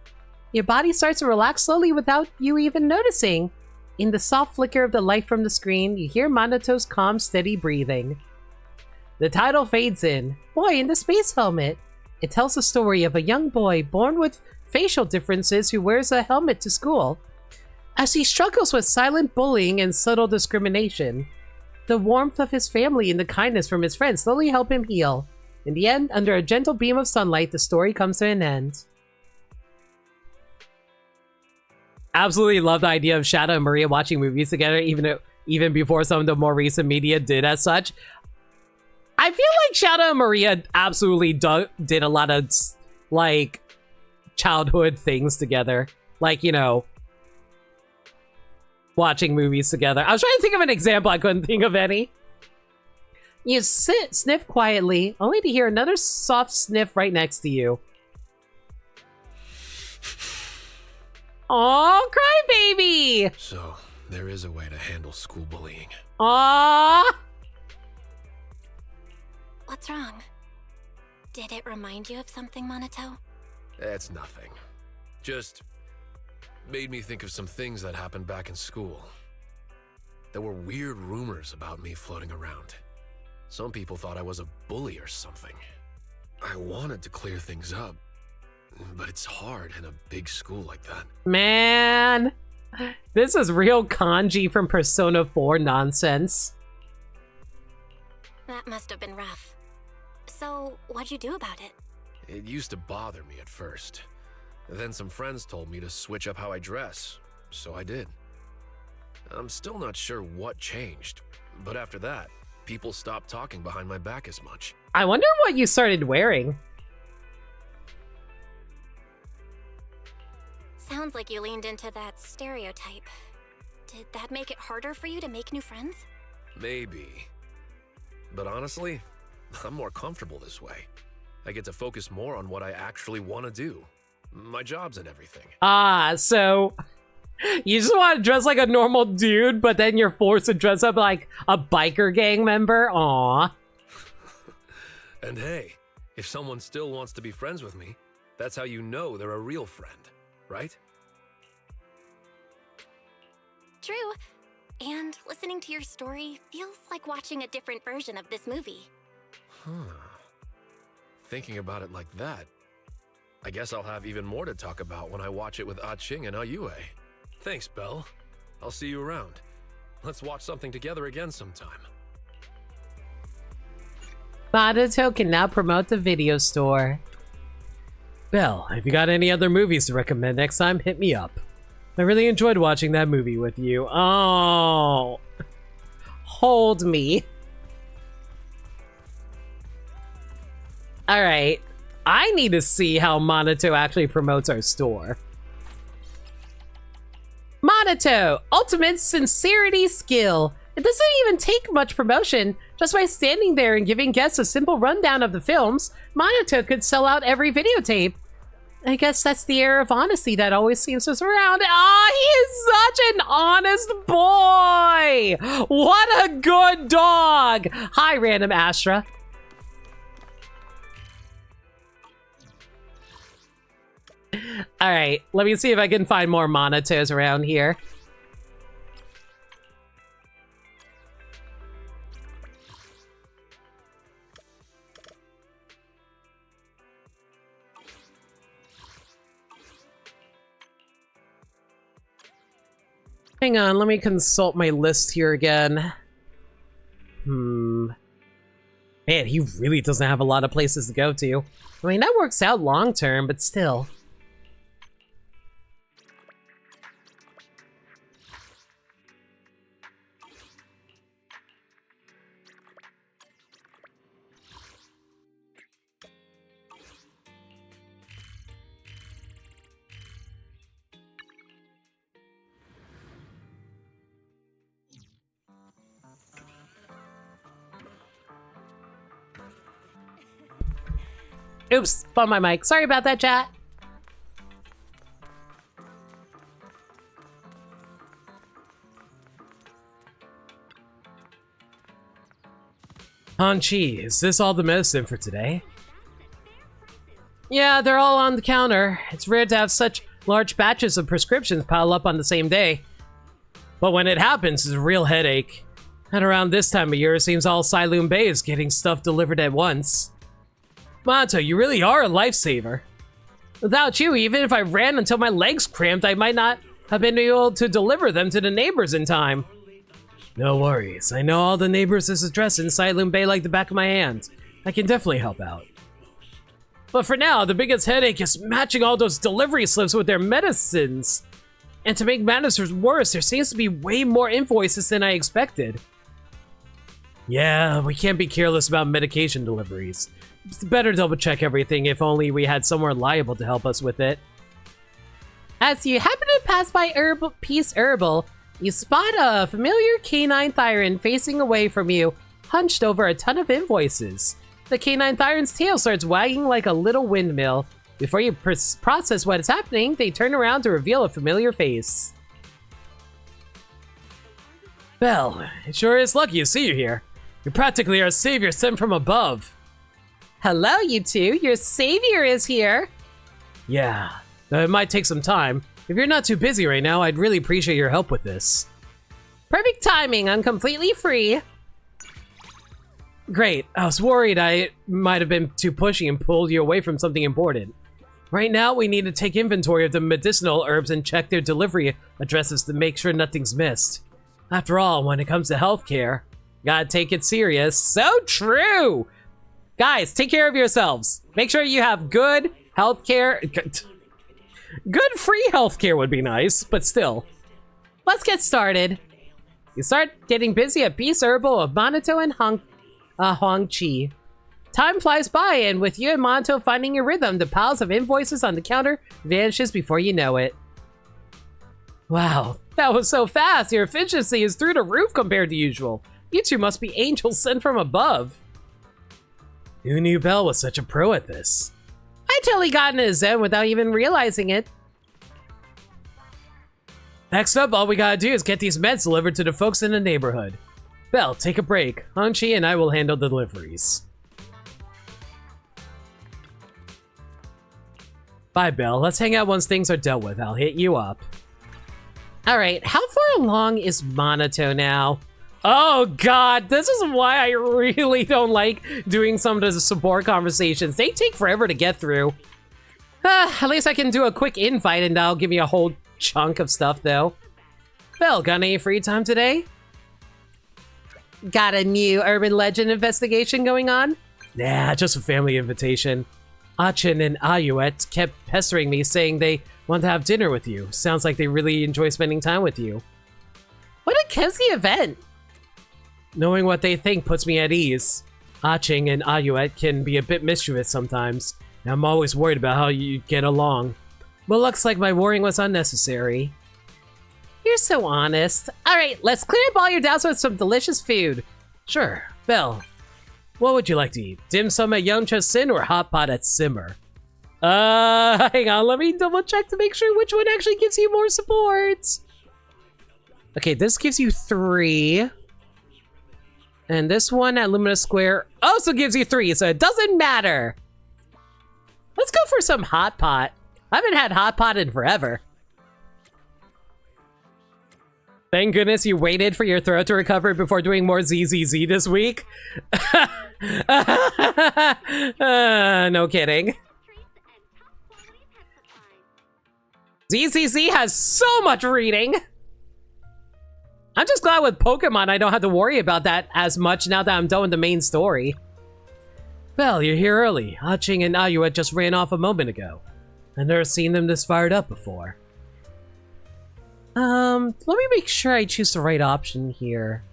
Your body starts to relax slowly without you even noticing. In the soft flicker of the light from the screen, you hear Monato's calm, steady breathing. The title fades in. Boy in the Space Helmet. It tells the story of a young boy born with facial differences who wears a helmet to school. As he struggles with silent bullying and subtle discrimination, the warmth of his family and the kindness from his friends slowly help him heal. In the end, under a gentle beam of sunlight, the story comes to an end. Absolutely love the idea of Shadow and Maria watching movies together, even before some of the more recent media did as such. I feel like Shadow and Maria absolutely did a lot of, like, childhood things together. Like, you know, watching movies together. I was trying to think of an example, I couldn't think of any. You sniff quietly, only to hear another soft sniff right next to you. Aw, crybaby! So, there is a way to handle school bullying. Aww! What's wrong? Did it remind you of something, Monato? It's nothing. Just made me think of some things that happened back in school. There were weird rumors about me floating around. Some people thought I was a bully or something. I wanted to clear things up, but it's hard in a big school like that. Man, this is real kanji from Persona 4 nonsense. That must have been rough. So, what'd you do about it? It used to bother me at first. Then some friends told me to switch up how I dress, so I did. I'm still not sure what changed, but after that, people stopped talking behind my back as much. I wonder what you started wearing. Sounds like you leaned into that stereotype. Did that make it harder for you to make new friends? Maybe. But honestly, I'm more comfortable this way. I get to focus more on what I actually want to do. My jobs and everything. Ah, so you just want to dress like a normal dude, but then you're forced to dress up like a biker gang member? Aw. And hey, if someone still wants to be friends with me, that's how you know they're a real friend, right? True. And listening to your story feels like watching a different version of this movie. Huh. Thinking about it like that, I guess I'll have even more to talk about when I watch it with Ah-Ching and Ayue. Thanks, Belle. I'll see you around. Let's watch something together again sometime. Madoto can now promote the video store. Belle, if you got any other movies to recommend next time, hit me up. I really enjoyed watching that movie with you. Oh, hold me. All right, I need to see how Monato actually promotes our store. Monato, ultimate sincerity skill. It doesn't even take much promotion. Just by standing there and giving guests a simple rundown of the films, Monato could sell out every videotape. I guess that's the air of honesty that always seems to surround. Ah, he is such an honest boy! What a good dog! Hi, random Astra. Alright, let me see if I can find more Monatos around here. Hang on, let me consult my list here again. Man, he really doesn't have a lot of places to go to. I mean, that works out long term, but still. Oops, bumped my mic. Sorry about that, chat. Hanchi, is this all the medicine for today? Yeah, they're all on the counter. It's rare to have such large batches of prescriptions pile up on the same day. But when it happens, it's a real headache. And around this time of year, it seems all Siloon Bay is getting stuff delivered at once. Mato, you really are a lifesaver. Without you, even if I ran until my legs cramped, I might not have been able to deliver them to the neighbors in time. No worries. I know all the neighbors' address in Silent Bay like the back of my hand. I can definitely help out. But for now, the biggest headache is matching all those delivery slips with their medicines. And to make matters worse, there seems to be way more invoices than I expected. Yeah, we can't be careless about medication deliveries. It's better double check everything if only we had someone reliable to help us with it. As you happen to pass by Peace Herbal, you spot a familiar canine Thyron facing away from you, hunched over a ton of invoices. The canine Thyron's tail starts wagging like a little windmill. Before you process what is happening, they turn around to reveal a familiar face. Belle, it sure is lucky to see you here. You're practically our savior sent from above. Hello, you two. Your savior is here. Yeah, though it might take some time. If you're not too busy right now, I'd really appreciate your help with this. Perfect timing. I'm completely free. Great. I was worried I might have been too pushy and pulled you away from something important. Right now, we need to take inventory of the medicinal herbs and check their delivery addresses to make sure nothing's missed. After all, when it comes to healthcare, gotta take it serious. So true! Guys, take care of yourselves. Make sure you have good healthcare. Good free healthcare would be nice, but still. Let's get started. You start getting busy at Peace Herbal of Minato and Huangqi. Time flies by, and with you and Minato finding your rhythm, the piles of invoices on the counter vanishes before you know it. Wow, that was so fast. Your efficiency is through the roof compared to usual. You two must be angels sent from above. Who knew Belle was such a pro at this? I totally got into Zen without even realizing it. Next up, all we gotta do is get these meds delivered to the folks in the neighborhood. Belle, take a break. Hanchi and I will handle the deliveries. Bye, Belle. Let's hang out once things are dealt with. I'll hit you up. Alright, how far along is Minato now? Oh god, this is why I really don't like doing some of the support conversations. They take forever to get through. At least I can do a quick invite and that'll give me a whole chunk of stuff though. Belle, got any free time today? Got a new urban legend investigation going on? Nah, just a family invitation. Achin and Ayuet kept pestering me saying they want to have dinner with you. Sounds like they really enjoy spending time with you. What a cozy event! Knowing what they think puts me at ease. Aching and Ayuet can be a bit mischievous sometimes. And I'm always worried about how you get along. But looks like my worrying was unnecessary. You're so honest. Alright, let's clear up all your doubts with some delicious food. Sure. Belle, what would you like to eat? Dim sum at Yongcha Sin or hot pot at Simmer? Hang on, let me double check to make sure which one actually gives you more support. Okay, this gives you 3. And this one at Lumina Square also gives you 3, so it doesn't matter. Let's go for some hot pot. I haven't had hot pot in forever. Thank goodness you waited for your throat to recover before doing more ZZZ this week. No kidding. ZZZ has so much reading. I'm just glad with Pokemon I don't have to worry about that as much now that I'm done with the main story. Belle, you're here early. Haching and Ayuet just ran off a moment ago. I've never seen them this fired up before. Let me make sure I choose the right option here.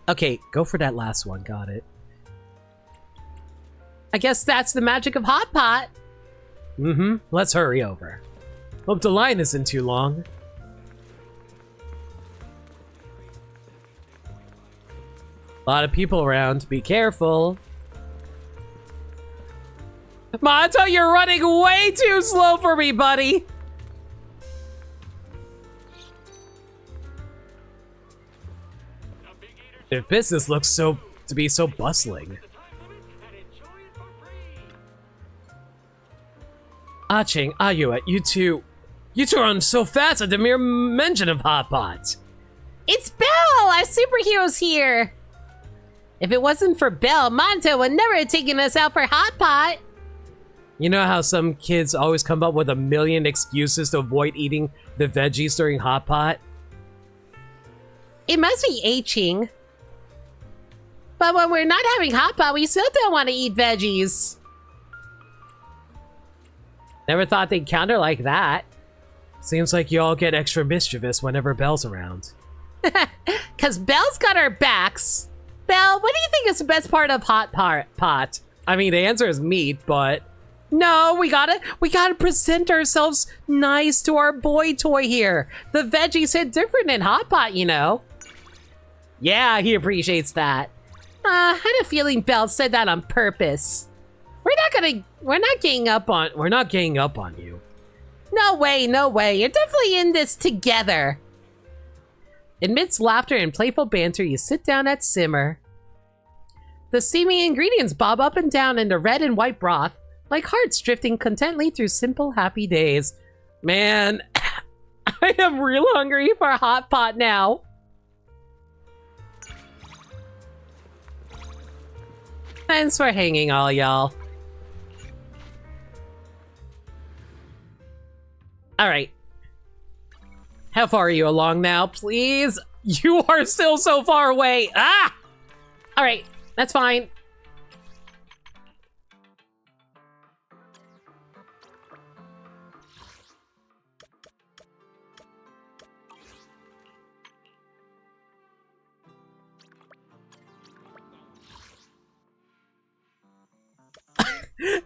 Okay, go for that last one, got it. I guess that's the magic of Hot Pot. Mm-hmm, let's hurry over. Hope the line isn't too long. A lot of people around, be careful. Minato, you're running way too slow for me, buddy! Their business looks to be so bustling. Aching, Ayuet, you two run so fast at the mere mention of Hot Pot. It's Belle! Our superhero's here! If it wasn't for Belle, Minato would never have taken us out for Hot Pot. You know how some kids always come up with a million excuses to avoid eating the veggies during hot pot? It must be aging. But when we're not having hot pot, we still don't want to eat veggies. Never thought they'd counter like that. Seems like you all get extra mischievous whenever Belle's around. Cause Belle's got our backs. Belle, what do you think is the best part of hot pot? I mean, the answer is meat, but... No, we gotta present ourselves nice to our boy toy here. The veggies hit different in hot pot, you know. Yeah, he appreciates that. I had a feeling Belle said that on purpose. We're not ganging up on you. No way, no way. You're definitely in this together. Amidst laughter and playful banter, you sit down at simmer. The steamy ingredients bob up and down in the red and white broth, like hearts drifting contently through simple, happy days. Man, I am real hungry for a hot pot now. Thanks for hanging, all y'all. Alright. How far are you along now, please? You are still so far away. Ah! Alright, that's fine.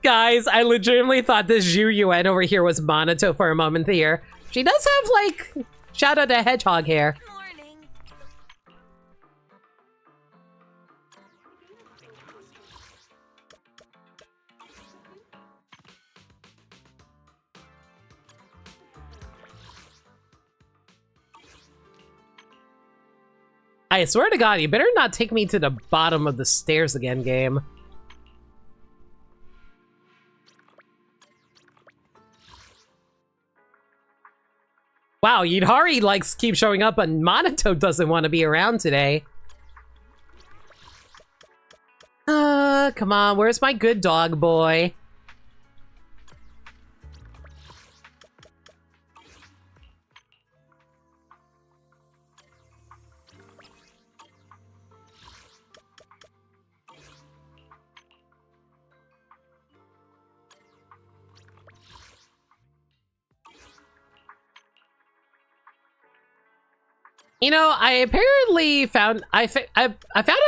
Guys, I legitimately thought this Zhu Yuan over here was Monato for a moment here. She does have, like, Shadow the Hedgehog hair. Morning. I swear to God, you better not take me to the bottom of the stairs again, game. Wow, Yidhari likes keep showing up, but Monato doesn't want to be around today. Come on, where's my good dog boy? You know, I apparently found I found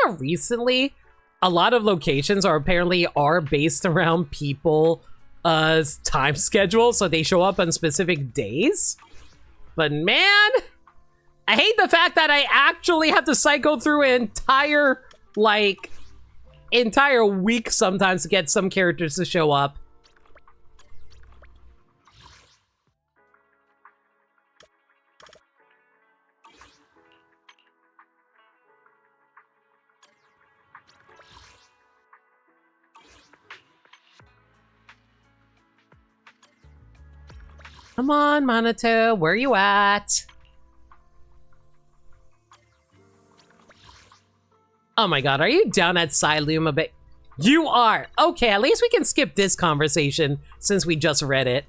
out recently a lot of locations are based around people time schedule, so they show up on specific days. But man, I hate the fact that I actually have to cycle through an entire week sometimes to get some characters to show up. Come on, Monato, where you at? Oh my god, are you down at Siloom a bit? You are! Okay, at least we can skip this conversation since we just read it.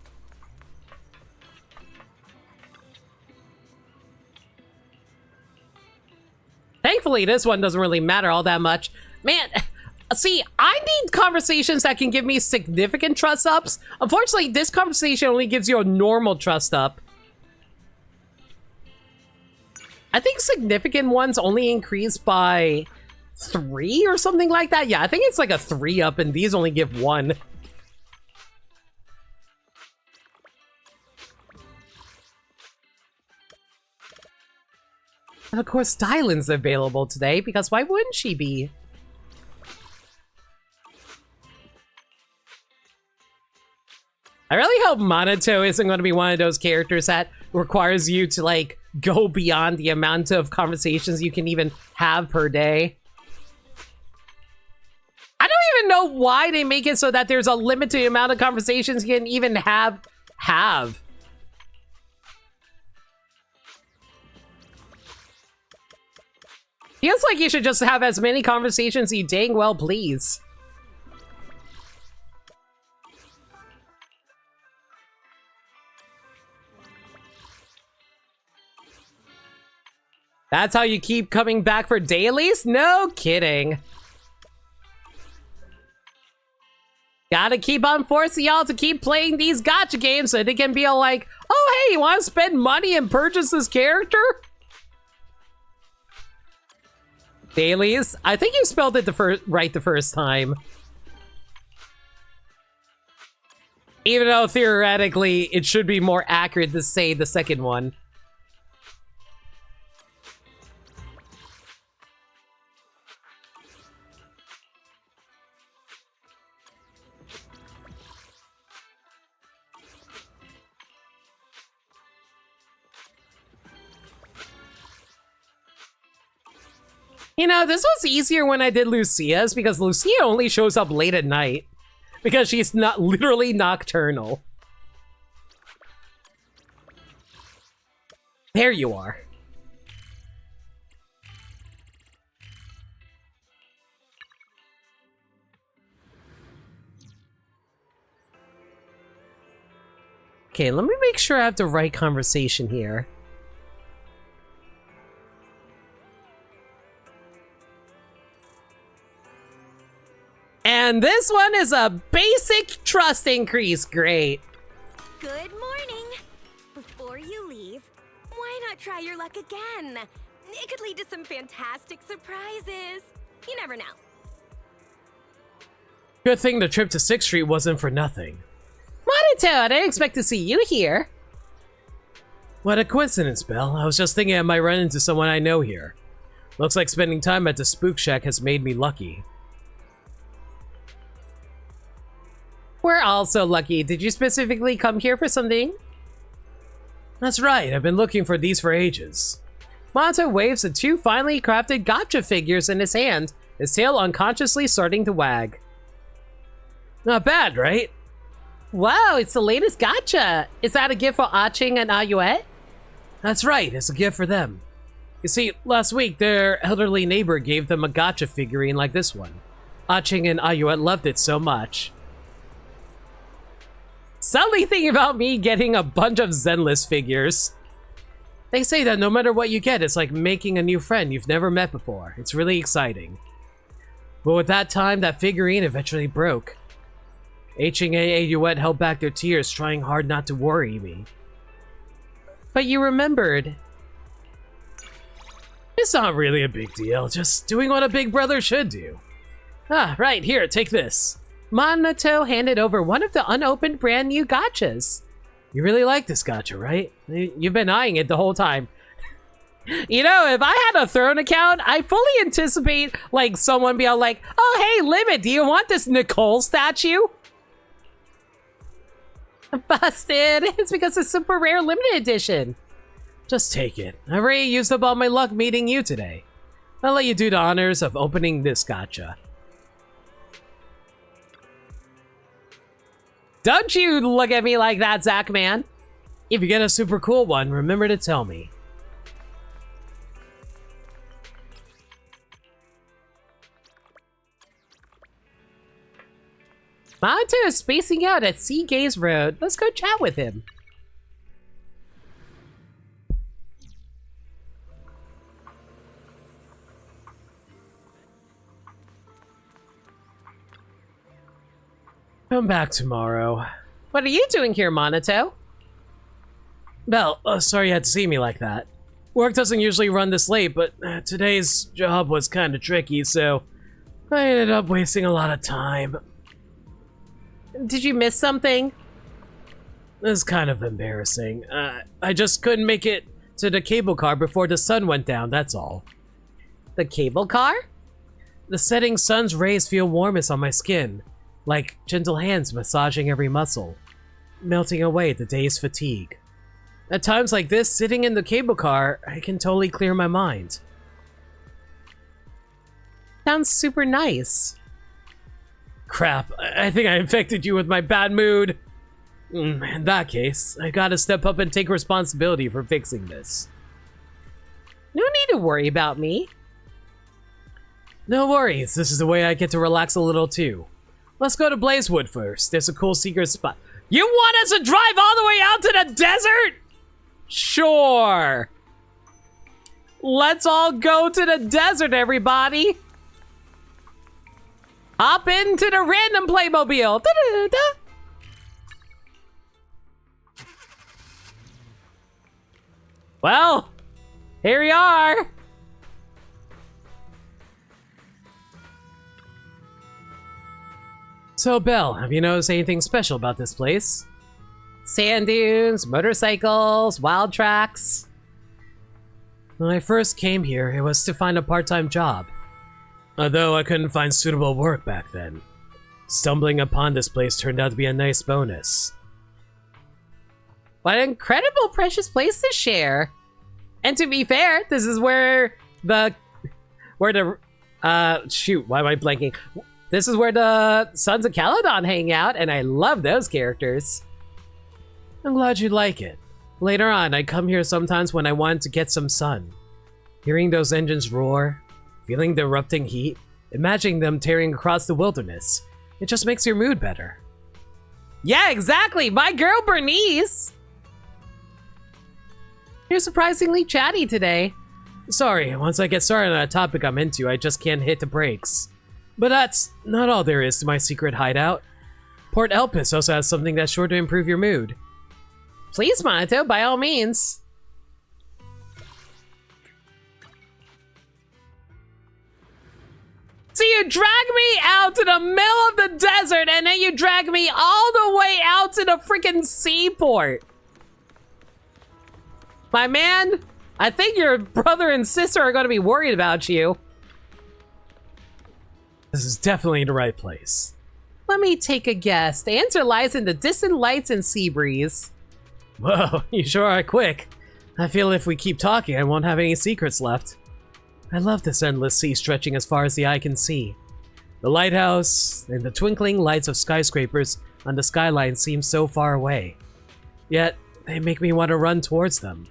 Thankfully, this one doesn't really matter all that much. Man, see, I need conversations that can give me significant trust ups. Unfortunately, this conversation only gives you a normal trust up. I think significant ones only increase by 3 or something like that. Yeah, I think it's like a 3 up and these only give 1. And of course, Dylan's available today because why wouldn't she be? I really hope Monato isn't going to be one of those characters that requires you to, like, go beyond the amount of conversations you can even have per day. I don't even know why they make it so that there's a limited amount of conversations you can even have. Feels like you should just have as many conversations you dang well please. That's how you keep coming back for dailies? No kidding. Gotta keep on forcing y'all to keep playing these gacha games so they can be all like, oh hey, you wanna spend money and purchase this character? Dailies? I think you spelled it right the first time. Even though theoretically it should be more accurate to say the second one. You know, this was easier when I did Lucia's because Lucia only shows up late at night. Because she's not literally nocturnal. There you are. Okay, let me make sure I have the right conversation here. And this one is a basic trust increase. Great. Good morning. Before you leave, why not try your luck again? It could lead to some fantastic surprises. You never know. Good thing the trip to 6th Street wasn't for nothing. Monito, I didn't expect to see you here. What a coincidence, Belle. I was just thinking I might run into someone I know here. Looks like spending time at the Spook Shack has made me lucky. We're also lucky. Did you specifically come here for something? That's right, I've been looking for these for ages. Monito waves the two finely crafted gacha figures in his hand, his tail unconsciously starting to wag. Not bad, right? Wow, it's the latest gacha! Is that a gift for Ah-Ching and Ayuet? That's right, it's a gift for them. You see, last week their elderly neighbor gave them a gacha figurine like this one. Ah-Ching and Ayuet loved it so much. Suddenly thinking about me getting a bunch of Zenless figures. They say that no matter what you get, it's like making a new friend you've never met before. It's really exciting. But with that time, that figurine eventually broke. H-Ching and Ayuet held back their tears, trying hard not to worry me. But you remembered. It's not really a big deal, just doing what a big brother should do. Ah, right, here, take this. Monito handed over one of the unopened brand new gachas. You really like this gacha, right? You've been eyeing it the whole time. You know, if I had a Throne account, I fully anticipate, like, someone being like, oh, hey, Limit, do you want this Nicole statue? Busted. It's because it's super rare limited edition. Just take it. I already used up all my luck meeting you today. I'll let you do the honors of opening this gacha. Don't you look at me like that, Zach, man. If you get a super cool one, remember to tell me. Monito is spacing out at Sea Gaze Road. Let's go chat with him. Come back tomorrow. What are you doing here, Monito? Belle, sorry you had to see me like that. Work doesn't usually run this late, but today's job was kind of tricky, so I ended up wasting a lot of time. Did you miss something? It's kind of embarrassing. I just couldn't make it to the cable car before the sun went down, that's all. The cable car? The setting sun's rays feel warmest on my skin, like gentle hands massaging every muscle, melting away the day's fatigue. At times like this, sitting in the cable car, I can totally clear my mind. Sounds super nice. Crap, I think I infected you with my bad mood. In that case, I gotta step up and take responsibility for fixing this. No need to worry about me. No worries, this is the way I get to relax a little too. Let's go to Blazewood first. There's a cool secret spot. You want us to drive all the way out to the desert? Sure. Let's all go to the desert, everybody! Hop into the random Playmobil! Da-da-da-da. Well, here we are! So, Belle, have you noticed anything special about this place? Sand dunes, motorcycles, wild tracks. When I first came here, it was to find a part-time job. Although I couldn't find suitable work back then. Stumbling upon this place turned out to be a nice bonus. What an incredible, precious place to share. And to be fair, this is where the... shoot, why am I blanking? This is where the Sons of Caledon hang out, and I love those characters. I'm glad you like it. Later on, I come here sometimes when I want to get some sun. Hearing those engines roar, feeling the erupting heat, imagining them tearing across the wilderness, it just makes your mood better. Yeah, exactly! My girl Bernice! You're surprisingly chatty today. Sorry, once I get started on a topic I'm into, I just can't hit the brakes. But that's not all there is to my secret hideout. Port Elpis also has something that's sure to improve your mood. Please, Monato, by all means. So you drag me out to the middle of the desert, and then you drag me all the way out to the freaking seaport. My man, I think your brother and sister are going to be worried about you. This is definitely the right place. Let me take a guess. The answer lies in the distant lights and sea breeze. Whoa, you sure are quick. I feel if we keep talking, I won't have any secrets left. I love this endless sea stretching as far as the eye can see. The lighthouse and the twinkling lights of skyscrapers on the skyline seem so far away. Yet, they make me want to run towards them.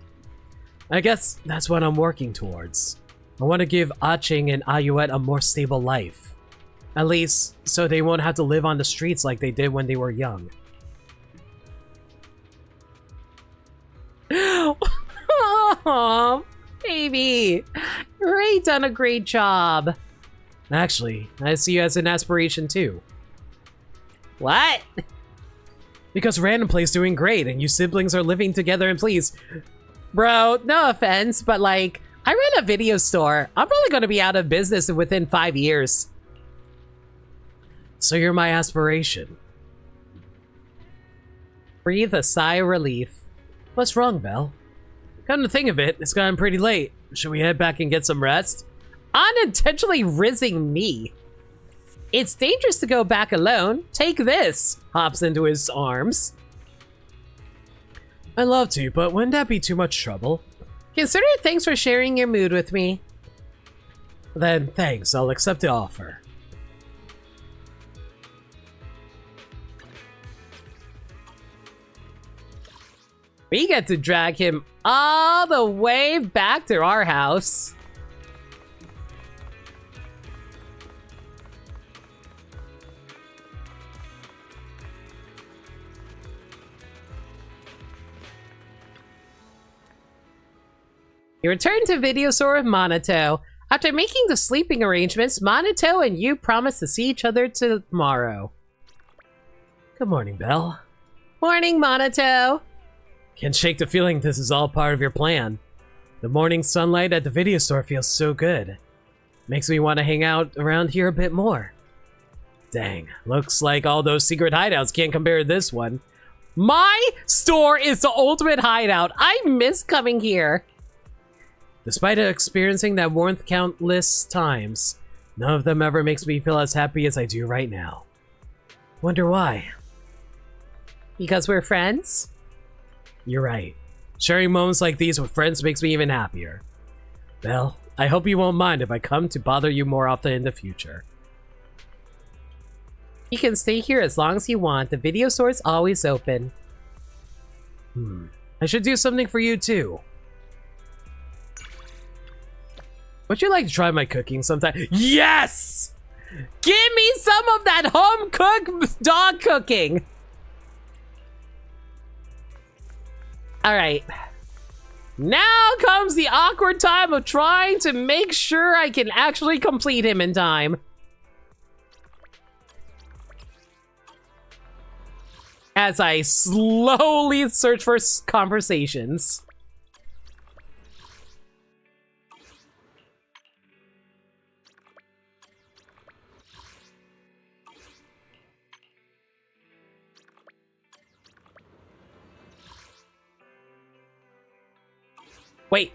I guess that's what I'm working towards. I want to give Ah-Ching and Ayuette a more stable life. At least, so they won't have to live on the streets like they did when they were young. Oh, baby. You already done a great job. Actually, I see you as an aspiration too. What? Because Random Play's doing great and you siblings are living together and please... Bro, no offense, but like, I run a video store. I'm probably going to be out of business within 5 years. So you're my aspiration. Breathe a sigh of relief. What's wrong, Belle? Come to think of it, it's gotten pretty late. Should we head back and get some rest? Unintentionally rizzing me. It's dangerous to go back alone. Take this. Hops into his arms. I'd love to, but wouldn't that be too much trouble? Consider it thanks for sharing your mood with me. Then thanks, I'll accept the offer. We get to drag him all the way back to our house. You return to Video Store with Monato. After making the sleeping arrangements, Monato and you promise to see each other tomorrow. Good morning, Belle. Morning, Monato. Can't shake the feeling this is all part of your plan. The morning sunlight at the video store feels so good. Makes me want to hang out around here a bit more. Dang, looks like all those secret hideouts can't compare to this one. My store is the ultimate hideout. I miss coming here. Despite experiencing that warmth countless times, none of them ever makes me feel as happy as I do right now. Wonder why? Because we're friends? You're right. Sharing moments like these with friends makes me even happier. Belle, I hope you won't mind if I come to bother you more often in the future. You can stay here as long as you want. The video store's always open. I should do something for you too. Would you like to try my cooking sometime? Yes! Give me some of that home-cooked dog cooking! Alright. Now comes the awkward time of trying to make sure I can actually complete him in time. As I slowly search for conversations. Wait.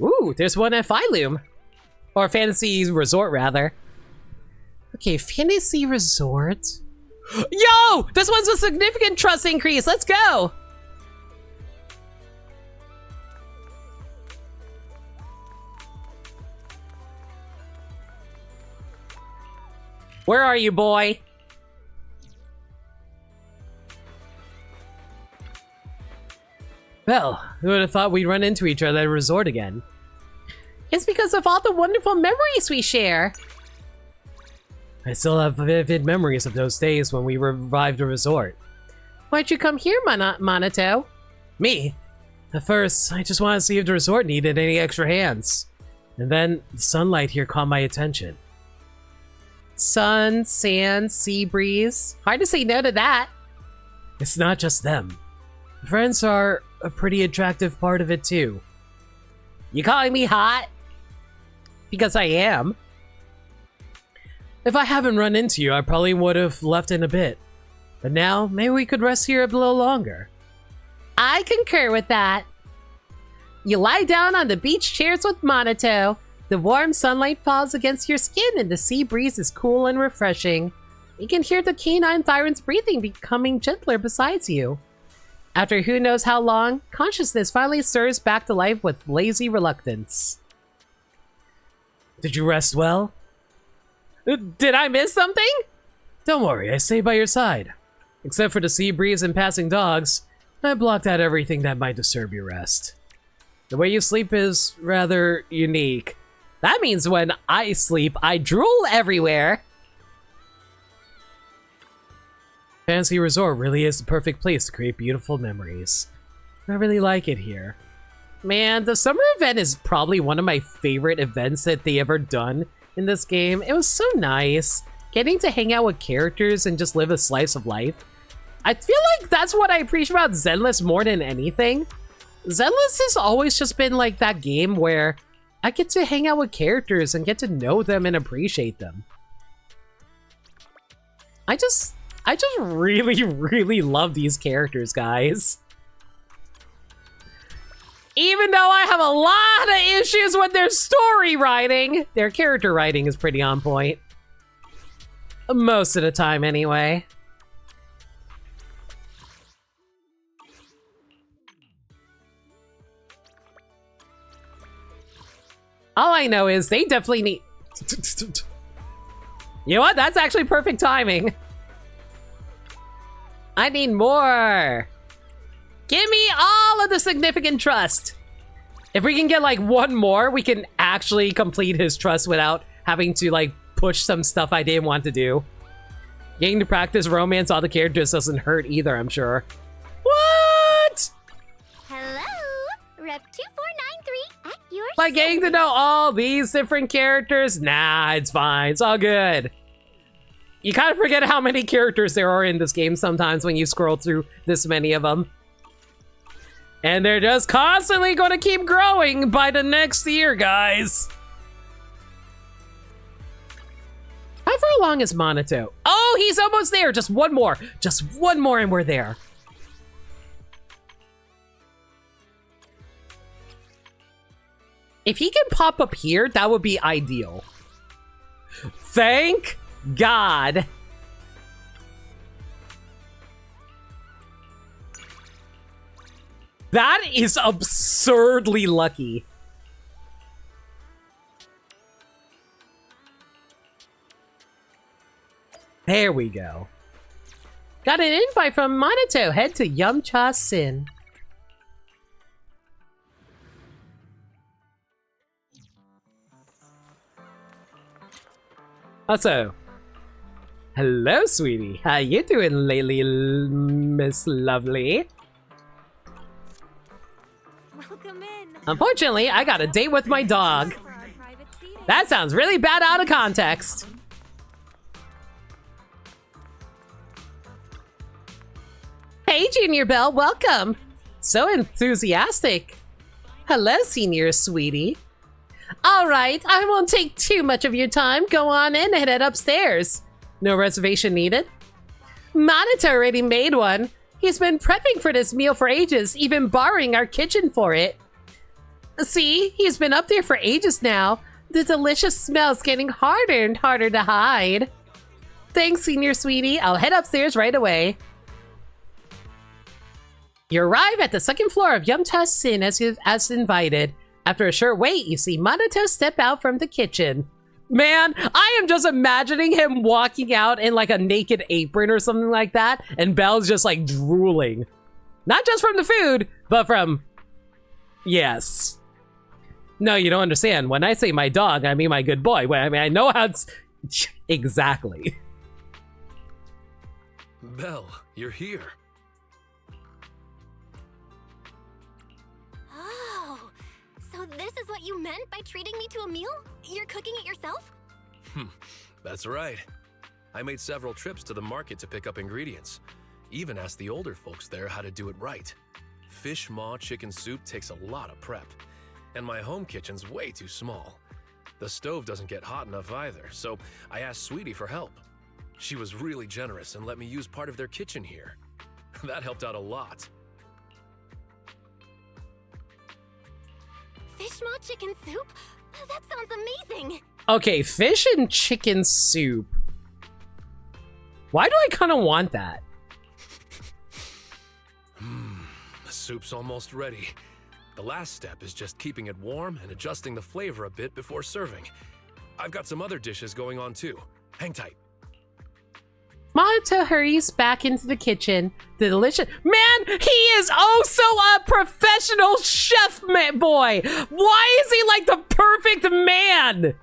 Ooh, there's one at Phylum. Or Fantasy Resort, rather. Okay, Fantasy Resort. Yo! This one's a significant trust increase. Let's go! Where are you, boy? Well, who would have thought we'd run into each other at a resort again? It's because of all the wonderful memories we share. I still have vivid memories of those days when we revived a resort. Why'd you come here, Monato? Me? At first, I just wanted to see if the resort needed any extra hands. And then, the sunlight here caught my attention. Sun, sand, sea breeze. Hard to say no to that. It's not just them. Friends are a pretty attractive part of it too. You calling me hot? Because I am. If I haven't run into you, I probably would have left in a bit. But now, maybe we could rest here a little longer. I concur with that. You lie down on the beach chairs with Monato. The warm sunlight falls against your skin and the sea breeze is cool and refreshing. You can hear the canine tyrant's breathing becoming gentler beside you. After who knows how long, consciousness finally stirs back to life with lazy reluctance. Did you rest well? Did I miss something? Don't worry, I stay by your side. Except for the sea breeze and passing dogs, I blocked out everything that might disturb your rest. The way you sleep is rather unique. That means when I sleep, I drool everywhere. Fantasy Resort really is the perfect place to create beautiful memories. I really like it here. Man, the summer event is probably one of my favorite events that they ever done in this game. It was so nice. Getting to hang out with characters and just live a slice of life. I feel like that's what I appreciate about Zenless more than anything. Zenless has always just been like that game where I get to hang out with characters and get to know them and appreciate them. I just really, really love these characters, guys. Even though I have a lot of issues with their story writing, their character writing is pretty on point. Most of the time, anyway. All I know is they definitely need... You know what? That's actually perfect timing. I need more. Give me all of the significant trust. If we can get like one more, we can actually complete his trust without having to like push some stuff I didn't want to do. Getting to practice romance all the characters doesn't hurt either, I'm sure. What? Hello, Rep 2493 at your By getting to know all these different characters? Nah, it's fine. It's all good. You kind of forget how many characters there are in this game sometimes when you scroll through this many of them. And they're just constantly going to keep growing by the next year, guys. How far along is Monato? Oh, he's almost there. Just one more. Just one more and we're there. If he can pop up here, that would be ideal. Thank God. That is absurdly lucky. There we go. Got an invite from Monato. Head to Yumcha Sin. Also, hello, sweetie. How you doing lately, Miss Lovely? come in. Unfortunately, I got a date with my dog. For our private seating. That sounds really bad out of context. Hey, Junior Belle, welcome. So enthusiastic. Hello, Senior Sweetie. All right, I won't take too much of your time. Go on in and head upstairs. No reservation needed. Monito already made one. He's been prepping for this meal for ages, even borrowing our kitchen for it. See, he's been up there for ages now. The delicious smell's getting harder and harder to hide. Thanks, Senior Sweetie. I'll head upstairs right away. You arrive at the second floor of Yum-Ta's Inn as invited. After a short wait, you see Monito step out from the kitchen. Man, I am just imagining him walking out in like a naked apron or something like that, and Belle's just like drooling. Not just from the food, but from... Yes. No, you don't understand. When I say my dog, I mean my good boy. Well, I mean, I know how it's... Exactly. Belle, you're here. Oh, so this is what you meant by treating me to a meal? You're cooking it yourself? That's right. I made several trips to the market to pick up ingredients. Even asked the older folks there how to do it right. Fish maw chicken soup takes a lot of prep. And my home kitchen's way too small. The stove doesn't get hot enough either, so I asked Sweetie for help. She was really generous and let me use part of their kitchen here. That helped out a lot. Fish maw chicken soup? That sounds amazing! Okay, fish and chicken soup. Why do I kind of want that? The soup's almost ready. The last step is just keeping it warm and adjusting the flavor a bit before serving. I've got some other dishes going on too. Hang tight. Monito hurries back into the kitchen. The delicious... Man, he is oh so a professional chef boy. Why is he like the perfect man?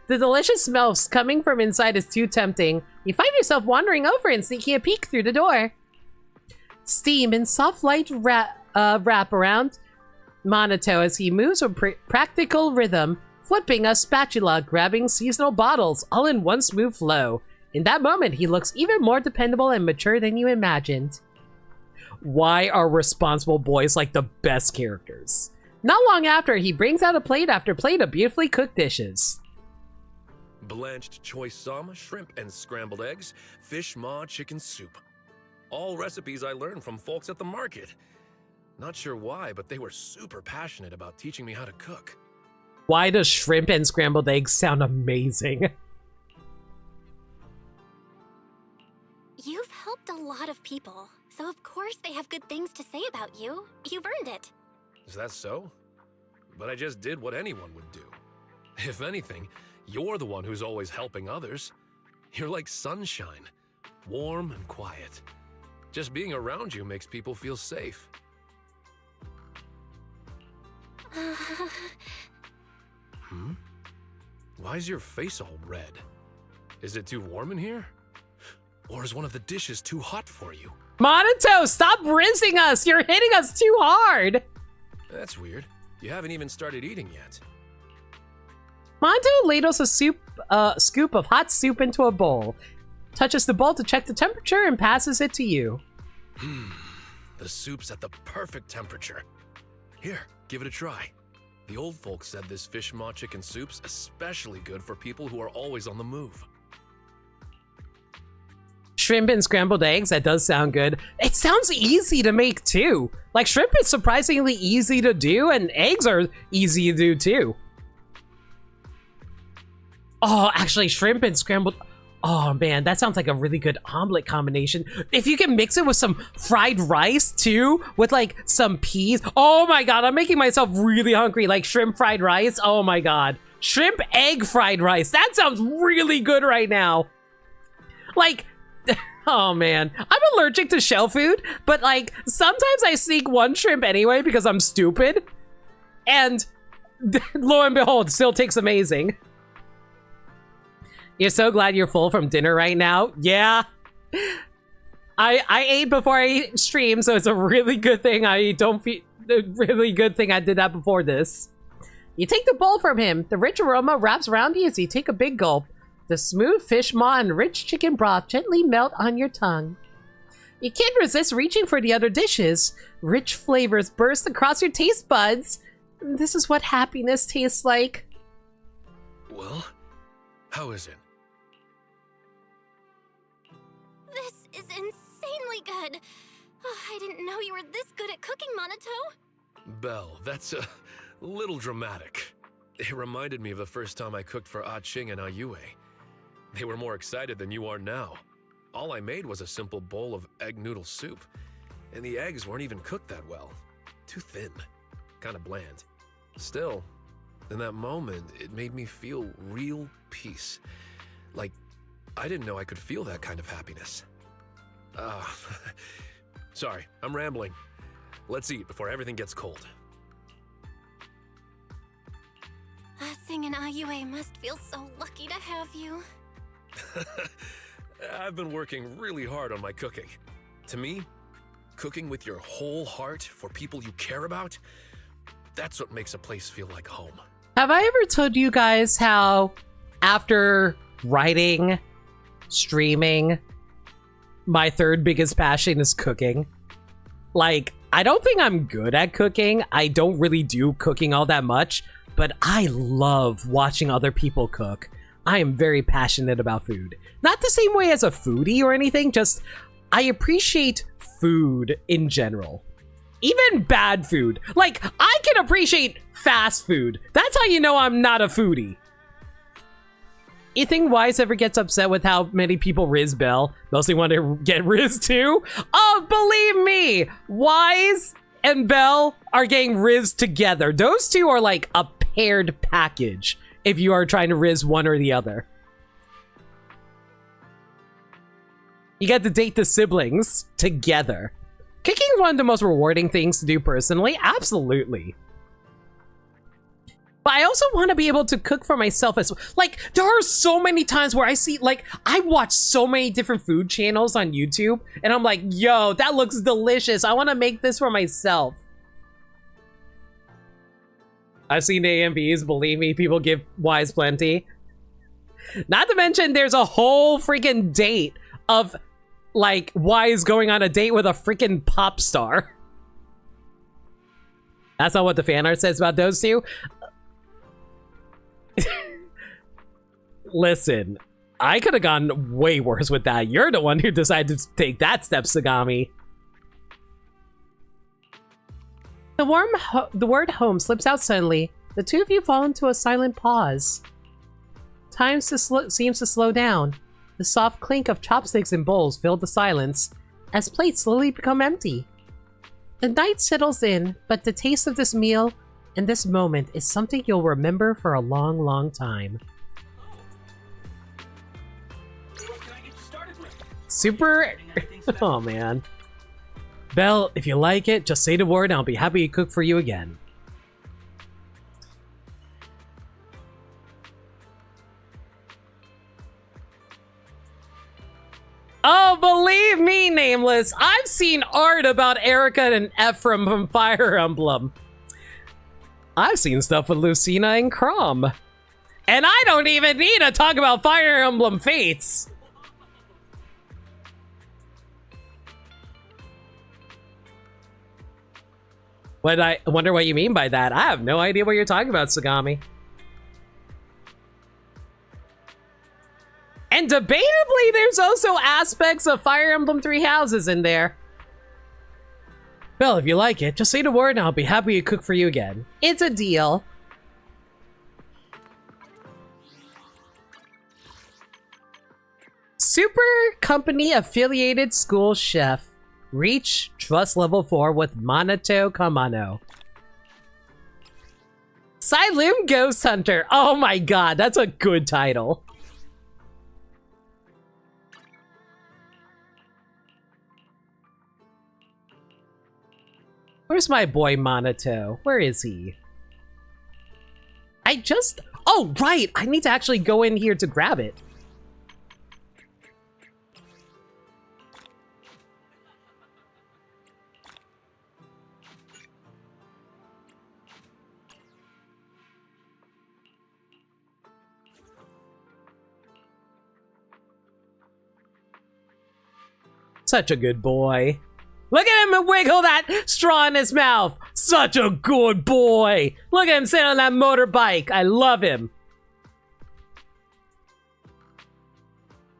The delicious smells coming from inside is too tempting. You find yourself wandering over and sneaking a peek through the door. Steam and soft light wrap around Monito as he moves with practical rhythm, flipping a spatula, grabbing seasonal bottles, all in one smooth flow. In that moment, he looks even more dependable and mature than you imagined. Why are responsible boys like the best characters? Not long after, he brings out a plate after plate of beautifully cooked dishes. Blanched choy sum, shrimp and scrambled eggs, fish maw chicken soup. All recipes I learned from folks at the market. Not sure why, but they were super passionate about teaching me how to cook. Why does shrimp and scrambled eggs sound amazing? You've helped a lot of people, so of course they have good things to say about you. You've earned it. Is that so? But I just did what anyone would do. If anything, you're the one who's always helping others. You're like sunshine, warm and quiet. Just being around you makes people feel safe. Why is your face all red? Is it too warm in here? Or is one of the dishes too hot for you? Monito, stop rinsing us! You're hitting us too hard! That's weird. You haven't even started eating yet. Monito ladles a scoop of hot soup into a bowl, touches the bowl to check the temperature, and passes it to you. The soup's at the perfect temperature. Here, give it a try. The old folks said this fish maw chicken soup's especially good for people who are always on the move. Shrimp and scrambled eggs, that does sound good. It sounds easy to make too. Like, shrimp is surprisingly easy to do, and eggs are easy to do too. Oh, actually, shrimp and scrambled... Oh man, that sounds like a really good omelet combination. If you can mix it with some fried rice too, with like some peas. Oh my god, I'm making myself really hungry. Like shrimp fried rice, oh my god. Shrimp egg fried rice, that sounds really good right now. Like... Oh man, I'm allergic to shell food, but like sometimes I sneak one shrimp anyway because I'm stupid. And lo and behold, still tastes amazing. You're so glad you're full from dinner right now? Yeah. I ate before I streamed, so it's a really good thing I don't feel. A really good thing I did that before this. You take the bowl from him. The rich aroma wraps around you as you take a big gulp. The smooth fish maw and rich chicken broth gently melt on your tongue. You can't resist reaching for the other dishes. Rich flavors burst across your taste buds. This is what happiness tastes like. Well, how is it? This is insanely good. Oh, I didn't know you were this good at cooking, Monato. Belle, that's a little dramatic. It reminded me of the first time I cooked for Ah Ching and Ayue. They were more excited than you are now. All I made was a simple bowl of egg noodle soup, and the eggs weren't even cooked that well. Too thin, kind of bland. Still, in that moment, it made me feel real peace. Like, I didn't know I could feel that kind of happiness. Sorry, I'm rambling. Let's eat before everything gets cold. Sing and Ayue must feel so lucky to have you. I've been working really hard on my cooking. To me, cooking with your whole heart for people you care about, that's what makes a place feel like home. Have I ever told you guys how after writing, streaming, my third biggest passion is cooking? Like, I don't think I'm good at cooking. I don't really do cooking all that much, but I love watching other people cook. I am very passionate about food. Not the same way as a foodie or anything, just I appreciate food in general. Even bad food. Like, I can appreciate fast food. That's how you know I'm not a foodie. You think Wise ever gets upset with how many people Riz Bell? Mostly want to get Riz too? Oh, believe me! Wise and Bell are getting Riz together. Those two are like a paired package if you are trying to Riz one or the other. You get to date the siblings together. Cooking is one of the most rewarding things to do personally. Absolutely. But I also want to be able to cook for myself as well. Like, there are so many times where I see, like, I watch so many different food channels on YouTube, and I'm like, yo, that looks delicious. I want to make this for myself. I've seen AMVs, believe me, people give Wise plenty. Not to mention, there's a whole freaking date of, like, Wise going on a date with a freaking pop star. That's not what the fan art says about those two. Listen, I could have gone way worse with that. You're the one who decided to take that step, Sagami. The word home slips out suddenly. The two of you fall into a silent pause. Time seems to slow down. The soft clink of chopsticks and bowls fill the silence as plates slowly become empty. The night settles in, but the taste of this meal and this moment is something you'll remember for a long, long time. Super... Oh, man. Belle, if you like it, just say the word and I'll be happy to cook for you again. Oh, believe me, Nameless, I've seen art about Erica and Ephraim from Fire Emblem. I've seen stuff with Lucina and Crom. And I don't even need to talk about Fire Emblem Fates. I wonder what you mean by that. I have no idea what you're talking about, Sagami. And debatably, there's also aspects of Fire Emblem Three Houses in there. Well, if you like it, just say the word and I'll be happy to cook for you again. It's a deal. Super Company affiliated school chef. Reach trust level 4 with Monato Kamano. Siloom Ghost Hunter. Oh my god, that's a good title. Where's my boy Monato? Where is he? Oh, right! I need to actually go in here to grab it. Such a good boy. Look at him wiggle that straw in his mouth. Such a good boy. Look at him sitting on that motorbike. I love him.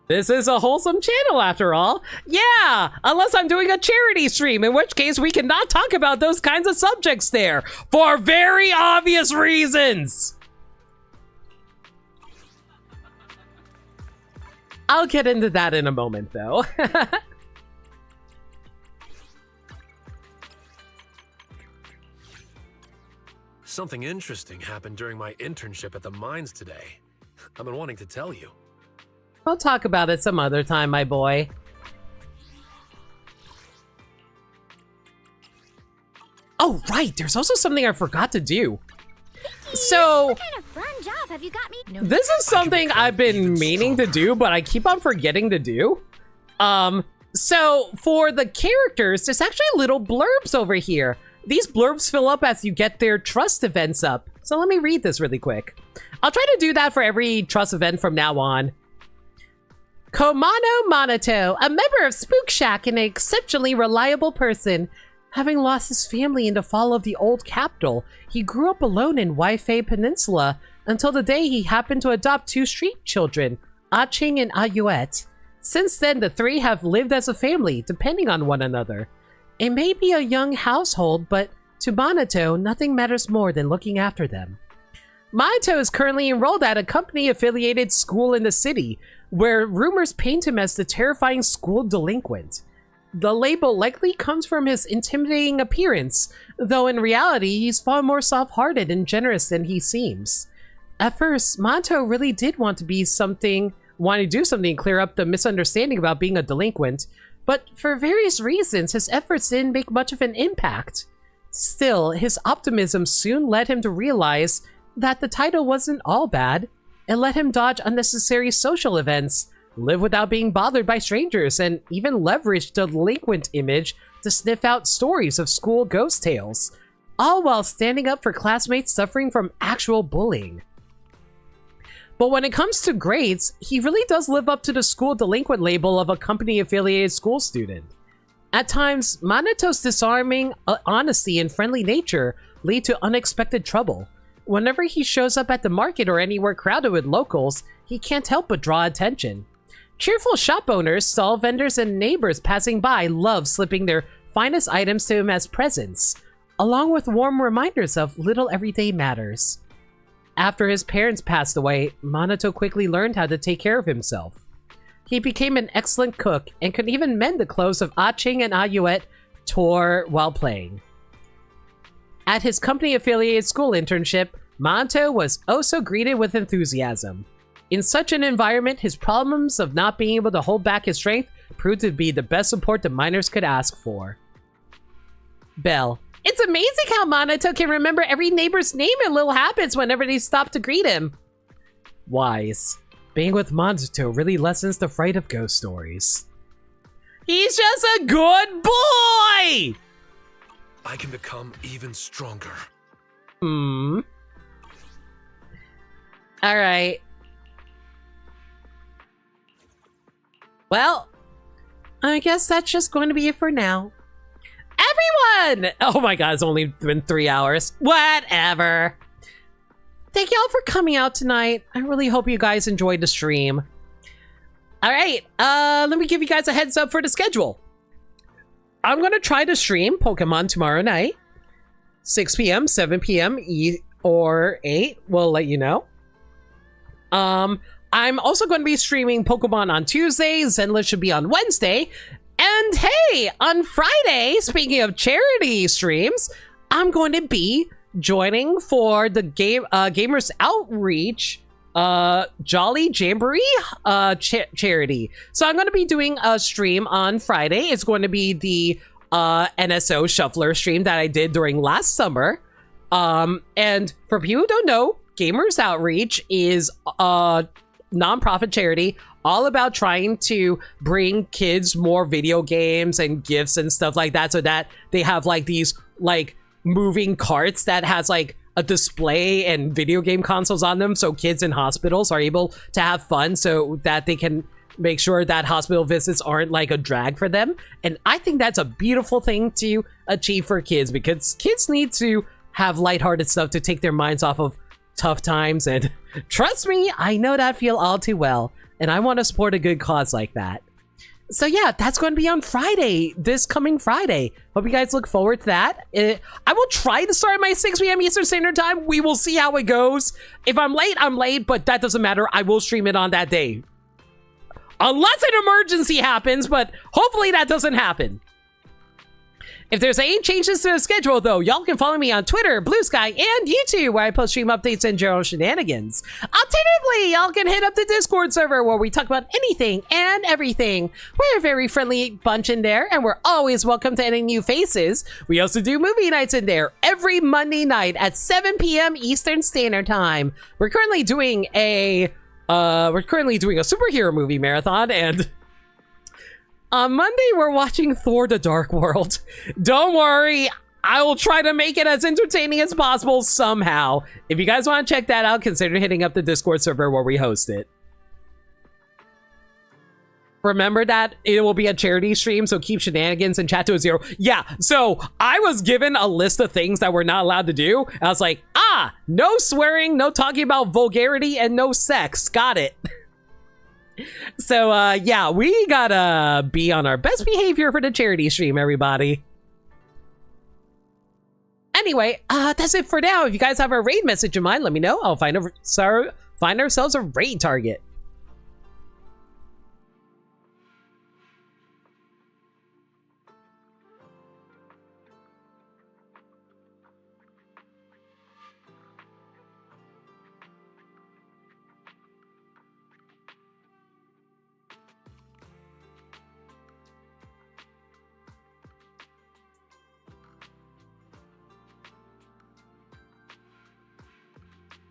This is a wholesome channel after all. Yeah, unless I'm doing a charity stream, in which case we cannot talk about those kinds of subjects there for very obvious reasons. I'll get into that in a moment though. Something interesting happened during my internship at the mines today. I've been wanting to tell you. We'll talk about it some other time, my boy. Oh, right. There's also something I forgot to do. So, What kind of fun job have you got me? this is something I've been meaning to do, but I keep on forgetting to do. So for the characters, there's actually little blurbs over here. These blurbs fill up as you get their trust events up. So let me read this really quick. I'll try to do that for every trust event from now on. Komano Monato, a member of Spook Shack and an exceptionally reliable person. Having lost his family in the fall of the old capital, he grew up alone in Waifei Peninsula until the day he happened to adopt 2 street children, Ah-Ching and Ah-Yuet. Since then, the 3 have lived as a family, depending on one another. It may be a young household, but to Monato, nothing matters more than looking after them. Monato is currently enrolled at a company-affiliated school in the city, where rumors paint him as the terrifying school delinquent. The label likely comes from his intimidating appearance, though in reality he's far more soft-hearted and generous than he seems. At first, Monato really did want to do something to clear up the misunderstanding about being a delinquent, but for various reasons his efforts didn't make much of an impact. Still, his optimism soon led him to realize that the title wasn't all bad. It let him dodge unnecessary social events, live without being bothered by strangers, and even leverage the delinquent image to sniff out stories of school ghost tales, all while standing up for classmates suffering from actual bullying. But when it comes to grades, he really does live up to the school delinquent label of a company-affiliated school student. At times, Monato's disarming honesty and friendly nature lead to unexpected trouble. Whenever he shows up at the market or anywhere crowded with locals, he can't help but draw attention. Cheerful shop owners, stall vendors, and neighbors passing by love slipping their finest items to him as presents, along with warm reminders of little everyday matters. After his parents passed away, Monato quickly learned how to take care of himself. He became an excellent cook and could even mend the clothes of Ah-Ching and Ah-Yuet tore while playing. At his company-affiliated school internship, Monato was also greeted with enthusiasm. In such an environment, his problems of not being able to hold back his strength proved to be the best support the minors could ask for. Belle. It's amazing how Monato can remember every neighbor's name and little habits whenever they stop to greet him. Wise. Being with Monato really lessens the fright of ghost stories. He's just a good boy! I can become even stronger. Alright. Well, I guess that's just going to be it for now. Everyone! Oh my god, it's only been 3 hours. Whatever. Thank y'all for coming out tonight. I really hope you guys enjoyed the stream. Alright, let me give you guys a heads up for the schedule. I'm gonna try to stream Pokemon tomorrow night. 6 p.m., 7 p.m., or 8. We'll let you know. I'm also going to be streaming Pokemon on Tuesday. Zenless should be on Wednesday. And hey, on Friday, speaking of charity streams, I'm going to be joining for the Gamers Outreach Jolly Jamboree charity. So I'm going to be doing a stream on Friday. It's going to be the NSO Shuffler stream that I did during last summer. And for people who don't know, Gamers Outreach is a nonprofit charity all about trying to bring kids more video games and gifts and stuff like that, so that they have like these like moving carts that has like a display and video game consoles on them, so kids in hospitals are able to have fun, so that they can make sure that hospital visits aren't like a drag for them. And I think that's a beautiful thing to achieve for kids, because kids need to have lighthearted stuff to take their minds off of tough times. And trust me, I know that feel all too well. And I want to support a good cause like that. So yeah, that's going to be on Friday, this coming Friday. Hope you guys look forward to that. I will try to start at my 6 p.m. Eastern Standard Time. We will see how it goes. If I'm late, but that doesn't matter. I will stream it on that day. Unless an emergency happens, but hopefully that doesn't happen. If there's any changes to the schedule, though, y'all can follow me on Twitter, Blue Sky, and YouTube, where I post stream updates and general shenanigans. Alternatively, y'all can hit up the Discord server, where we talk about anything and everything. We're a very friendly bunch in there, and we're always welcome to any new faces. We also do movie nights in there every Monday night at 7 p.m. Eastern Standard Time. We're currently doing a superhero movie marathon, and on Monday, we're watching Thor: The Dark World. Don't worry, I will try to make it as entertaining as possible somehow. If you guys want to check that out, consider hitting up the Discord server where we host it. Remember that it will be a charity stream, so keep shenanigans and chat to a 0. Yeah, so I was given a list of things that we're not allowed to do. I was like, no swearing, no talking about vulgarity, and no sex. Got it. So, yeah, we gotta be on our best behavior for the charity stream, everybody. Anyway, that's it for now. If you guys have a raid message in mind, let me know. I'll find ourselves a raid target.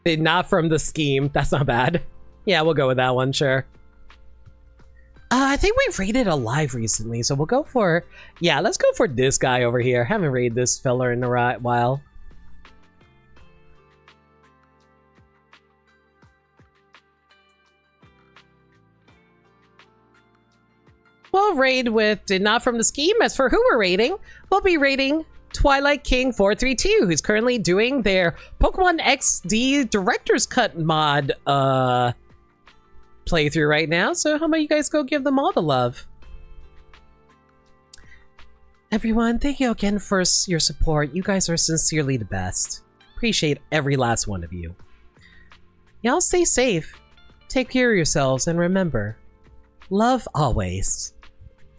Not from the scheme. That's not bad. Yeah, we'll go with that one, sure. I think we've raided a live recently, so we'll go for... Yeah, let's go for this guy over here. Haven't raided this fella in a while. We'll raid with Did Not From the Scheme. As for who we're raiding, we'll be raiding Twilight King 432, who's currently doing their Pokemon XD Director's Cut mod playthrough right now. So how about you guys go give them all the love? Everyone, thank you again for your support. You guys are sincerely the best. Appreciate every last one of you. Y'all stay safe, take care of yourselves, and remember, love always.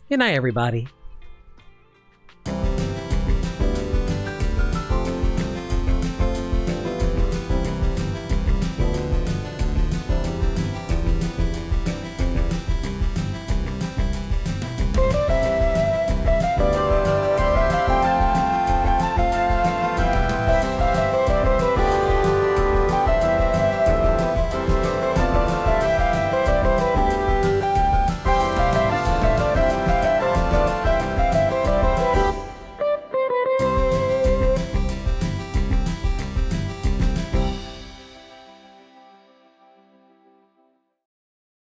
Good night, everybody.